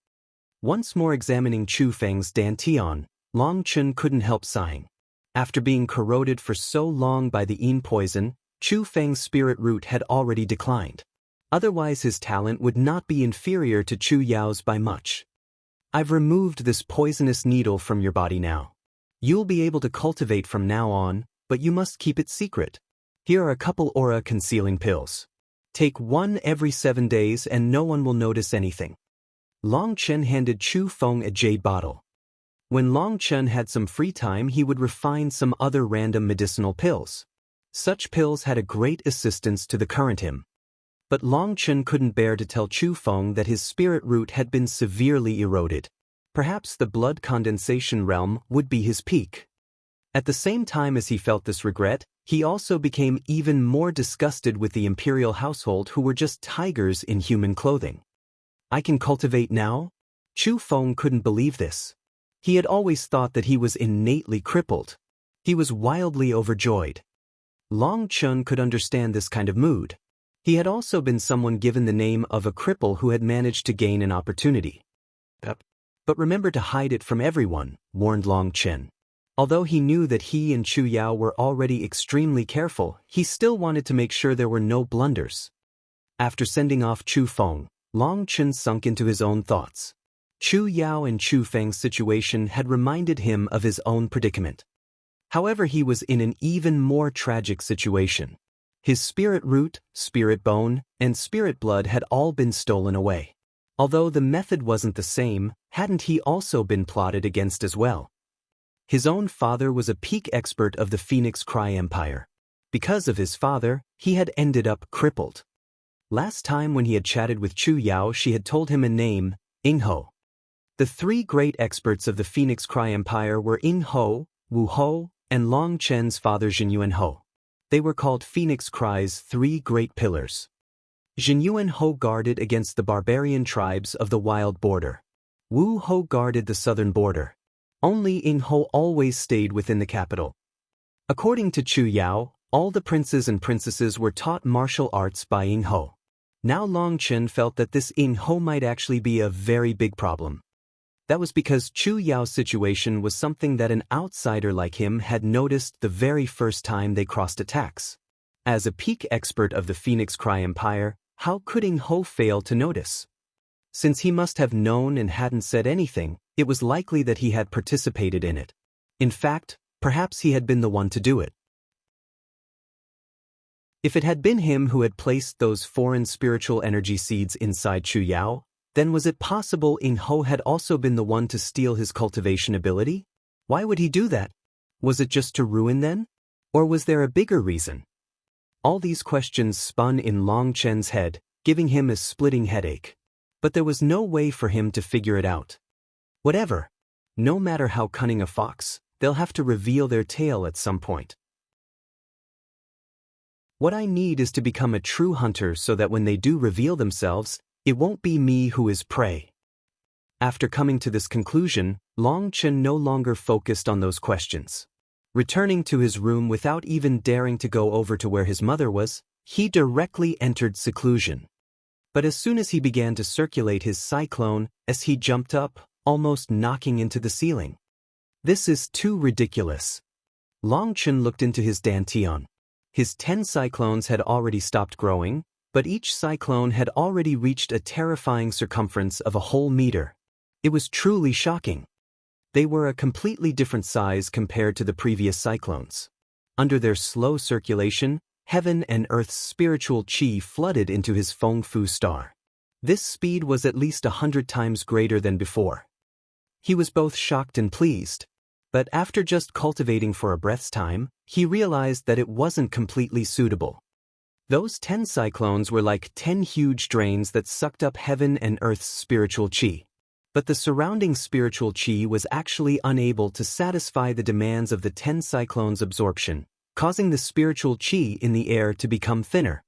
Once more examining Chu Feng's dantian, Long Chen couldn't help sighing. After being corroded for so long by the yin poison, Chu Feng's spirit root had already declined. Otherwise his talent would not be inferior to Chu Yao's by much. I've removed this poisonous needle from your body now. You'll be able to cultivate from now on, but you must keep it secret. Here are a couple aura concealing pills. Take one every 7 days and no one will notice anything. Long Chen handed Chu Feng a jade bottle. When Long Chen had some free time he would refine some other random medicinal pills. Such pills had a great assistance to the current him. But Long Chen couldn't bear to tell Chu Feng that his spirit root had been severely eroded. Perhaps the blood condensation realm would be his peak. At the same time as he felt this regret, he also became even more disgusted with the imperial household who were just tigers in human clothing. I can cultivate now? Chu Feng couldn't believe this. He had always thought that he was innately crippled. He was wildly overjoyed. Long Chen could understand this kind of mood. He had also been someone given the name of a cripple who had managed to gain an opportunity. But remember to hide it from everyone, warned Long Chen. Although he knew that he and Chu Yao were already extremely careful, he still wanted to make sure there were no blunders. After sending off Chu Feng, Long Chen sunk into his own thoughts. Chu Yao and Chu Feng's situation had reminded him of his own predicament. However, he was in an even more tragic situation. His spirit root, spirit bone, and spirit blood had all been stolen away. Although the method wasn't the same, hadn't he also been plotted against as well? His own father was a peak expert of the Phoenix Cry Empire. Because of his father, he had ended up crippled. Last time when he had chatted with Chu Yao, she had told him a name, Ingho. The 3 great experts of the Phoenix Cry Empire were Ingho, Wu Ho, and Long Chen's father Jinyuan Ho. They were called Phoenix Cry's 3 great pillars. Jinyuan Ho guarded against the barbarian tribes of the wild border. Wu Ho guarded the southern border. Only Ing Ho always stayed within the capital. According to Chu Yao, all the princes and princesses were taught martial arts by Ing Ho. Now Long Chen felt that this Ing Ho might actually be a very big problem. That was because Chu Yao's situation was something that an outsider like him had noticed the very first time they crossed attacks. As a peak expert of the Phoenix Cry Empire, how could Ing Ho fail to notice? Since he must have known and hadn't said anything, it was likely that he had participated in it. In fact, perhaps he had been the one to do it. If it had been him who had placed those foreign spiritual energy seeds inside Chu Yao, then was it possible Ing Ho had also been the one to steal his cultivation ability? Why would he do that? Was it just to ruin then? Or was there a bigger reason? All these questions spun in Long Chen's head, giving him a splitting headache. But there was no way for him to figure it out. Whatever. No matter how cunning a fox, they'll have to reveal their tail at some point. What I need is to become a true hunter so that when they do reveal themselves, it won't be me who is prey. After coming to this conclusion, Long Chen no longer focused on those questions. Returning to his room without even daring to go over to where his mother was, he directly entered seclusion. But as soon as he began to circulate his cyclone, as he jumped up, almost knocking into the ceiling. This is too ridiculous. Long Chen looked into his dantian. His 10 cyclones had already stopped growing, but each cyclone had already reached a terrifying circumference of a whole meter. It was truly shocking. They were a completely different size compared to the previous cyclones. Under their slow circulation, heaven and earth's spiritual qi flooded into his Feng Fu star. This speed was at least 100 times greater than before. He was both shocked and pleased. But after just cultivating for a breath's time, he realized that it wasn't completely suitable. Those 10 cyclones were like 10 huge drains that sucked up heaven and earth's spiritual qi. But the surrounding spiritual qi was actually unable to satisfy the demands of the 10 cyclones' absorption, causing the spiritual qi in the air to become thinner.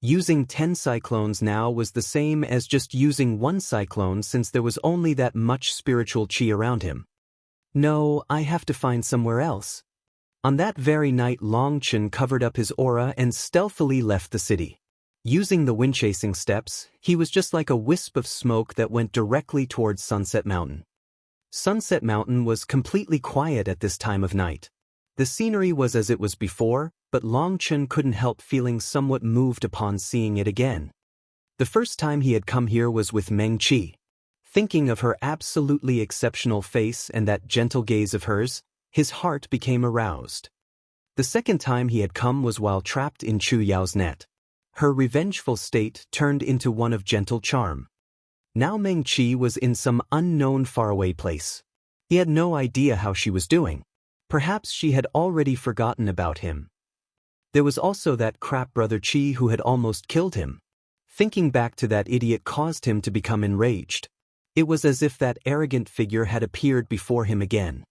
Using 10 cyclones now was the same as just using one cyclone since there was only that much spiritual qi around him. No, I have to find somewhere else. On that very night, Long Chen covered up his aura and stealthily left the city. Using the wind-chasing steps, he was just like a wisp of smoke that went directly towards Sunset Mountain. Sunset Mountain was completely quiet at this time of night. The scenery was as it was before, but Long Chen couldn't help feeling somewhat moved upon seeing it again. The first time he had come here was with Meng Qi. Thinking of her absolutely exceptional face and that gentle gaze of hers, his heart became aroused. The second time he had come was while trapped in Chu Yao's net. Her revengeful state turned into one of gentle charm. Now Meng Qi was in some unknown faraway place. He had no idea how she was doing. Perhaps she had already forgotten about him. There was also that crap brother Qi who had almost killed him. Thinking back to that idiot caused him to become enraged. It was as if that arrogant figure had appeared before him again.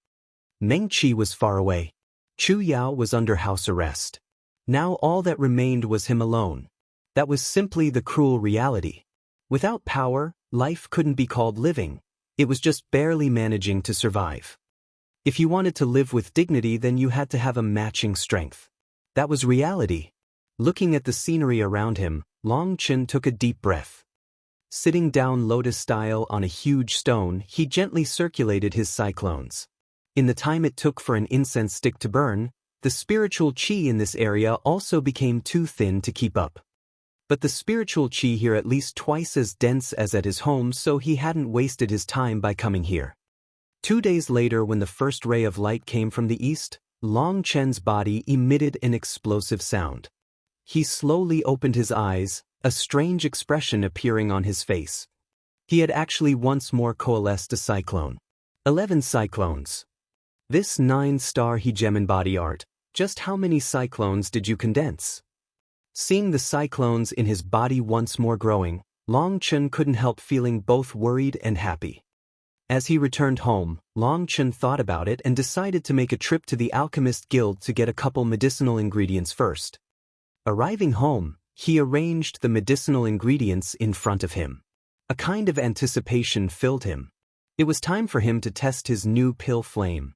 Meng Qi was far away. Chu Yao was under house arrest. Now all that remained was him alone. That was simply the cruel reality. Without power, life couldn't be called living. It was just barely managing to survive. If you wanted to live with dignity, then you had to have a matching strength. That was reality. Looking at the scenery around him, Long Chen took a deep breath. Sitting down lotus-style on a huge stone, he gently circulated his cyclones. In the time it took for an incense stick to burn, the spiritual qi in this area also became too thin to keep up. But the spiritual qi here at least twice as dense as at his home, so he hadn't wasted his time by coming here. 2 days later, when the first ray of light came from the east, Long Chen's body emitted an explosive sound. He slowly opened his eyes, a strange expression appearing on his face. He had actually once more coalesced a cyclone. 11 cyclones. This 9-star hegemon body art, just how many cyclones did you condense? Seeing the cyclones in his body once more growing, Long Chen couldn't help feeling both worried and happy. As he returned home, Long Chen thought about it and decided to make a trip to the Alchemist Guild to get a couple medicinal ingredients first. Arriving home, He arranged the medicinal ingredients in front of him. A kind of anticipation filled him. It was time for him to test his new pill flame.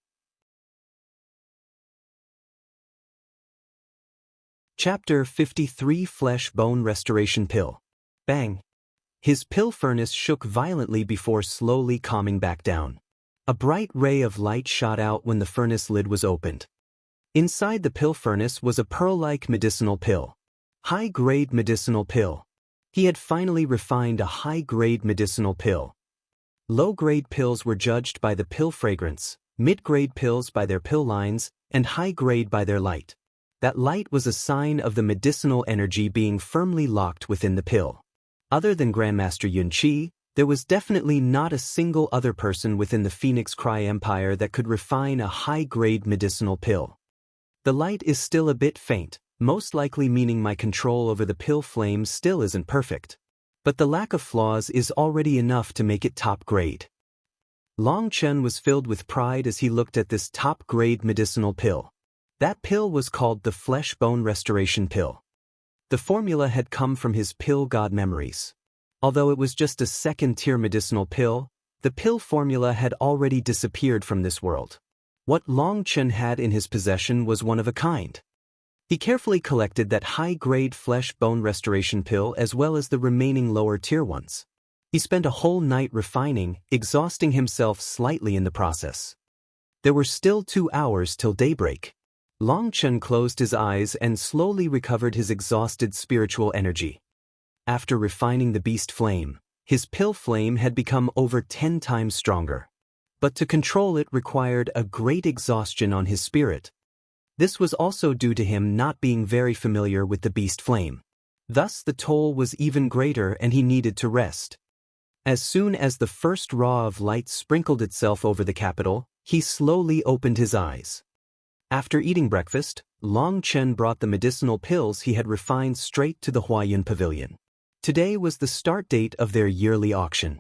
Chapter 53 Flesh Bone Restoration Pill. Bang! His pill furnace shook violently before slowly calming back down. A bright ray of light shot out when the furnace lid was opened. Inside the pill furnace was a pearl-like medicinal pill. High-grade medicinal pill. He had finally refined a high-grade medicinal pill. Low-grade pills were judged by the pill fragrance, mid-grade pills by their pill lines, and high-grade by their light. That light was a sign of the medicinal energy being firmly locked within the pill. Other than Grandmaster Yun Qi, there was definitely not a single other person within the Phoenix Cry Empire that could refine a high-grade medicinal pill. The light is still a bit faint, most likely meaning my control over the pill flame still isn't perfect. But the lack of flaws is already enough to make it top grade. Long Chen was filled with pride as he looked at this top-grade medicinal pill. That pill was called the Flesh Bone Restoration Pill. The formula had come from his pill god memories. Although it was just a second-tier medicinal pill, the pill formula had already disappeared from this world. What Long Chen had in his possession was one of a kind. He carefully collected that high-grade flesh bone restoration pill as well as the remaining lower-tier ones. He spent a whole night refining, exhausting himself slightly in the process. There were still 2 hours till daybreak. Long Chen closed his eyes and slowly recovered his exhausted spiritual energy. After refining the beast flame, his pill flame had become over 10 times stronger. But to control it required a great exhaustion on his spirit. This was also due to him not being very familiar with the beast flame. Thus the toll was even greater and he needed to rest. As soon as the first raw of light sprinkled itself over the capital, he slowly opened his eyes. After eating breakfast, Long Chen brought the medicinal pills he had refined straight to the Huayan Pavilion. Today was the start date of their yearly auction.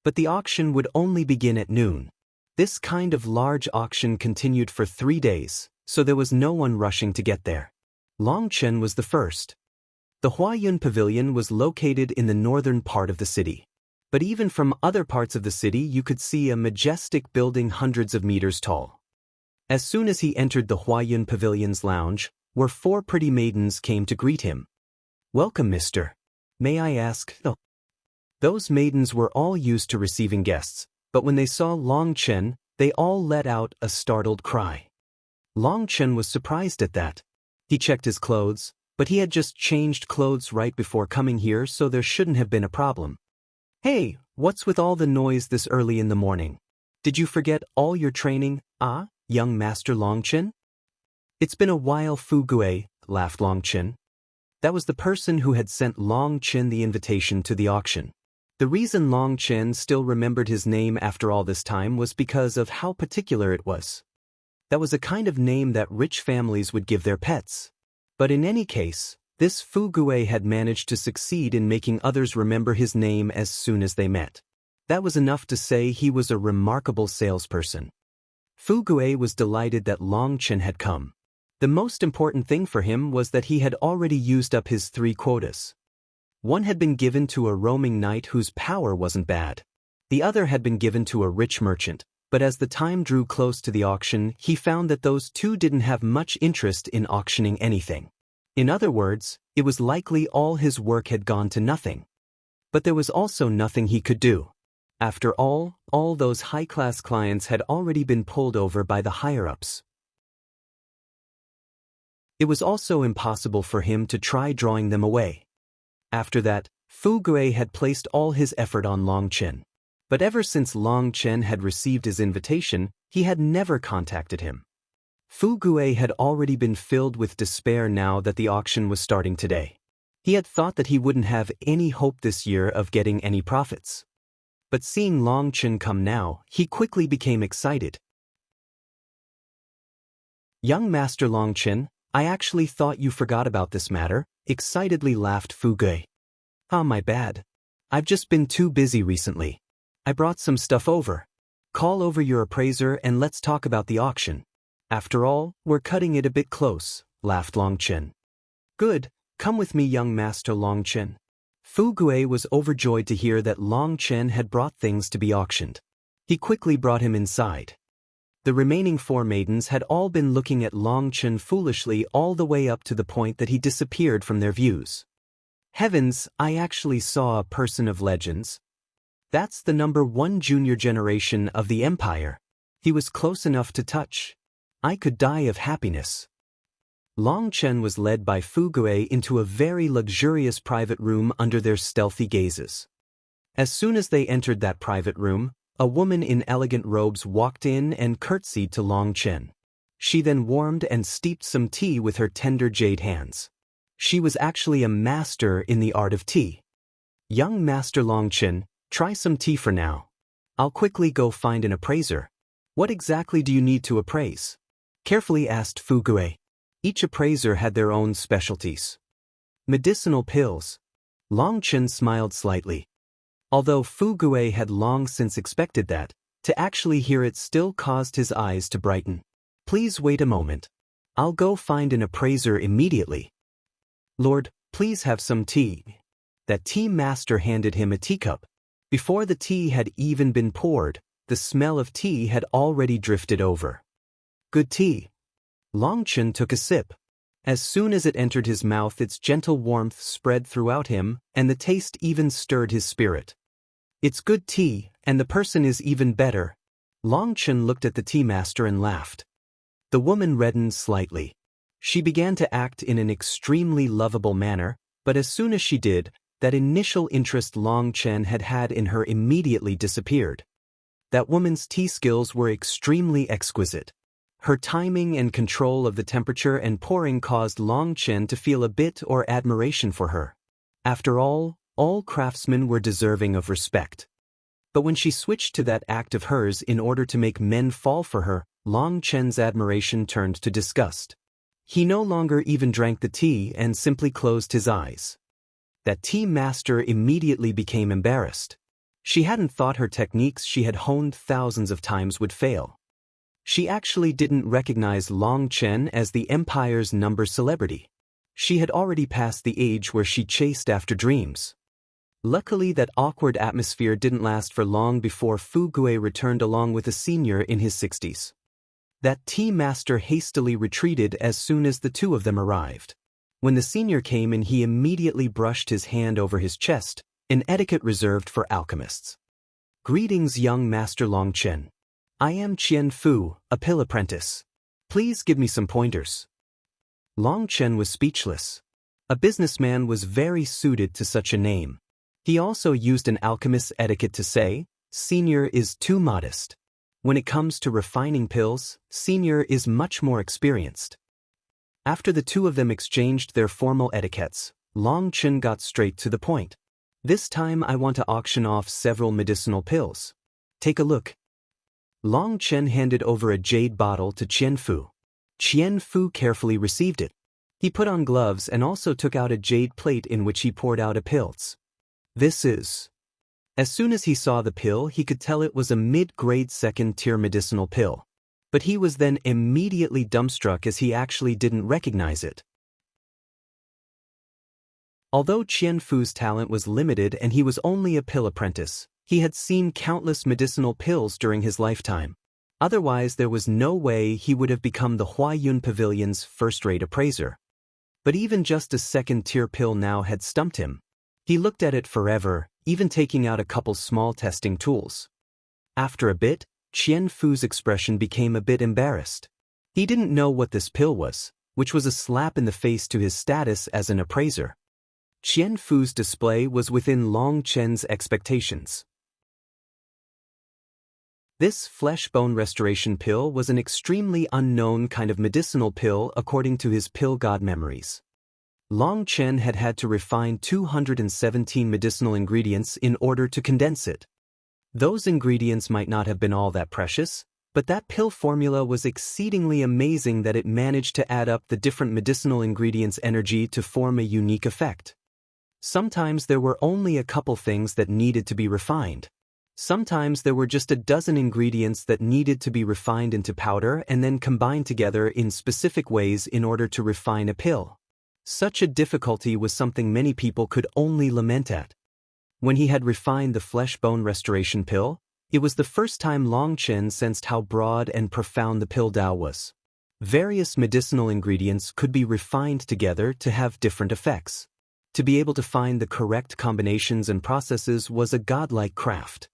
But the auction would only begin at noon. This kind of large auction continued for 3 days, so there was no one rushing to get there. Long Chen was the first. The Huayan Pavilion was located in the northern part of the city. But even from other parts of the city you could see a majestic building hundreds of meters tall. As soon as he entered the Huayan Pavilion's lounge, where 4 pretty maidens came to greet him. "Welcome, mister. May I ask?" Those maidens were all used to receiving guests, but when they saw Long Chen, they all let out a startled cry. Long Chen was surprised at that. He checked his clothes, but he had just changed clothes right before coming here, so there shouldn't have been a problem. "Hey, what's with all the noise this early in the morning? Did you forget all your training, young Master Long Chen?" "It's been a while, Fu Gue," laughed Long Chen. That was the person who had sent Long Chen the invitation to the auction. The reason Long Chen still remembered his name after all this time was because of how particular it was. That was a kind of name that rich families would give their pets. But in any case, this Fu Gue had managed to succeed in making others remember his name as soon as they met. That was enough to say he was a remarkable salesperson. Fu Gue was delighted that Long Chen had come. The most important thing for him was that he had already used up his 3 quotas. One had been given to a roaming knight whose power wasn't bad. The other had been given to a rich merchant, but as the time drew close to the auction, he found that those 2 didn't have much interest in auctioning anything. In other words, it was likely all his work had gone to nothing. But there was also nothing he could do. After all those high-class clients had already been pulled over by the higher-ups. It was also impossible for him to try drawing them away. After that, Fu Gue had placed all his effort on Long Chen. But ever since Long Chen had received his invitation, he had never contacted him. Fu Gue had already been filled with despair now that the auction was starting today. He had thought that he wouldn't have any hope this year of getting any profits. But seeing Long Chen come now, he quickly became excited. "Young Master Long Chen, I actually thought you forgot about this matter," excitedly laughed Fu Gue. My bad. I've just been too busy recently. I brought some stuff over. Call over your appraiser and let's talk about the auction. After all, we're cutting it a bit close," laughed Long Chen. "Good, Come with me, young Master Long Chen. Fu Gui was overjoyed to hear that Long Chen had brought things to be auctioned. He quickly brought him inside. The remaining 4 maidens had all been looking at Long Chen foolishly all the way up to the point that he disappeared from their views. Heavens, I actually saw a person of legends. That's the #1 junior generation of the Empire. He was close enough to touch. I could die of happiness. Long Chen was led by Fu Gui into a very luxurious private room under their stealthy gazes. As soon as they entered that private room, a woman in elegant robes walked in and curtsied to Long Chen. She then warmed and steeped some tea with her tender jade hands. She was actually a master in the art of tea. Young Master Long Chen, try some tea for now. I'll quickly go find an appraiser. What exactly do you need to appraise? Carefully asked Fu Gui. Each appraiser had their own specialties. Medicinal pills. Long Chen smiled slightly. Although Fu Gui had long since expected that, to actually hear it still caused his eyes to brighten. Please wait a moment. I'll go find an appraiser immediately. Lord, please have some tea. That tea master handed him a teacup. Before the tea had even been poured, the smell of tea had already drifted over. Good tea. Long Chen took a sip. As soon as it entered his mouth, its gentle warmth spread throughout him, and the taste even stirred his spirit. It's good tea, and the person is even better. Long Chen looked at the tea master and laughed. The woman reddened slightly. She began to act in an extremely lovable manner, but as soon as she did, that initial interest Long Chen had had in her immediately disappeared. That woman's tea skills were extremely exquisite. Her timing and control of the temperature and pouring caused Long Chen to feel a bit of admiration for her. After all craftsmen were deserving of respect. But when she switched to that act of hers in order to make men fall for her, Long Chen's admiration turned to disgust. He no longer even drank the tea and simply closed his eyes. That tea master immediately became embarrassed. She hadn't thought her techniques she had honed thousands of times would fail. She actually didn't recognize Long Chen as the Empire's #1 celebrity. She had already passed the age where she chased after dreams. Luckily, that awkward atmosphere didn't last for long before Fu Gui returned along with a senior in his 60s. That tea master hastily retreated as soon as the 2 of them arrived. When the senior came in, he immediately brushed his hand over his chest, an etiquette reserved for alchemists. Greetings, young Master Long Chen. I am Qian Fu, a pill apprentice. Please give me some pointers. Long Chen was speechless. A businessman was very suited to such a name. He also used an alchemist's etiquette to say, senior is too modest. When it comes to refining pills, senior is much more experienced. After the 2 of them exchanged their formal etiquettes, Long Chen got straight to the point. This time I want to auction off several medicinal pills. Take a look. Long Chen handed over a jade bottle to Qian Fu. Qian Fu carefully received it. He put on gloves and also took out a jade plate in which he poured out a pills. This is... As soon as he saw the pill, he could tell it was a mid-grade 2nd-tier medicinal pill. But he was then immediately dumbstruck as he actually didn't recognize it. Although Qian Fu's talent was limited and he was only a pill apprentice, he had seen countless medicinal pills during his lifetime. Otherwise, there was no way he would have become the Huayun Pavilion's first-rate appraiser. But even just a 2nd-tier pill now had stumped him. He looked at it forever, even taking out a couple small testing tools. After a bit, Qian Fu's expression became a bit embarrassed. He didn't know what this pill was, which was a slap in the face to his status as an appraiser. Qian Fu's display was within Long Chen's expectations. This flesh-bone restoration pill was an extremely unknown kind of medicinal pill according to his pill god memories. Long Chen had had to refine 217 medicinal ingredients in order to condense it. Those ingredients might not have been all that precious, but that pill formula was exceedingly amazing that it managed to add up the different medicinal ingredients' energy to form a unique effect. Sometimes there were only a couple things that needed to be refined. Sometimes there were just a dozen ingredients that needed to be refined into powder and then combined together in specific ways in order to refine a pill. Such a difficulty was something many people could only lament at. When he had refined the flesh-bone restoration pill, it was the first time Long Chen sensed how broad and profound the pill Tao was. Various medicinal ingredients could be refined together to have different effects. To be able to find the correct combinations and processes was a godlike craft.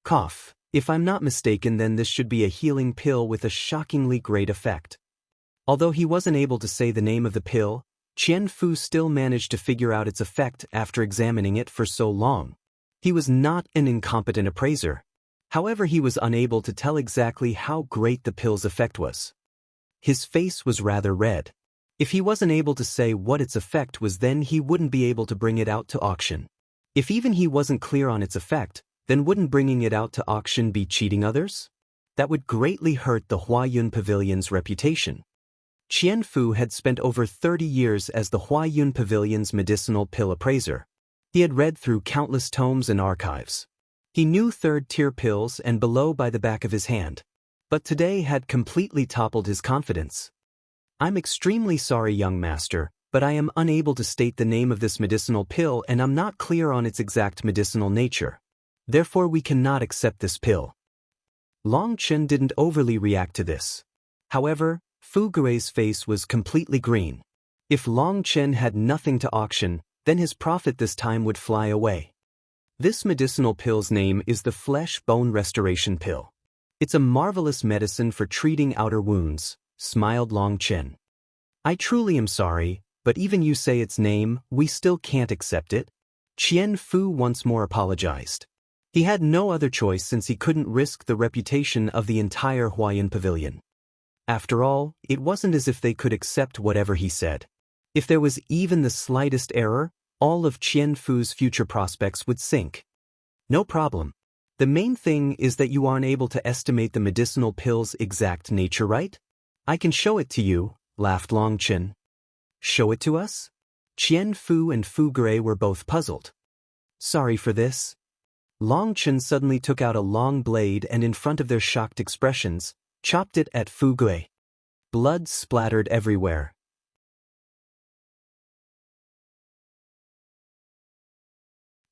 Cough. If I'm not mistaken, then this should be a healing pill with a shockingly great effect. Although he wasn't able to say the name of the pill, Qian Fu still managed to figure out its effect after examining it for so long. He was not an incompetent appraiser. However, he was unable to tell exactly how great the pill's effect was. His face was rather red. If he wasn't able to say what its effect was, then he wouldn't be able to bring it out to auction. If even he wasn't clear on its effect, then wouldn't bringing it out to auction be cheating others? That would greatly hurt the Huayun Pavilion's reputation. Qian Fu had spent over 30 years as the Huayun Pavilion's medicinal pill appraiser. He had read through countless tomes and archives. He knew third-tier pills and below by the back of his hand, but today had completely toppled his confidence. I'm extremely sorry, young master, but I am unable to state the name of this medicinal pill and I'm not clear on its exact medicinal nature. Therefore, we cannot accept this pill. Long Chen didn't overly react to this. However, Fu Gui's face was completely green. If Long Chen had nothing to auction, then his profit this time would fly away. This medicinal pill's name is the Flesh-Bone Restoration Pill. It's a marvelous medicine for treating outer wounds, smiled Long Chen. I truly am sorry, but even you say its name, we still can't accept it. Qian Fu once more apologized. He had no other choice since he couldn't risk the reputation of the entire Huayun Pavilion. After all, it wasn't as if they could accept whatever he said. If there was even the slightest error, all of Qian Fu's future prospects would sink. No problem. The main thing is that you aren't able to estimate the medicinal pill's exact nature, right? I can show it to you, laughed Long Chen. Show it to us? Qian Fu and Fu Gui were both puzzled. Sorry for this. Long Chen suddenly took out a long blade and in front of their shocked expressions, chopped it at Fu Gui. Blood splattered everywhere.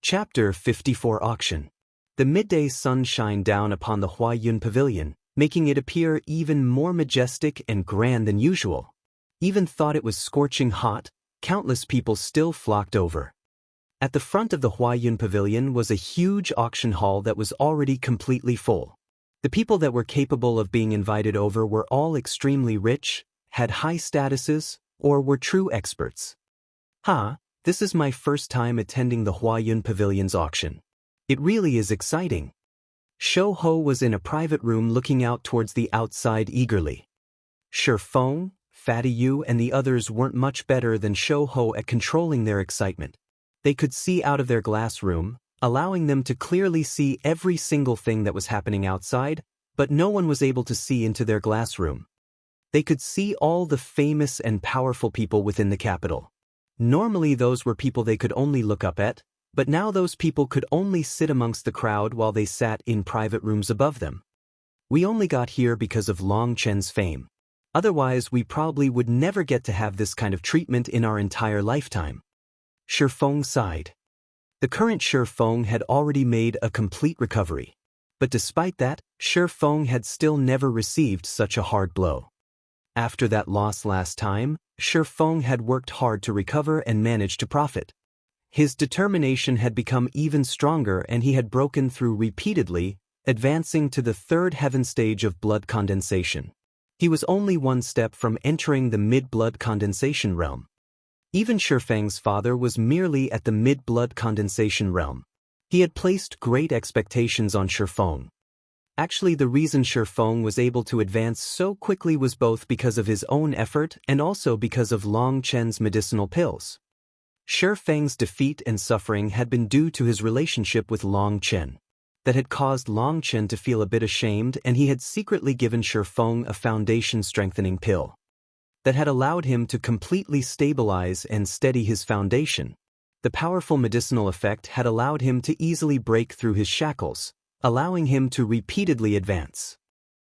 Chapter 54 Auction. The midday sun shined down upon the Huayun Pavilion, making it appear even more majestic and grand than usual. Even thought it was scorching hot, countless people still flocked over. At the front of the Huayun Pavilion was a huge auction hall that was already completely full. The people that were capable of being invited over were all extremely rich, had high statuses, or were true experts. This is my first time attending the Huayun Pavilion's auction. It really is exciting. Shou Ho was in a private room looking out towards the outside eagerly. Shi Feng, Fatty Yu and the others weren't much better than Shou Ho at controlling their excitement. They could see out of their glass room, allowing them to clearly see every single thing that was happening outside, but no one was able to see into their glass room. They could see all the famous and powerful people within the capital. Normally those were people they could only look up at, but now those people could only sit amongst the crowd while they sat in private rooms above them. We only got here because of Long Chen's fame. Otherwise we probably would never get to have this kind of treatment in our entire lifetime. Shi Feng sighed. The current Shi Feng had already made a complete recovery. But despite that, Shi Feng had still never received such a hard blow. After that loss last time, Shi Feng had worked hard to recover and managed to profit. His determination had become even stronger and he had broken through repeatedly, advancing to the third heaven stage of blood condensation. He was only one step from entering the mid-blood condensation realm. Even Shi Feng's father was merely at the mid-blood condensation realm. He had placed great expectations on Shi Feng. Actually, the reason Shi Feng was able to advance so quickly was both because of his own effort and also because of Long Chen's medicinal pills. Shi Feng's defeat and suffering had been due to his relationship with Long Chen. That had caused Long Chen to feel a bit ashamed, and he had secretly given Shi Feng a foundation-strengthening pill. That had allowed him to completely stabilize and steady his foundation. The powerful medicinal effect had allowed him to easily break through his shackles, allowing him to repeatedly advance.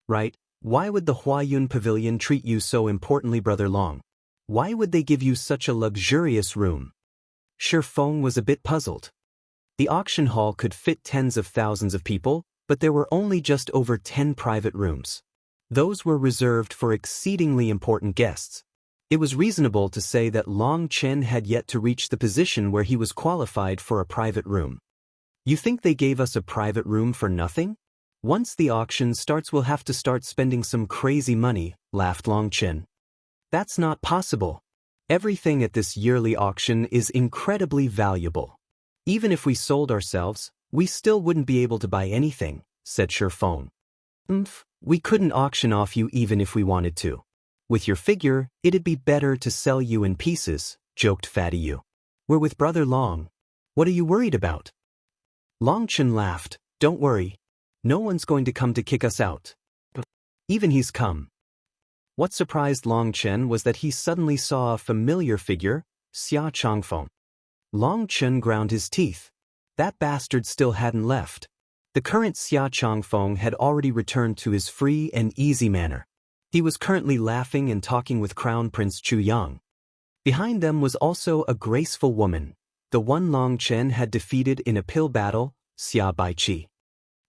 Right? Why would the Huayun Pavilion treat you so importantly, Brother Long? Why would they give you such a luxurious room? Shifeng was a bit puzzled. The auction hall could fit tens of thousands of people, but there were only just over 10 private rooms. Those were reserved for exceedingly important guests. It was reasonable to say that Long Chen had yet to reach the position where he was qualified for a private room. You think they gave us a private room for nothing? Once the auction starts, we'll have to start spending some crazy money, laughed Long Chen. That's not possible. Everything at this yearly auction is incredibly valuable. Even if we sold ourselves, we still wouldn't be able to buy anything, said Shifeng. We couldn't auction off you even if we wanted to. With your figure, it'd be better to sell you in pieces, joked Fatty Yu. We're with Brother Long. What are you worried about? Long Chen laughed. Don't worry. No one's going to come to kick us out. Even he's come. What surprised Long Chen was that he suddenly saw a familiar figure, Xia Changfeng. Long Chen ground his teeth. That bastard still hadn't left. The current Xia Changfeng had already returned to his free and easy manner. He was currently laughing and talking with Crown Prince Chu Yang. Behind them was also a graceful woman, the one Long Chen had defeated in a pill battle, Xia Baiqi.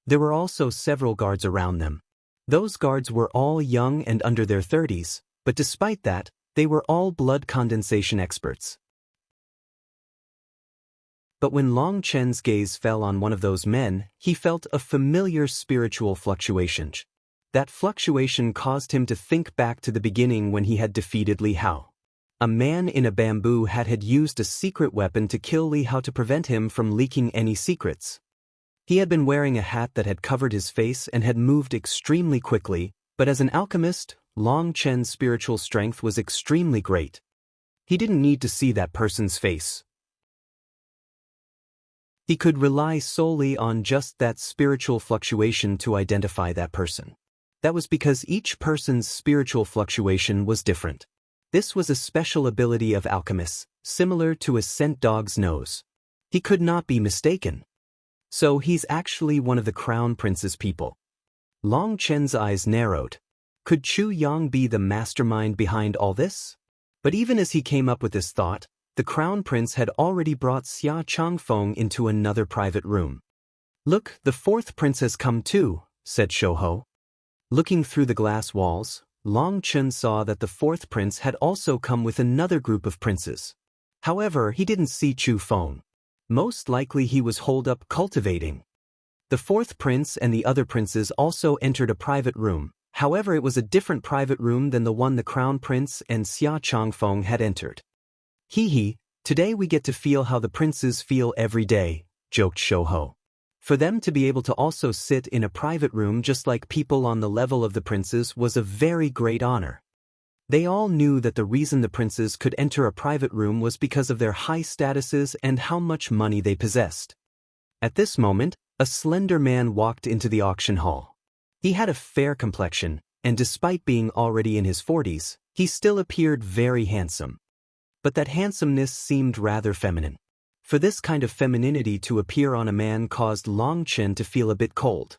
There were also several guards around them. Those guards were all young and under their 30s, but despite that, they were all blood condensation experts. But when Long Chen's gaze fell on one of those men, he felt a familiar spiritual fluctuation. That fluctuation caused him to think back to the beginning when he had defeated Li Hao. A man in a bamboo hat had used a secret weapon to kill Li Hao to prevent him from leaking any secrets. He had been wearing a hat that had covered his face and had moved extremely quickly, but as an alchemist, Long Chen's spiritual strength was extremely great. He didn't need to see that person's face. He could rely solely on just that spiritual fluctuation to identify that person. That was because each person's spiritual fluctuation was different. This was a special ability of alchemists, similar to a scent dog's nose. He could not be mistaken. So he's actually one of the Crown Prince's people. Long Chen's eyes narrowed. Could Chu Yang be the mastermind behind all this? But even as he came up with this thought, the Crown Prince had already brought Xia Changfeng into another private room. Look, the fourth prince has come too, said Shouho. Looking through the glass walls, Long Chen saw that the fourth prince had also come with another group of princes. However, he didn't see Chu Feng. Most likely he was holed up cultivating. The fourth prince and the other princes also entered a private room. However, it was a different private room than the one the Crown Prince and Xia Changfeng had entered. Today we get to feel how the princes feel every day, joked Shouho. For them to be able to also sit in a private room just like people on the level of the princes was a very great honor. They all knew that the reason the princes could enter a private room was because of their high statuses and how much money they possessed. At this moment, a slender man walked into the auction hall. He had a fair complexion, and despite being already in his 40s, he still appeared very handsome. But that handsomeness seemed rather feminine. For this kind of femininity to appear on a man caused Long Chen to feel a bit cold.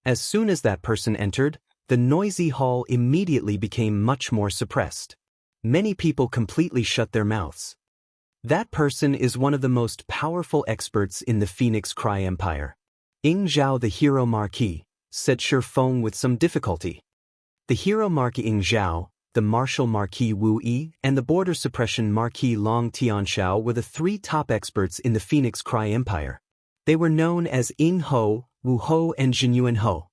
As soon as that person entered, the noisy hall immediately became much more suppressed. Many people completely shut their mouths. That person is one of the most powerful experts in the Phoenix Cry Empire. Ying Zhao, the hero marquis, said Shifeng with some difficulty. The hero marquis Ying Zhao, the martial marquis Wu Yi, and the border suppression marquis Long Tianshao were the three top experts in the Phoenix Cry Empire. They were known as Ying Ho, Wu Ho, and Jinyuan Ho.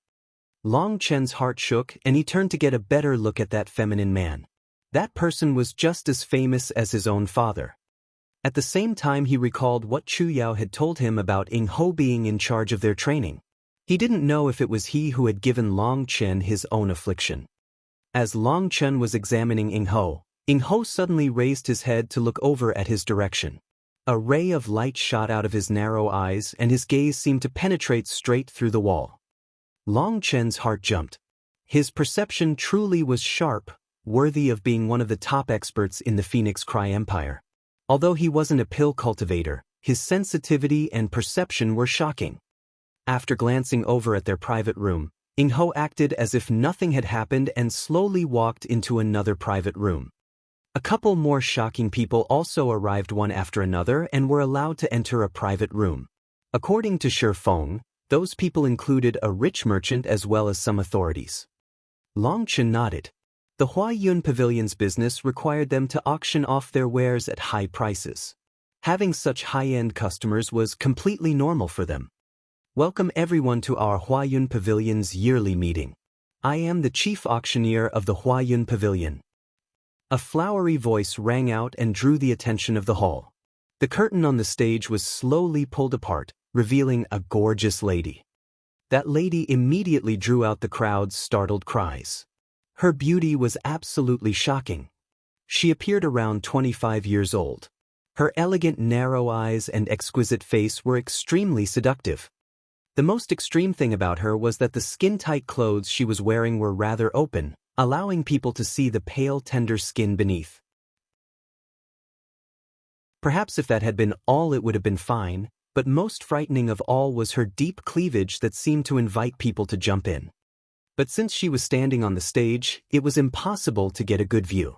Long Chen's heart shook and he turned to get a better look at that feminine man. That person was just as famous as his own father. At the same time he recalled what Chu Yao had told him about Ying Ho being in charge of their training. He didn't know if it was he who had given Long Chen his own affliction. As Long Chen was examining Ying Ho suddenly raised his head to look over at his direction. A ray of light shot out of his narrow eyes and his gaze seemed to penetrate straight through the wall. Long Chen's heart jumped. His perception truly was sharp, worthy of being one of the top experts in the Phoenix Cry Empire. Although he wasn't a pill cultivator, his sensitivity and perception were shocking. After glancing over at their private room, Ying Ho acted as if nothing had happened and slowly walked into another private room. A couple more shocking people also arrived one after another and were allowed to enter a private room. According to Shi Feng, those people included a rich merchant as well as some authorities. Long Chen nodded. The Huayun Pavilion's business required them to auction off their wares at high prices. Having such high-end customers was completely normal for them. Welcome everyone to our Huayun Pavilion's yearly meeting. I am the chief auctioneer of the Huayun Pavilion. A flowery voice rang out and drew the attention of the hall. The curtain on the stage was slowly pulled apart, revealing a gorgeous lady. That lady immediately drew out the crowd's startled cries. Her beauty was absolutely shocking. She appeared around 25 years old. Her elegant narrow eyes and exquisite face were extremely seductive. The most extreme thing about her was that the skin-tight clothes she was wearing were rather open, allowing people to see the pale, tender skin beneath. Perhaps if that had been all it would have been fine, but most frightening of all was her deep cleavage that seemed to invite people to jump in. But since she was standing on the stage, it was impossible to get a good view.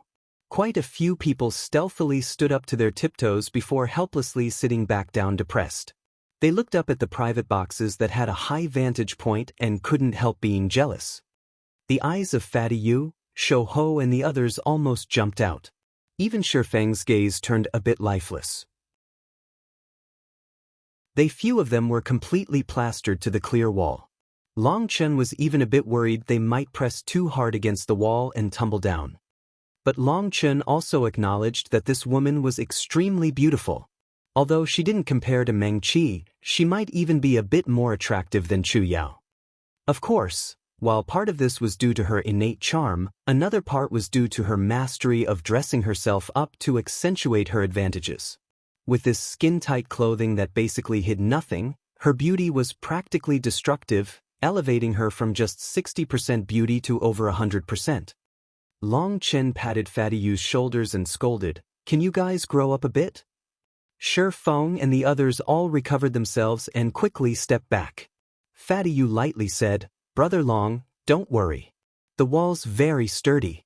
Quite a few people stealthily stood up to their tiptoes before helplessly sitting back down depressed. They looked up at the private boxes that had a high vantage point and couldn't help being jealous. The eyes of Fatty Yu, Shou Ho and the others almost jumped out. Even Shi Feng's gaze turned a bit lifeless. Few of them were completely plastered to the clear wall. Long Chen was even a bit worried they might press too hard against the wall and tumble down. But Long Chen also acknowledged that this woman was extremely beautiful. Although she didn't compare to Meng Qi, she might even be a bit more attractive than Chu Yao. Of course, while part of this was due to her innate charm, another part was due to her mastery of dressing herself up to accentuate her advantages. With this skin-tight clothing that basically hid nothing, her beauty was practically destructive, elevating her from just 60% beauty to over 100%. Long Chen patted Fatty Yu's shoulders and scolded, "Can you guys grow up a bit?" Shi Feng and the others all recovered themselves and quickly stepped back. Fatty Yu lightly said, "Brother Long, don't worry. The wall's very sturdy."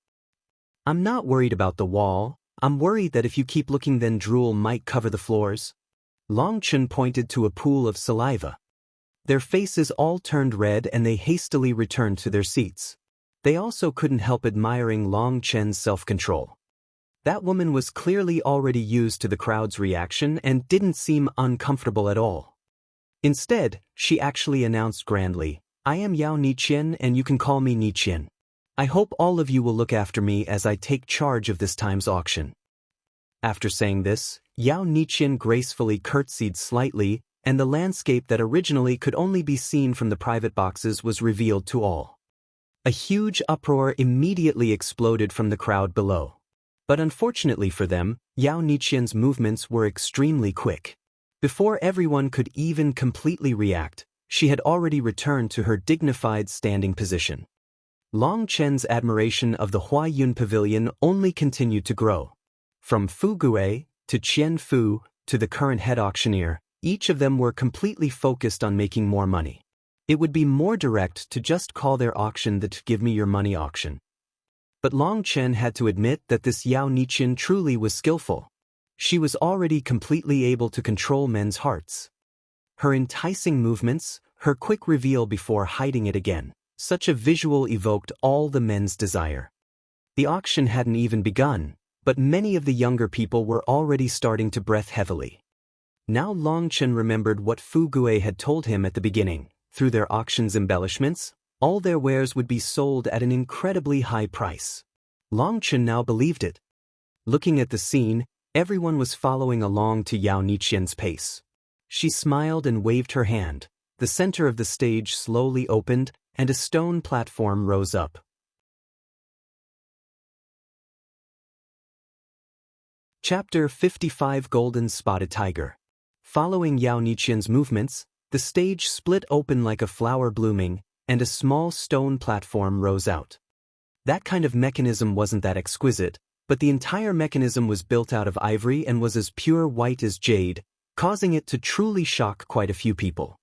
"I'm not worried about the wall. I'm worried that if you keep looking then drool might cover the floors." Long Chen pointed to a pool of saliva. Their faces all turned red and they hastily returned to their seats. They also couldn't help admiring Long Chen's self-control. That woman was clearly already used to the crowd's reaction and didn't seem uncomfortable at all. Instead, she actually announced grandly, "I am Yao Niqian and you can call me Niqian. I hope all of you will look after me as I take charge of this time's auction." After saying this, Yao Niqian gracefully curtsied slightly, and the landscape that originally could only be seen from the private boxes was revealed to all. A huge uproar immediately exploded from the crowd below. But unfortunately for them, Yao Niqian's movements were extremely quick. Before everyone could even completely react, she had already returned to her dignified standing position. Long Chen's admiration of the Huayun Pavilion only continued to grow. From Fu Gue, to Qian Fu, to the current head auctioneer, each of them were completely focused on making more money. It would be more direct to just call their auction the "Give Me Your Money" auction. But Long Chen had to admit that this Yao Niqian truly was skillful. She was already completely able to control men's hearts. Her enticing movements, her quick reveal before hiding it again, such a visual evoked all the men's desire. The auction hadn't even begun, but many of the younger people were already starting to breath heavily. Now Long Chen remembered what Fu Gue had told him at the beginning. Through their auction's embellishments, all their wares would be sold at an incredibly high price. Long Chen now believed it. Looking at the scene, everyone was following along to Yao Niqian's pace. She smiled and waved her hand. The center of the stage slowly opened, and a stone platform rose up. Chapter 55 Golden Spotted Tiger. Following Yao Niqian's movements, the stage split open like a flower blooming, and a small stone platform rose out. That kind of mechanism wasn't that exquisite, but the entire mechanism was built out of ivory and was as pure white as jade, causing it to truly shock quite a few people.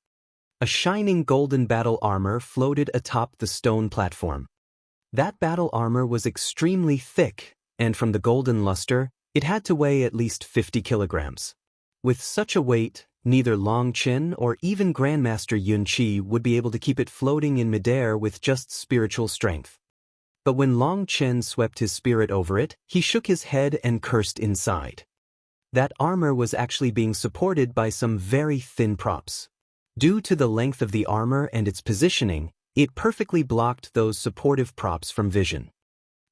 A shining golden battle armor floated atop the stone platform. That battle armor was extremely thick, and from the golden luster, it had to weigh at least 50 kilograms. With such a weight, neither Long Chen or even Grandmaster Yun Qi would be able to keep it floating in midair with just spiritual strength. But when Long Chen swept his spirit over it, he shook his head and cursed inside. That armor was actually being supported by some very thin props. Due to the length of the armor and its positioning, it perfectly blocked those supportive props from vision.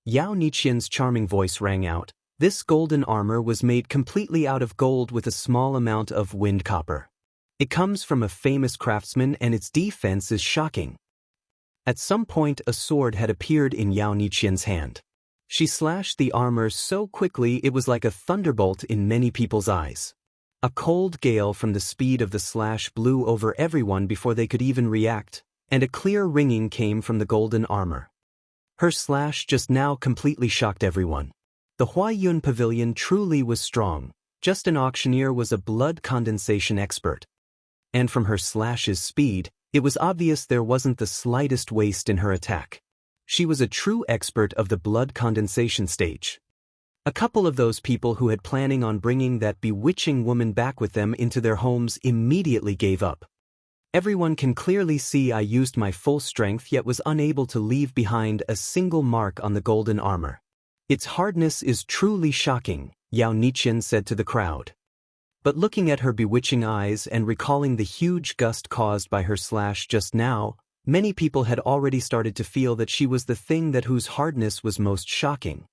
Yao Niqian's charming voice rang out. This golden armor was made completely out of gold with a small amount of wind copper. It comes from a famous craftsman and its defense is shocking. At some point a sword had appeared in Yao Niqian's hand. She slashed the armor so quickly it was like a thunderbolt in many people's eyes. A cold gale from the speed of the slash blew over everyone before they could even react, and a clear ringing came from the golden armor. Her slash just now completely shocked everyone. The Huayun Pavilion truly was strong, just an auctioneer was a blood condensation expert. And from her slash's speed, it was obvious there wasn't the slightest waste in her attack. She was a true expert of the blood condensation stage. A couple of those people who had planning on bringing that bewitching woman back with them into their homes immediately gave up. Everyone can clearly see I used my full strength yet was unable to leave behind a single mark on the golden armor. Its hardness is truly shocking, Yao Niqian said to the crowd. But looking at her bewitching eyes and recalling the huge gust caused by her slash just now, many people had already started to feel that she was the thing that whose hardness was most shocking.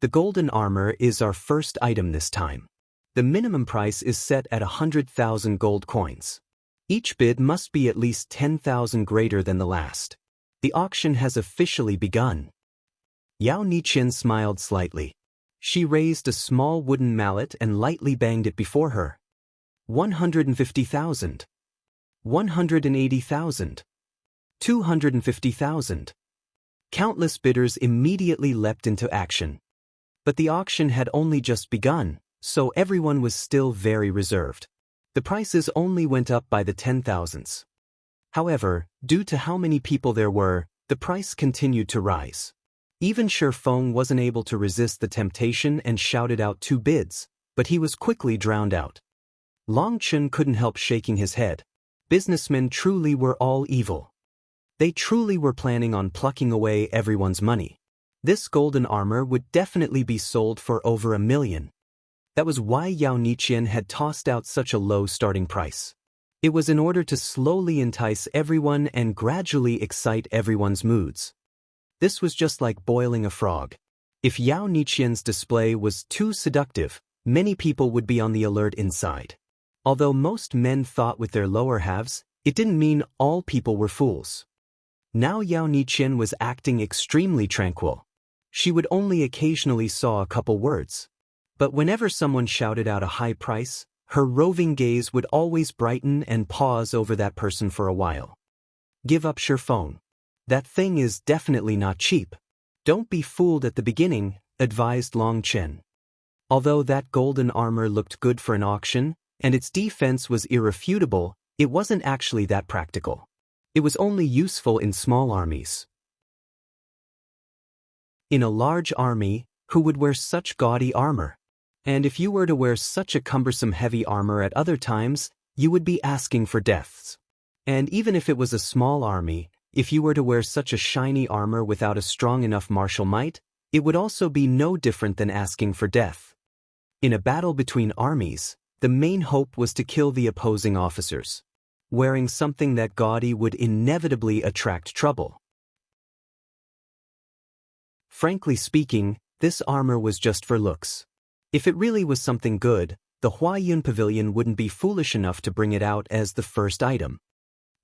The golden armor is our first item this time. The minimum price is set at 100,000 gold coins. Each bid must be at least 10,000 greater than the last. The auction has officially begun. Yao Niqian smiled slightly. She raised a small wooden mallet and lightly banged it before her. 150,000. 180,000. 250,000. Countless bidders immediately leapt into action. But the auction had only just begun, so everyone was still very reserved. The prices only went up by the 10,000s. However, due to how many people there were, the price continued to rise. Even Shi Feng wasn't able to resist the temptation and shouted out 2 bids, but he was quickly drowned out. Long Chen couldn't help shaking his head. Businessmen truly were all evil. They truly were planning on plucking away everyone's money. This golden armor would definitely be sold for over 1 million. That was why Yao Niqian had tossed out such a low starting price. It was in order to slowly entice everyone and gradually excite everyone's moods. This was just like boiling a frog. If Yao Niqian's display was too seductive, many people would be on the alert inside. Although most men thought with their lower halves, it didn't mean all people were fools. Now Yao Niqian was acting extremely tranquil. She would only occasionally saw a couple words. But whenever someone shouted out a high price, her roving gaze would always brighten and pause over that person for a while. Give up Shi Feng. That thing is definitely not cheap. Don't be fooled at the beginning, advised Long Chen. Although that golden armor looked good for an auction, and its defense was irrefutable, it wasn't actually that practical. It was only useful in small armies. In a large army, who would wear such gaudy armor? And if you were to wear such a cumbersome heavy armor at other times, you would be asking for deaths. And even if it was a small army, if you were to wear such a shiny armor without a strong enough martial might, it would also be no different than asking for death. In a battle between armies, the main hope was to kill the opposing officers. Wearing something that gaudy would inevitably attract trouble. Frankly speaking, this armor was just for looks. If it really was something good, the Huayun Pavilion wouldn't be foolish enough to bring it out as the first item.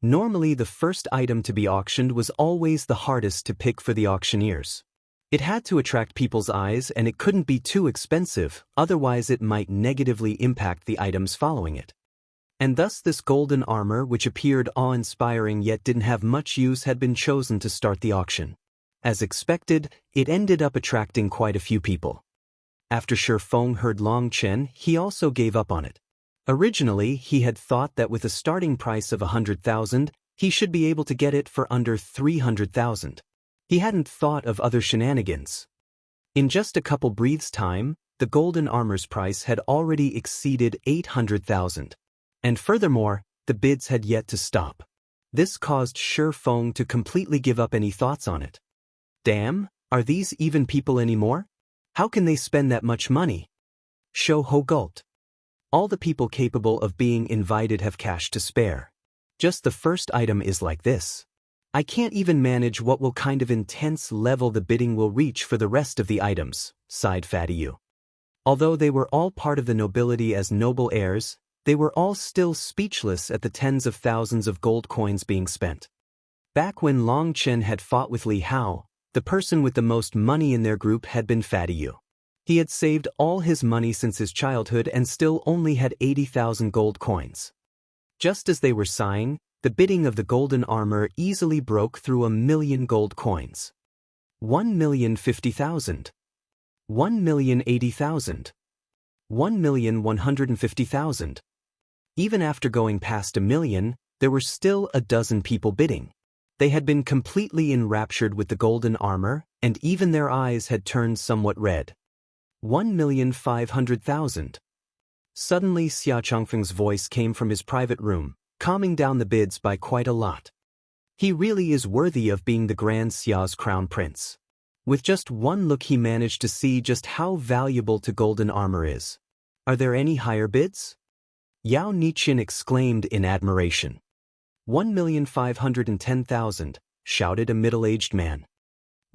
Normally the first item to be auctioned was always the hardest to pick for the auctioneers. It had to attract people's eyes and it couldn't be too expensive, otherwise it might negatively impact the items following it. And thus this golden armor, which appeared awe-inspiring yet didn't have much use, had been chosen to start the auction. As expected, it ended up attracting quite a few people. After Shi Feng heard Long Chen, he also gave up on it. Originally, he had thought that with a starting price of 100,000, he should be able to get it for under 300,000. He hadn't thought of other shenanigans. In just a couple breaths' time, the golden armor's price had already exceeded 800,000. And furthermore, the bids had yet to stop. This caused Shi Feng to completely give up any thoughts on it. Damn, are these even people anymore? How can they spend that much money? Shou Ho gulped. All the people capable of being invited have cash to spare. Just the first item is like this. I can't even manage what will kind of intense level the bidding will reach for the rest of the items, sighed Fatty Yu. Although they were all part of the nobility as noble heirs, they were all still speechless at the tens of thousands of gold coins being spent. Back when Long Chen had fought with Li Hao, the person with the most money in their group had been Fatty Yu. He had saved all his money since his childhood and still only had 80,000 gold coins. Just as they were sighing, the bidding of the golden armor easily broke through 1,000,000 gold coins. 1,050,000. 1,080,000. 1,150,000. Even after going past 1,000,000, there were still a dozen people bidding. They had been completely enraptured with the golden armor, and even their eyes had turned somewhat red. 1,500,000. Suddenly Xia Chongfeng's voice came from his private room, calming down the bids by quite a lot. He really is worthy of being the Grand Xia's crown prince. With just one look he managed to see just how valuable to golden armor is. Are there any higher bids? Yao Niqian exclaimed in admiration. 1,510,000, shouted a middle-aged man.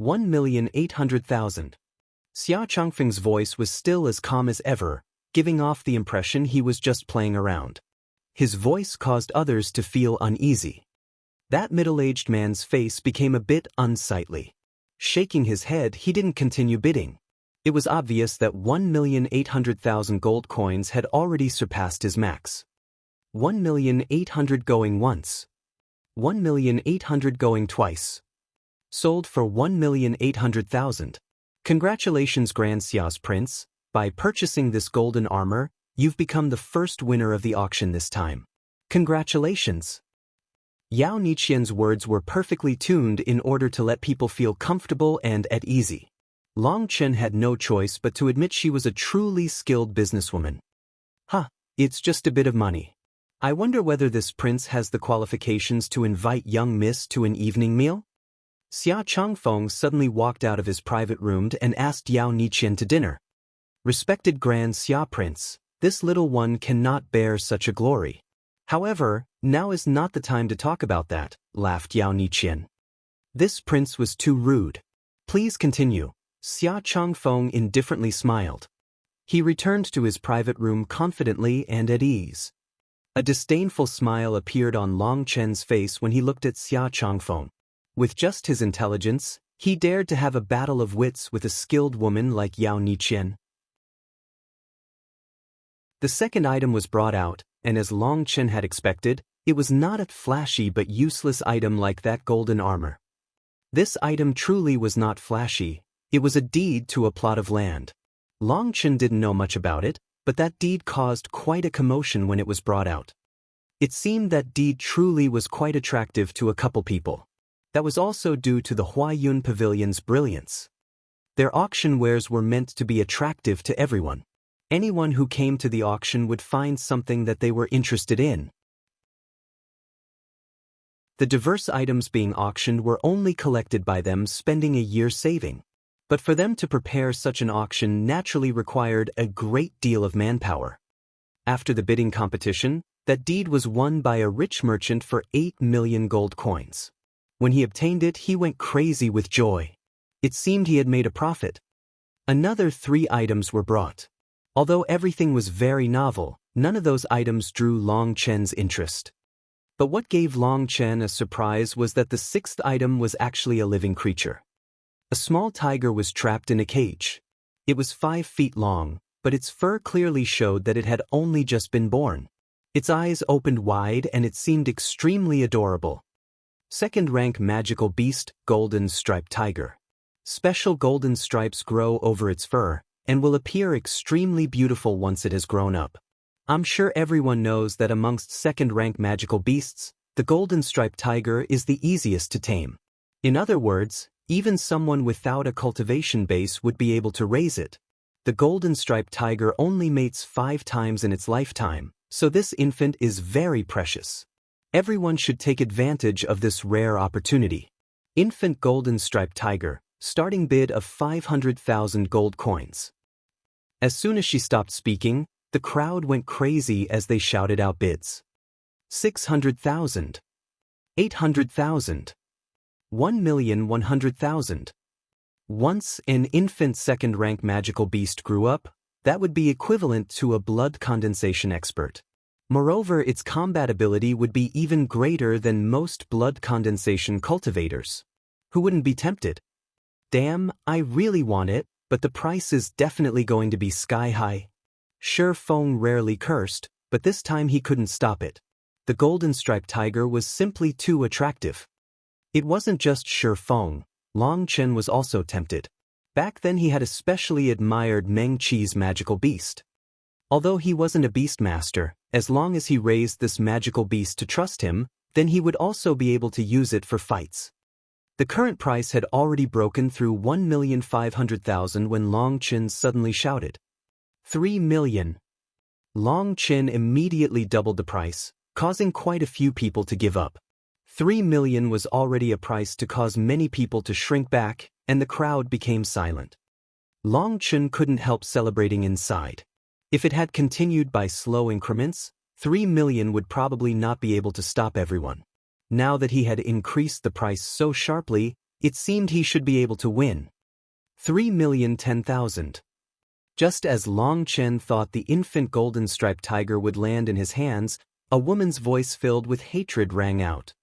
1,800,000. Xia Chongfeng's voice was still as calm as ever, giving off the impression he was just playing around. His voice caused others to feel uneasy. That middle-aged man's face became a bit unsightly. Shaking his head, he didn't continue bidding. It was obvious that 1,800,000 gold coins had already surpassed his max. 1,800,000 going once. 1,800,000 going twice. Sold for 1,800,000. Congratulations, Grand Xia's prince. By purchasing this golden armor, you've become the first winner of the auction this time. Congratulations. Yao Niqian's words were perfectly tuned in order to let people feel comfortable and at ease. Long Chen had no choice but to admit she was a truly skilled businesswoman. It's just a bit of money. I wonder whether this prince has the qualifications to invite young miss to an evening meal? Xia Chongfeng suddenly walked out of his private room and asked Yao Niqian to dinner. Respected Grand Xia Prince, this little one cannot bear such a glory. However, now is not the time to talk about that, laughed Yao Niqian. This prince was too rude. Please continue. Xia Chongfeng indifferently smiled. He returned to his private room confidently and at ease. A disdainful smile appeared on Long Chen's face when he looked at Xia Chongfeng. With just his intelligence, he dared to have a battle of wits with a skilled woman like Yao Niqian. The second item was brought out, and as Long Chen had expected, it was not a flashy but useless item like that golden armor. This item truly was not flashy. It was a deed to a plot of land. Long Chen didn't know much about it, but that deed caused quite a commotion when it was brought out. It seemed that deed truly was quite attractive to a couple people. That was also due to the Huayun Pavilion's brilliance. Their auction wares were meant to be attractive to everyone. Anyone who came to the auction would find something that they were interested in. The diverse items being auctioned were only collected by them spending a year saving. But for them to prepare such an auction naturally required a great deal of manpower. After the bidding competition, that deed was won by a rich merchant for 8,000,000 gold coins. When he obtained it, he went crazy with joy. It seemed he had made a profit. Another 3 items were brought. Although everything was very novel, none of those items drew Long Chen's interest. But what gave Long Chen a surprise was that the 6th item was actually a living creature. A small tiger was trapped in a cage. It was 5 feet long, but its fur clearly showed that it had only just been born. Its eyes opened wide and it seemed extremely adorable. Second-rank magical beast, golden striped tiger. Special golden stripes grow over its fur and will appear extremely beautiful once it has grown up. I'm sure everyone knows that amongst second-rank magical beasts, the golden striped tiger is the easiest to tame. In other words, Even someone without a cultivation base would be able to raise it. The golden striped tiger only mates 5 times in its lifetime, so this infant is very precious. Everyone should take advantage of this rare opportunity. Infant golden striped tiger, starting bid of 500,000 gold coins. As soon as she stopped speaking, the crowd went crazy as they shouted out bids. 600,000. 800,000. 1,100,000. Once an infant second-rank magical beast grew up, that would be equivalent to a blood condensation expert. Moreover, its combat ability would be even greater than most blood condensation cultivators. Who wouldn't be tempted? Damn, I really want it, but the price is definitely going to be sky high. Sure, Feng rarely cursed, but this time he couldn't stop it. The golden striped tiger was simply too attractive. It wasn't just Sure Feng. Long Chen was also tempted. Back then he had especially admired Meng Qi's magical beast. Although he wasn't a beastmaster, as long as he raised this magical beast to trust him, then he would also be able to use it for fights. The current price had already broken through 1,500,000 when Long Chen suddenly shouted, 3 million. Long Chen immediately doubled the price, causing quite a few people to give up. 3 million was already a price to cause many people to shrink back, and the crowd became silent. Long Chen couldn't help celebrating inside. If it had continued by slow increments, 3 million would probably not be able to stop everyone. Now that he had increased the price so sharply, it seemed he should be able to win. 3,010,000. Just as Long Chen thought the infant golden striped tiger would land in his hands, a woman's voice filled with hatred rang out.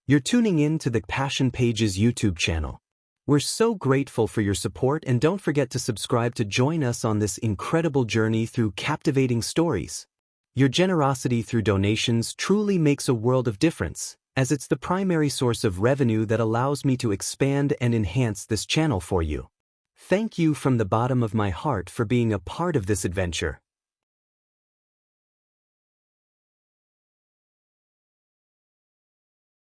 You're tuning in to the Passion Pages YouTube channel. We're so grateful for your support, and don't forget to subscribe to join us on this incredible journey through captivating stories. Your generosity through donations truly makes a world of difference, as it's the primary source of revenue that allows me to expand and enhance this channel for you. Thank you from the bottom of my heart for being a part of this adventure.